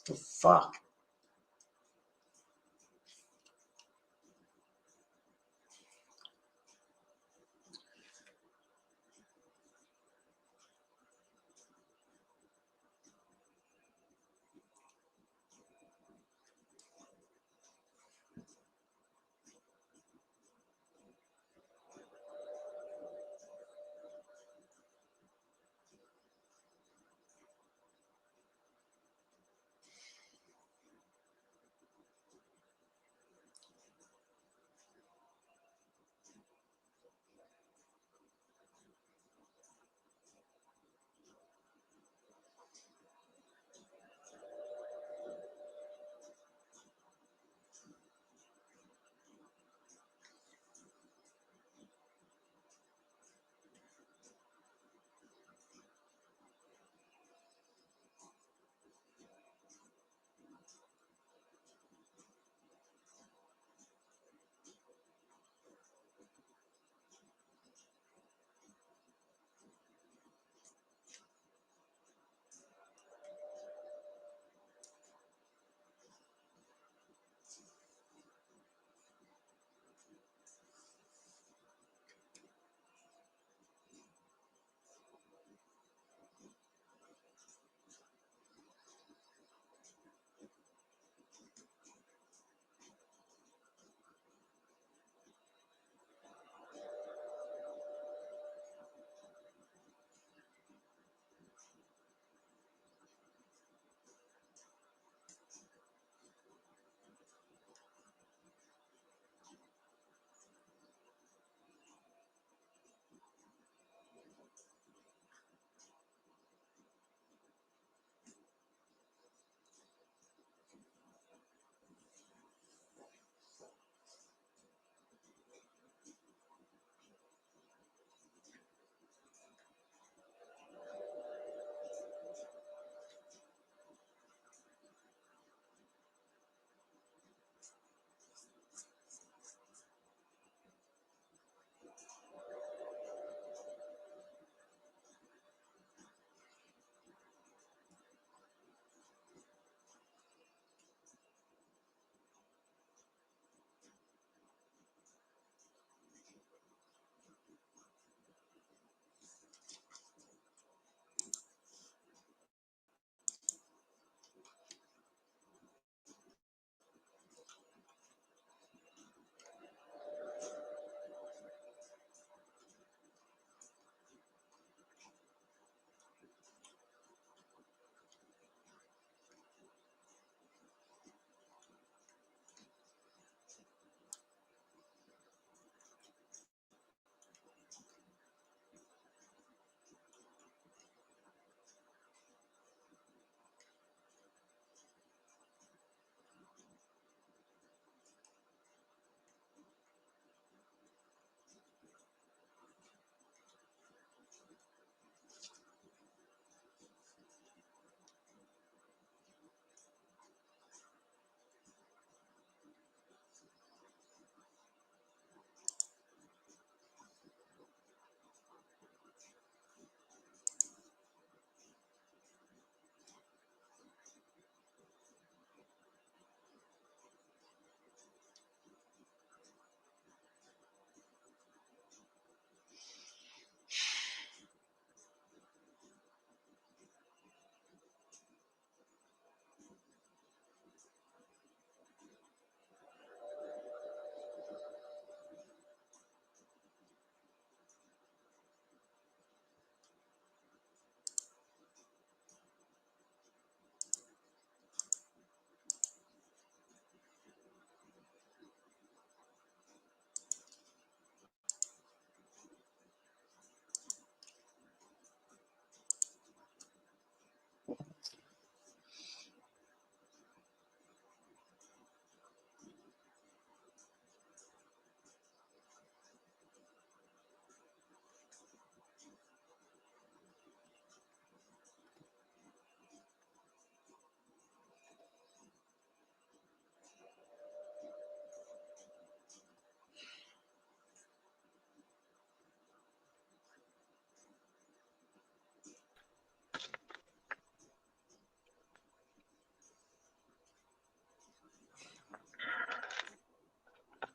The fuck?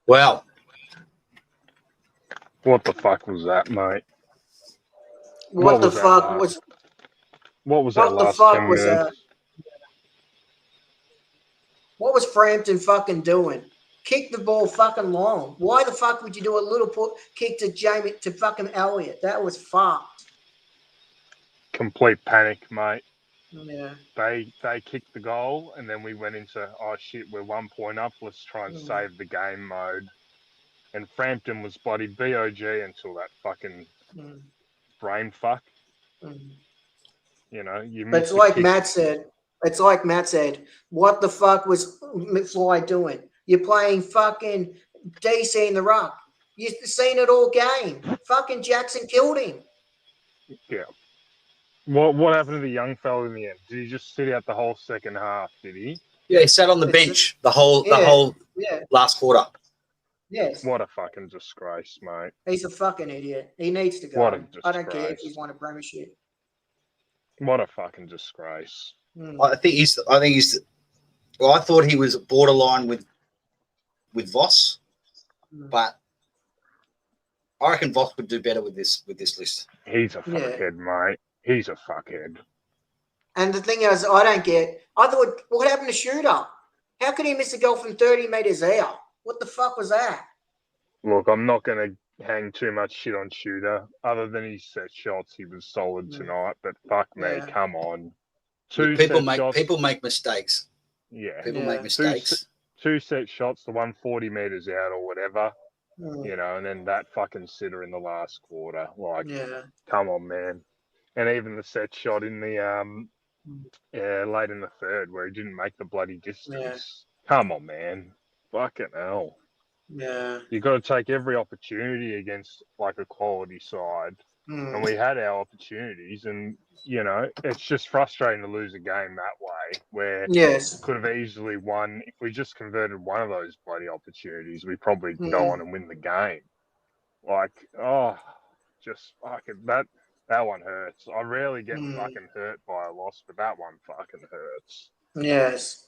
Well, What the fuck was that, mate? What the was that fuck last- was? What was that What the last fuck 10 was minutes? that? What was Frampton fucking doing? Kick the ball fucking long. Why the fuck would you do a little kick to Jamie to fucking Elliot? That was fucked. Complete panic, mate. Yeah. They kicked the goal, and then we went into, oh shit, we're 1 point up. Let's try and save the game mode. And Frampton was bloody BOG until that fucking brain fuck. You know, you But missed it's like kick. Matt said. It's like Matt said. What the fuck was McFly doing? You're playing fucking DC in the ruck. You've seen it all game. Fucking Jackson killed him. Yeah. What happened to the young fella in the end? Did he just sit out the whole second half? Did he? yeah, he sat on the bench the whole Yeah. last quarter. Yes. What a fucking disgrace, mate. He's a fucking idiot. He needs to go. What a I don't care if disgrace. he's won a premiership. What a fucking disgrace. I think he's. Well, I thought he was borderline with Voss, but I reckon Voss would do better with this list. He's a fuckhead, mate. He's a fuckhead. And the thing is, I don't get. I thought, what happened to Shooter? How could he miss a goal from 30 metres out? What the fuck was that? Look, I'm not going to hang too much shit on Shooter. Other than his set shots, he was solid tonight. But fuck me, come on. People make mistakes. Yeah. People make mistakes. Two set shots, the one 40 metres out or whatever. You know, and then that fucking sitter in the last quarter. Like, come on, man. And even the set shot in the late in the third where he didn't make the bloody distance. Come on, man. Fucking hell. Yeah. You got to take every opportunity against like a quality side. And we had our opportunities, and you know, it's just frustrating to lose a game that way where could have easily won. If we just converted one of those bloody opportunities, we probably go on and win the game. Like, just fucking that one hurts. I rarely get fucking hurt by a loss, but that one fucking hurts. Yes.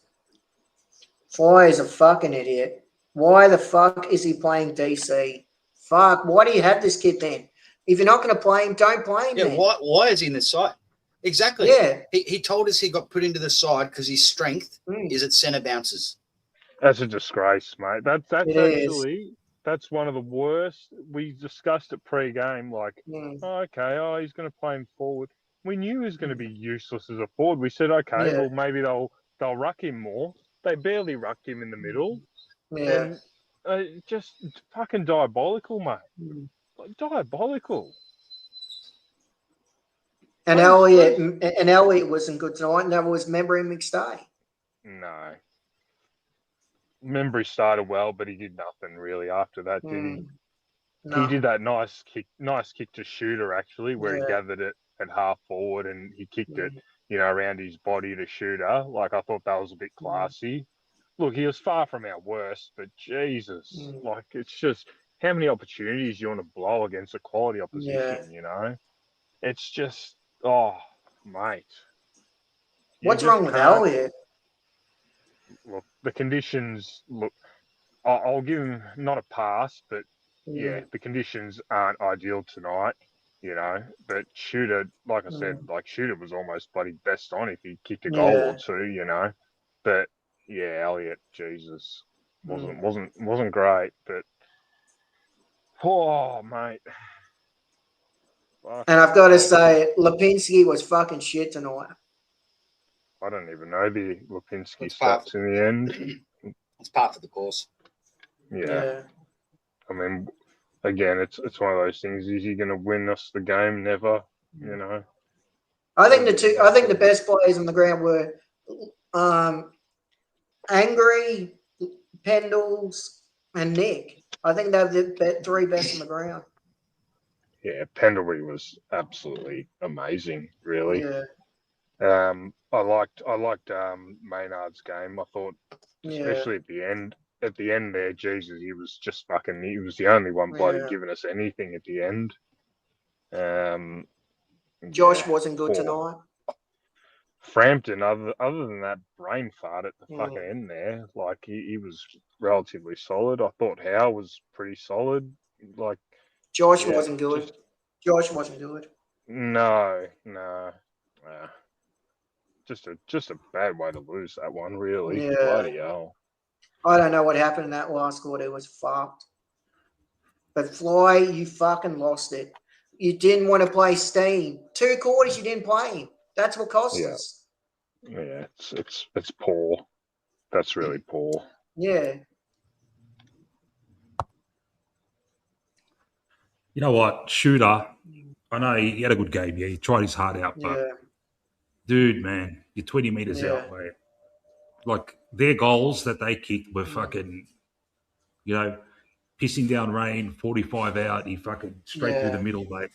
Fly is a fucking idiot. Why the fuck is he playing DC? Fuck. Why do you have this kid then? If you're not going to play him, don't play him. Yeah, then. why is he in the side? Exactly. Yeah. He told us he got put into the side because his strength is at centre bounces. That's a disgrace, mate. That's actually that's one of the worst. We discussed it pre-game, like, he's going to play him forward. We knew he was going to be useless as a forward. We said, well, maybe they'll ruck him more. They barely rucked him in the middle. Yeah. And just fucking diabolical, mate. Diabolical. And Elliot wasn't good tonight. Never was Membrey and McStay. No. Membrey started well, but he did nothing really after that, did he? No. He did that nice kick to Shooter actually, where he gathered it at half forward and he kicked it, around his body to Shooter. Like, I thought that was a bit classy. Look, he was far from our worst, but Jesus, like, it's just how many opportunities you want to blow against a quality opposition, you know? It's just, mate. What's wrong with Elliot? Look, the conditions, I'll give him not a pass, but the conditions aren't ideal tonight, But Shooter, like I said, Shooter was almost bloody best on if he kicked a goal or two, But Elliot, Jesus, wasn't great, but mate. And I've got to say, Lipinski was fucking shit tonight. I don't even know the Lipinski stats in the end. It's part of the course. Yeah. I mean, again, it's one of those things. Is he going to win us the game? Never. I think the best players on the ground were Angry, Pendles, and Nick. I think they were the three best on the ground. Yeah, Pendlebury was absolutely amazing, really. Yeah. I liked Maynard's game. I thought, especially at the end there, Jesus, he was the only one bloody giving us anything at the end. Josh wasn't good tonight. Frampton, other than that brain fart at the fucking end there, like he was relatively solid. I thought Howe was pretty solid. Like Josh wasn't good. Josh wasn't good. No. Just a bad way to lose that one, really. Yeah. Bloody hell. I don't know what happened in that last quarter. It was fucked. But Fly, you fucking lost it. You didn't want to play Steene. 2 quarters you didn't play him. That's what cost us. Yeah, it's poor. That's really poor. Yeah. You know what, Shooter? I know he had a good game. Yeah, he tried his heart out, but dude, man, you're 20 meters out, mate. Like their goals that they kicked were fucking, pissing down rain, 45 out. He fucking straight through the middle, mate.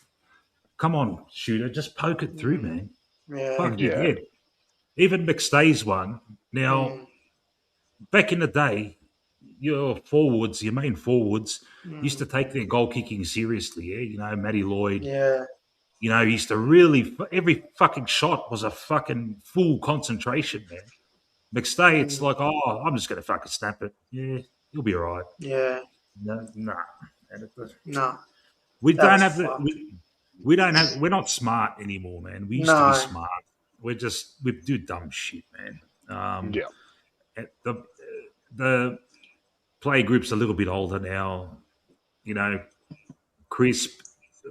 Come on, Shooter, just poke it through, man. Yeah. Fuck you dead. Even McStay's one. Now, back in the day, your main forwards, used to take their goal kicking seriously. Yeah, Matty Lloyd. Yeah. He used to really, every fucking shot was a fucking full concentration, man. McStay, it's like, I'm just going to fucking snap it. Yeah, you'll be all right. Yeah. No. We don't have we're not smart anymore, man. We used to be smart. We do dumb shit, man. The play group's a little bit older now. Crisp.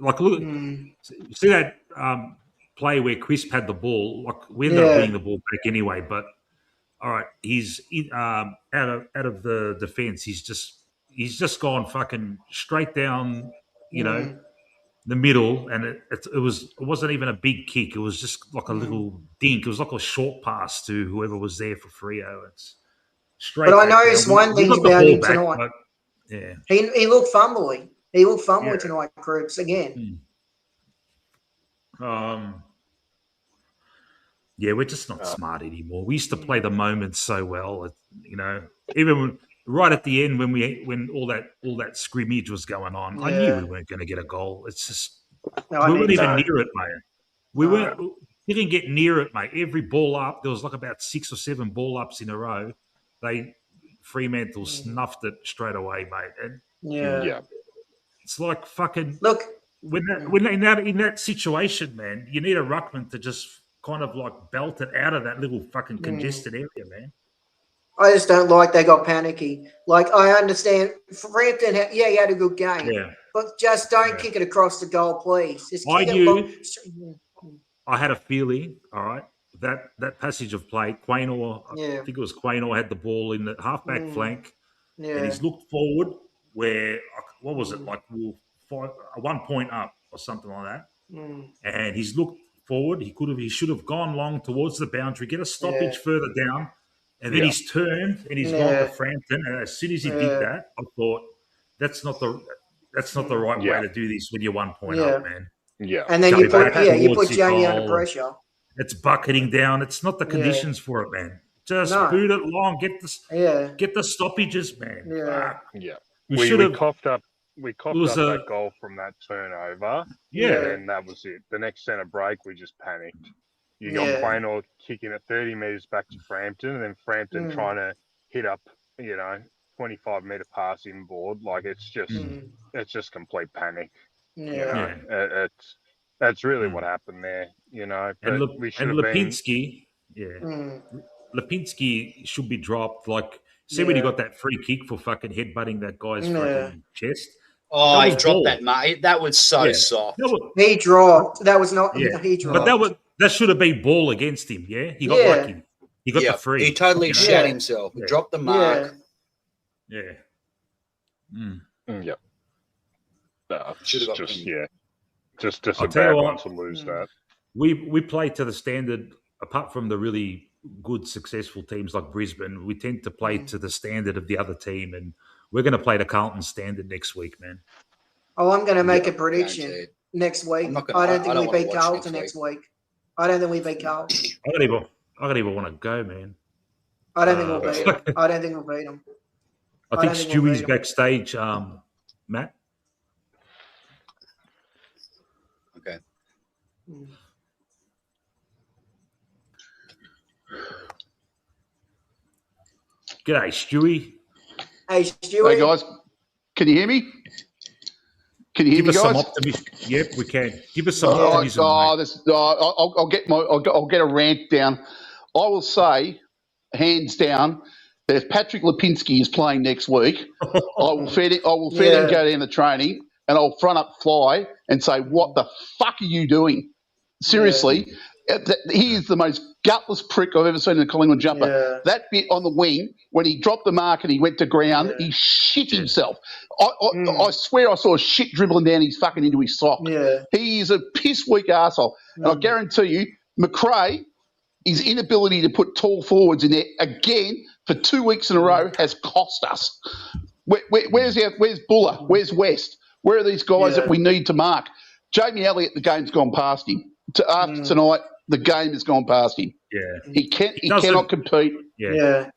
Like, look, see that play where Crisp had the ball? Like, we ended up winning the ball back anyway. But all right, he's out of the defense. He's just gone fucking straight down. The middle, and it wasn't even a big kick. It was just like a little dink. It was like a short pass to whoever was there for Freo. It's straight. But I noticed one thing about him tonight. But, yeah, he looked fumbly. He looked fumbly tonight, Crooks, again. Yeah, we're just not smart anymore. We used to play the moments so well. Even right at the end when all that scrimmage was going on, I knew we weren't going to get a goal. It's just we weren't even near it, mate. We didn't get near it, mate. Every ball up, there was like about 6 or 7 ball ups in a row. Fremantle snuffed it straight away, mate. And it's like fucking look when in that situation, man. You need a ruckman to just kind of like belt it out of that little fucking congested area, man. I just don't like they got panicky. Like, I understand Frampton, he had a good game. Yeah. But just don't kick it across the goal, please. Just kick I had a feeling, all right, that passage of play, Quaynor, I think it was Quaynor had the ball in the halfback flank. Yeah. And he's looked forward where, what was it, like 1 point up or something like that. And he's looked forward. He should have gone long towards the boundary, get a stoppage further down. And then he's turned and he's gone to Frampton. And as soon as he did that, I thought that's not the right way to do this when you're 1 point up, man. Yeah. And then you put Jamie under pressure. It's bucketing down. It's not the conditions for it, man. Just boot it long. Get the stoppages, man. Yeah. We coughed up that goal from that turnover. Yeah. And that was it. The next centre break, we just panicked. You got Quaynor kicking at 30 metres back to Frampton, and then Frampton trying to hit up, 25-metre pass inboard. Like, it's just complete panic. Yeah. That's really what happened there, But and Lipinski, Lipinski should be dropped. Like, see when he got that free kick for fucking headbutting that guy's fucking chest. Oh, he dropped that, mate. That was so soft. He dropped. That was not. He dropped. But that should have been ball against him. Yeah, he got lucky. He got the free. He totally shat himself. He dropped the mark. Yeah. Yep. Just a bad one to lose that. We play to the standard. Apart from the really good, successful teams like Brisbane, we tend to play to the standard of the other team, and we're going to play the Carlton standard next week, man. Oh, I'm going to make a prediction next week. I don't think we beat Carlton next week. I don't think we beat Carlton. I don't even want to go, man. I don't think we'll beat them. I don't think we'll beat them. I think Stewie's backstage, Matt. Okay. G'day, Stewie. Hey, Stewie. Hey guys, can you hear me? Can you hear Give me, us some guys? optimism. Yep, we can. Give us some optimism. Mate. I'll get a rant down. I will say, hands down, that if Patrick Lipinski is playing next week, I will fair him go down the training, and I'll front up Fly and say, "What the fuck are you doing? Seriously." He is the most gutless prick I've ever seen in a Collingwood jumper. Yeah. That bit on the wing, when he dropped the mark and he went to ground, he shit himself. I swear I saw a shit dribbling down his fucking into his sock. Yeah. He is a piss-weak arsehole. And I guarantee you, McRae, his inability to put tall forwards in there again for 2 weeks in a row has cost us. Where's Buller? Where's West? Where are these guys that we need to mark? Jamie Elliott, the game's gone past him. After tonight, the game has gone past him. Yeah. He cannot compete. Yeah.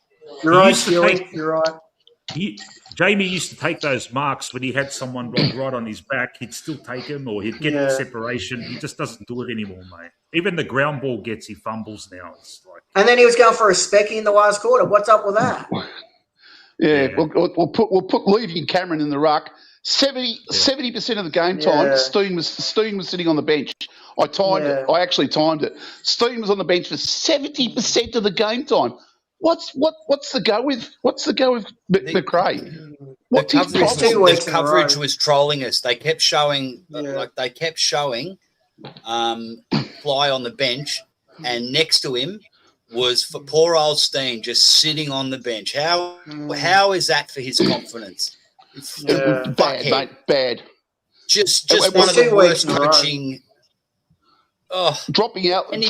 You're right, Stewie. You're right. Jamie used to take those marks when he had someone right on his back. He'd still take him, or he'd get the separation. He just doesn't do it anymore, mate. Even the ground ball he fumbles now. It's like, and then he was going for a specky in the last quarter. What's up with that? We'll put leaving Cameron in the ruck. 70% of the game time, Steene was sitting on the bench. I timed it. I actually timed it. Steene was on the bench for 70% of the game time. What's the go with McRae? What's his problem? The coverage was trolling us. They kept showing Fly on the bench, and next to him was for poor old Steene just sitting on the bench. How is that for his confidence? Bad, mate. Bad. Just one of the worst coaching. Dropping out. And he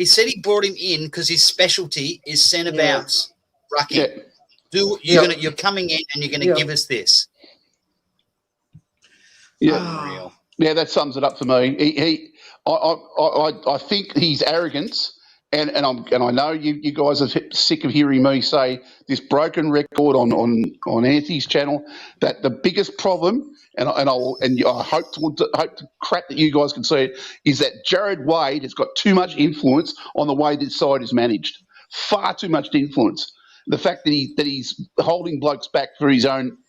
said he brought him in because his specialty is centre bounce, rucking. You're coming in and you're going to give us this. Yeah, that sums it up for me. I think his arrogance. And I know you guys are sick of hearing me say this broken record on Anthony's channel that the biggest problem, and I hope to crap that you guys can see it, is that Jared Wade has got too much influence on the way this side is managed. Far too much influence. The fact that he's holding blokes back for his own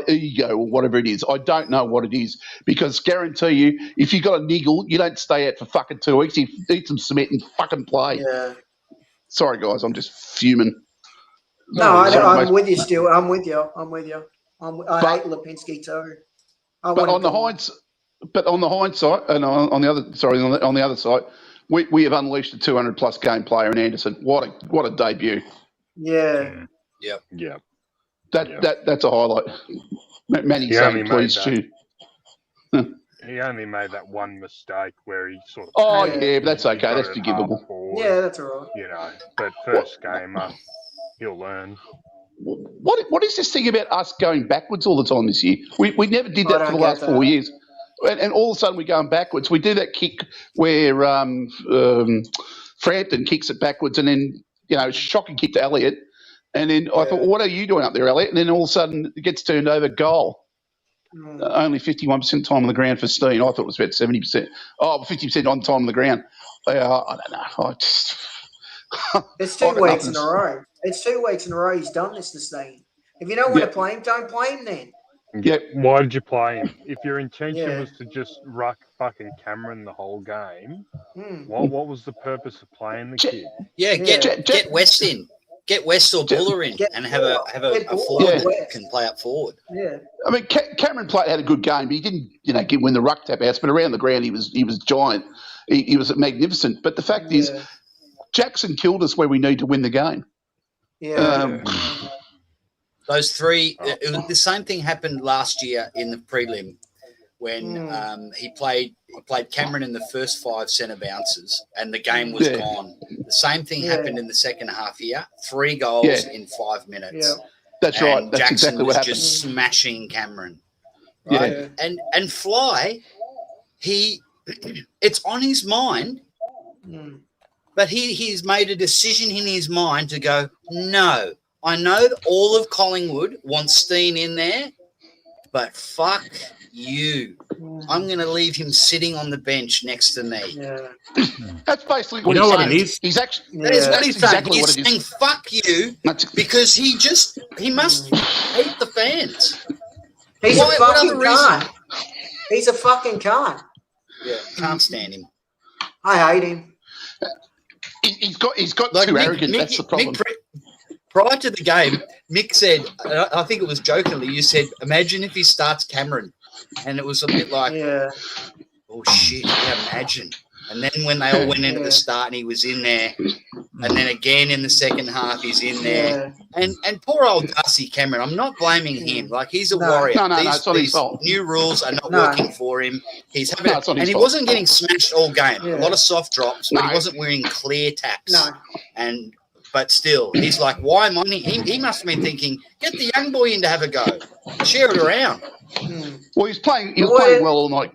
ego or whatever it is. I don't know what it is, because guarantee you, if you got a niggle, you don't stay out for fucking 2 weeks. You eat some cement and fucking play. Yeah. Sorry, guys, I'm just fuming. No, I'm with you, Stu. I'm with you. I hate Lipinski too. But on the hindsight, and on the other side, we have unleashed a 200-plus game player in Anderson. What a debut. Yeah. Yeah. That's a highlight. Manny saying, please, Stu. He only made that one mistake where he sort of. But that's okay. That's forgivable. Yeah, that's all right. But first game up, he'll learn. What is this thing about us going backwards all the time this year? We never did that for the last 4 years. And all of a sudden we're going backwards. We do that kick where Frampton kicks it backwards, and then, shocking kick to Elliot. And then I thought, well, what are you doing up there, Elliot? And then all of a sudden it gets turned over, goal. Only 51% time on the ground for Steene. I thought it was about 70%. 50% on time on the ground. I don't know. It's 2 weeks in a row. It's 2 weeks in a row he's done this to Steene. If you don't want to play him, don't play him then. Yeah. Why did you play him? If your intention was to just ruck fucking Cameron the whole game, what was the purpose of playing the kid? Yeah, get West in. Get West or Buller in and have a forward that can play up forward. Yeah. I mean, Cameron had a good game, but he didn't win the ruck tap house. But around the ground, he was giant. He was magnificent. But the fact is, Jackson killed us where we need to win the game. Yeah. Those three. The same thing happened last year in the prelim when he played Cameron in the first 5 centre bounces and the game was gone. The same thing happened in the second half here. 3 goals in 5 minutes. Yeah. That's right. That's Jackson exactly what happened. Just smashing Cameron. Right? Yeah. And Fly, it's on his mind, but he's made a decision in his mind to go, no, I know that all of Collingwood wants Steene in there, but fuck, you. I'm going to leave him sitting on the bench next to me. Yeah. That's basically You what know he's what saying. it is? He's actually. That is what That's he's saying. exactly what He's it is. saying, fuck you, That's- because he must hate the fans. He's Why- a what fucking other reason? cunt. He's a fucking cunt. Yeah, can't stand him. I hate him. He's got Like too Mick- arrogant. That's the problem. Prior to the game, Mick said, I think it was jokingly, you said, imagine if he starts Cameron. And it was a bit like, Yeah. oh, shit, yeah, imagine. And then when they all went into the start and he was in there, and then again in the second half he's in there. Yeah. And poor old Darcy Cameron, I'm not blaming him. Like, he's a warrior. No, it's not his fault. New rules are not No. working for him. He's having, No, it's not his and he fault. wasn't getting smashed all game. Yeah. A lot of soft drops, but No. he wasn't wearing clear taps. No. But still, he's like, why am I? He must have been thinking, get the young boy in to have a go, share it around. Well, he was playing well all night.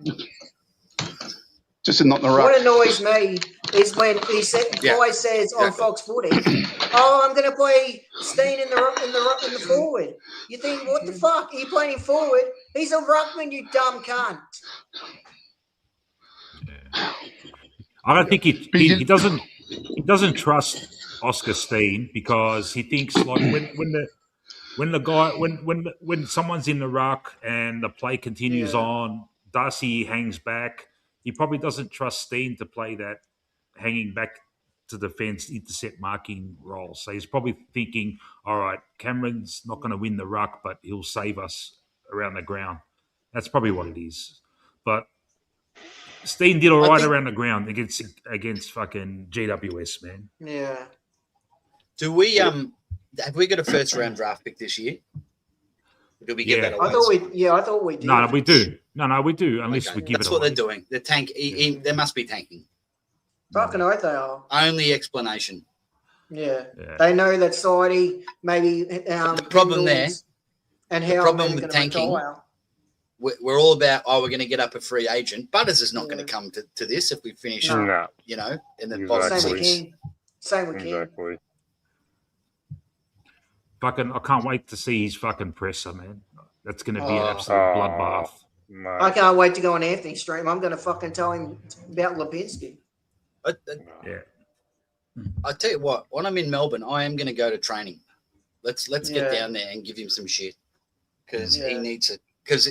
Just not in the ruck. What annoys me is when Guy says on Fox Footy, "Oh, I'm going to play Steene in the forward." You think, what the fuck? Are you playing him forward? He's a ruckman, you dumb cunt. I don't think he doesn't trust Oscar Steene because he thinks like when someone's in the ruck and the play continues on, Darcy hangs back. He probably doesn't trust Steene to play that hanging back to defence, intercept marking role. So he's probably thinking, all right, Cameron's not going to win the ruck, but he'll save us around the ground. That's probably what it is. But Steene did all right around the ground against fucking GWS, man. Yeah. Do we have we got a first round draft pick this year? Or do we give that away? I thought we did. No, we do. No, we do. Unless we give That's it what away. they're doing. The tank. They must be tanking. Fucking oath they are. Only explanation. Yeah. They know that Sidey maybe The problem there. And The how problem with tanking. We're all about, we're going to get up a free agent. Butters is not going to come to this if we finish, No. in the Exactly. bottom Same with six. King. Same with King. Exactly. Fucking, I can't wait to see his fucking presser, man. That's going to be an Oh. absolute bloodbath. No. I can't wait to go on Anthony's stream. I'm going to fucking tell him about Lipinski. Yeah. I tell you what, when I'm in Melbourne, I am going to go to training. Let's get down there and give him some shit because he needs it. Because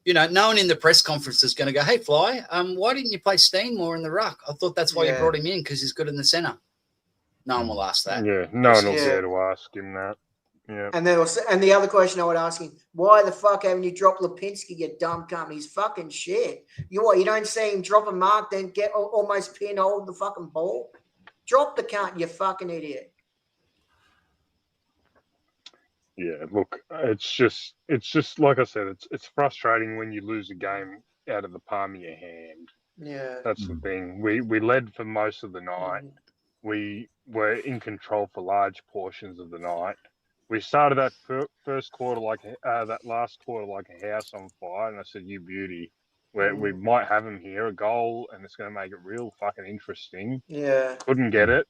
no one in the press conference is going to go, "Hey, Fly, why didn't you play Steene more in the ruck? I thought that's why you brought him in because he's good in the centre." No one will ask that. Yeah, no one will dare to ask him that. Yeah. And the other question I would ask him, why the fuck haven't you dropped Lipinski, you dumb cunt? He's fucking shit. You don't see him drop a mark, then get almost pinhole the fucking ball? Drop the cunt, you fucking idiot. Yeah, look, it's just like I said, it's frustrating when you lose a game out of the palm of your hand. Yeah. That's the thing. We led for most of the night. We were in control for large portions of the night. We started that first quarter that last quarter like a house on fire, and I said, "You beauty, we might have him here, a goal, and it's going to make it real fucking interesting." Yeah. Couldn't get it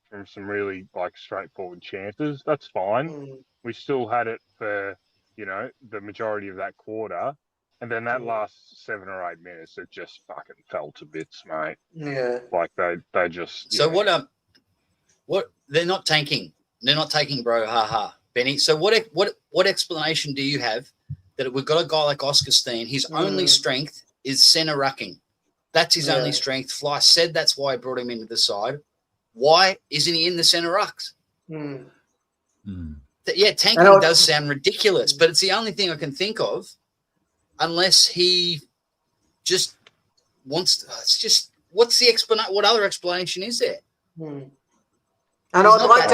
from some really straightforward chances. That's fine. We still had it for the majority of that quarter, and then that last 7 or 8 minutes, it just fucking fell to bits, mate. Yeah. Like they just. So what? They're not tanking. They're not taking, bro. Ha ha. Benny. So what explanation do you have that we've got a guy like Oscar Steene? His only strength is centre rucking. That's his only strength. Fly said that's why I brought him into the side. Why isn't he in the centre rucks? Yeah, tanking does sound ridiculous, but it's the only thing I can think of, unless he just wants to. It's just what's the explanation? What other explanation is there? And I would like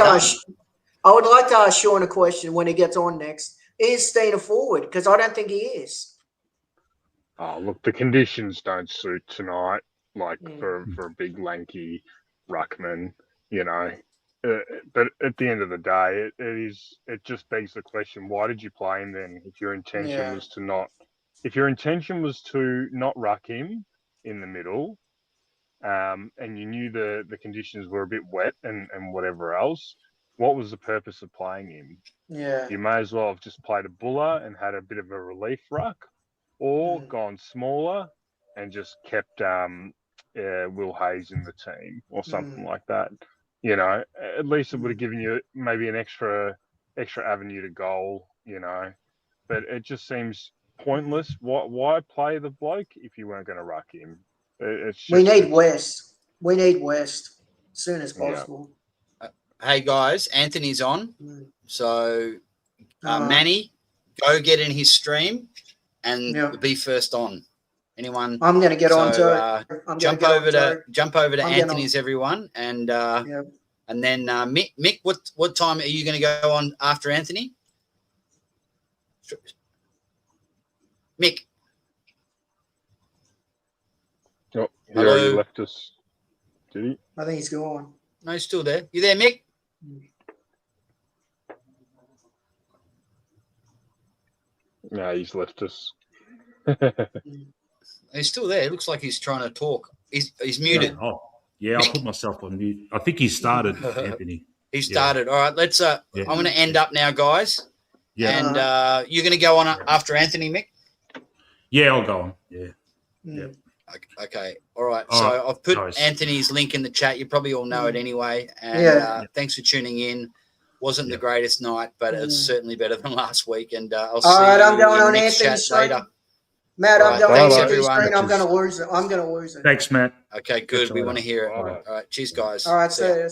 to ask Sean a question when he gets on next. Is Steene a forward? Because I don't think he is. Oh, look, the conditions don't suit tonight, for a big, lanky ruckman, But at the end of the day, it just begs the question: why did you play him then? If your intention was to not ruck him in the middle, and you knew the conditions were a bit wet and whatever else, what was the purpose of playing him? Yeah. You may as well have just played a buller and had a bit of a relief ruck, or gone smaller and just kept Will Hayes in the team or something like that. You know, at least it would have given you maybe an extra avenue to goal. You know, but it just seems pointless. Why play the bloke if you weren't going to ruck him? We need West. We need West as soon as possible. Hey guys, Anthony's on, so Manny, go get in his stream and be first on. Anyone? I'm going to get on to it. Jump over to Anthony's, everyone, and then Mick, what time are you going to go on after Anthony? Mick. Oh, he already left us. Did he? I think he's gone. No, he's still there. You there, Mick? No, he's left us. He's still there. It looks like he's trying to talk. He's muted. Oh, yeah, I'll put myself on mute. I think he started, Anthony. He started. All right, let's. I'm going to end up now, guys. Yeah. And you're going to go on after Anthony, Mick? Yeah, I'll go on. Yeah. Yeah. Okay. All right. So I've put Anthony's link in the chat. You probably all know it anyway. And thanks for tuning in. Wasn't the greatest night, but it's certainly better than last week. And I'll see you I'm going on Mick's Anthony's chat later. Matt, I'm going thanks, on everyone. screen. I'm going to lose it. Thanks, Matt. Okay, good. We want to hear it. All right. Cheers, guys. All right, see you.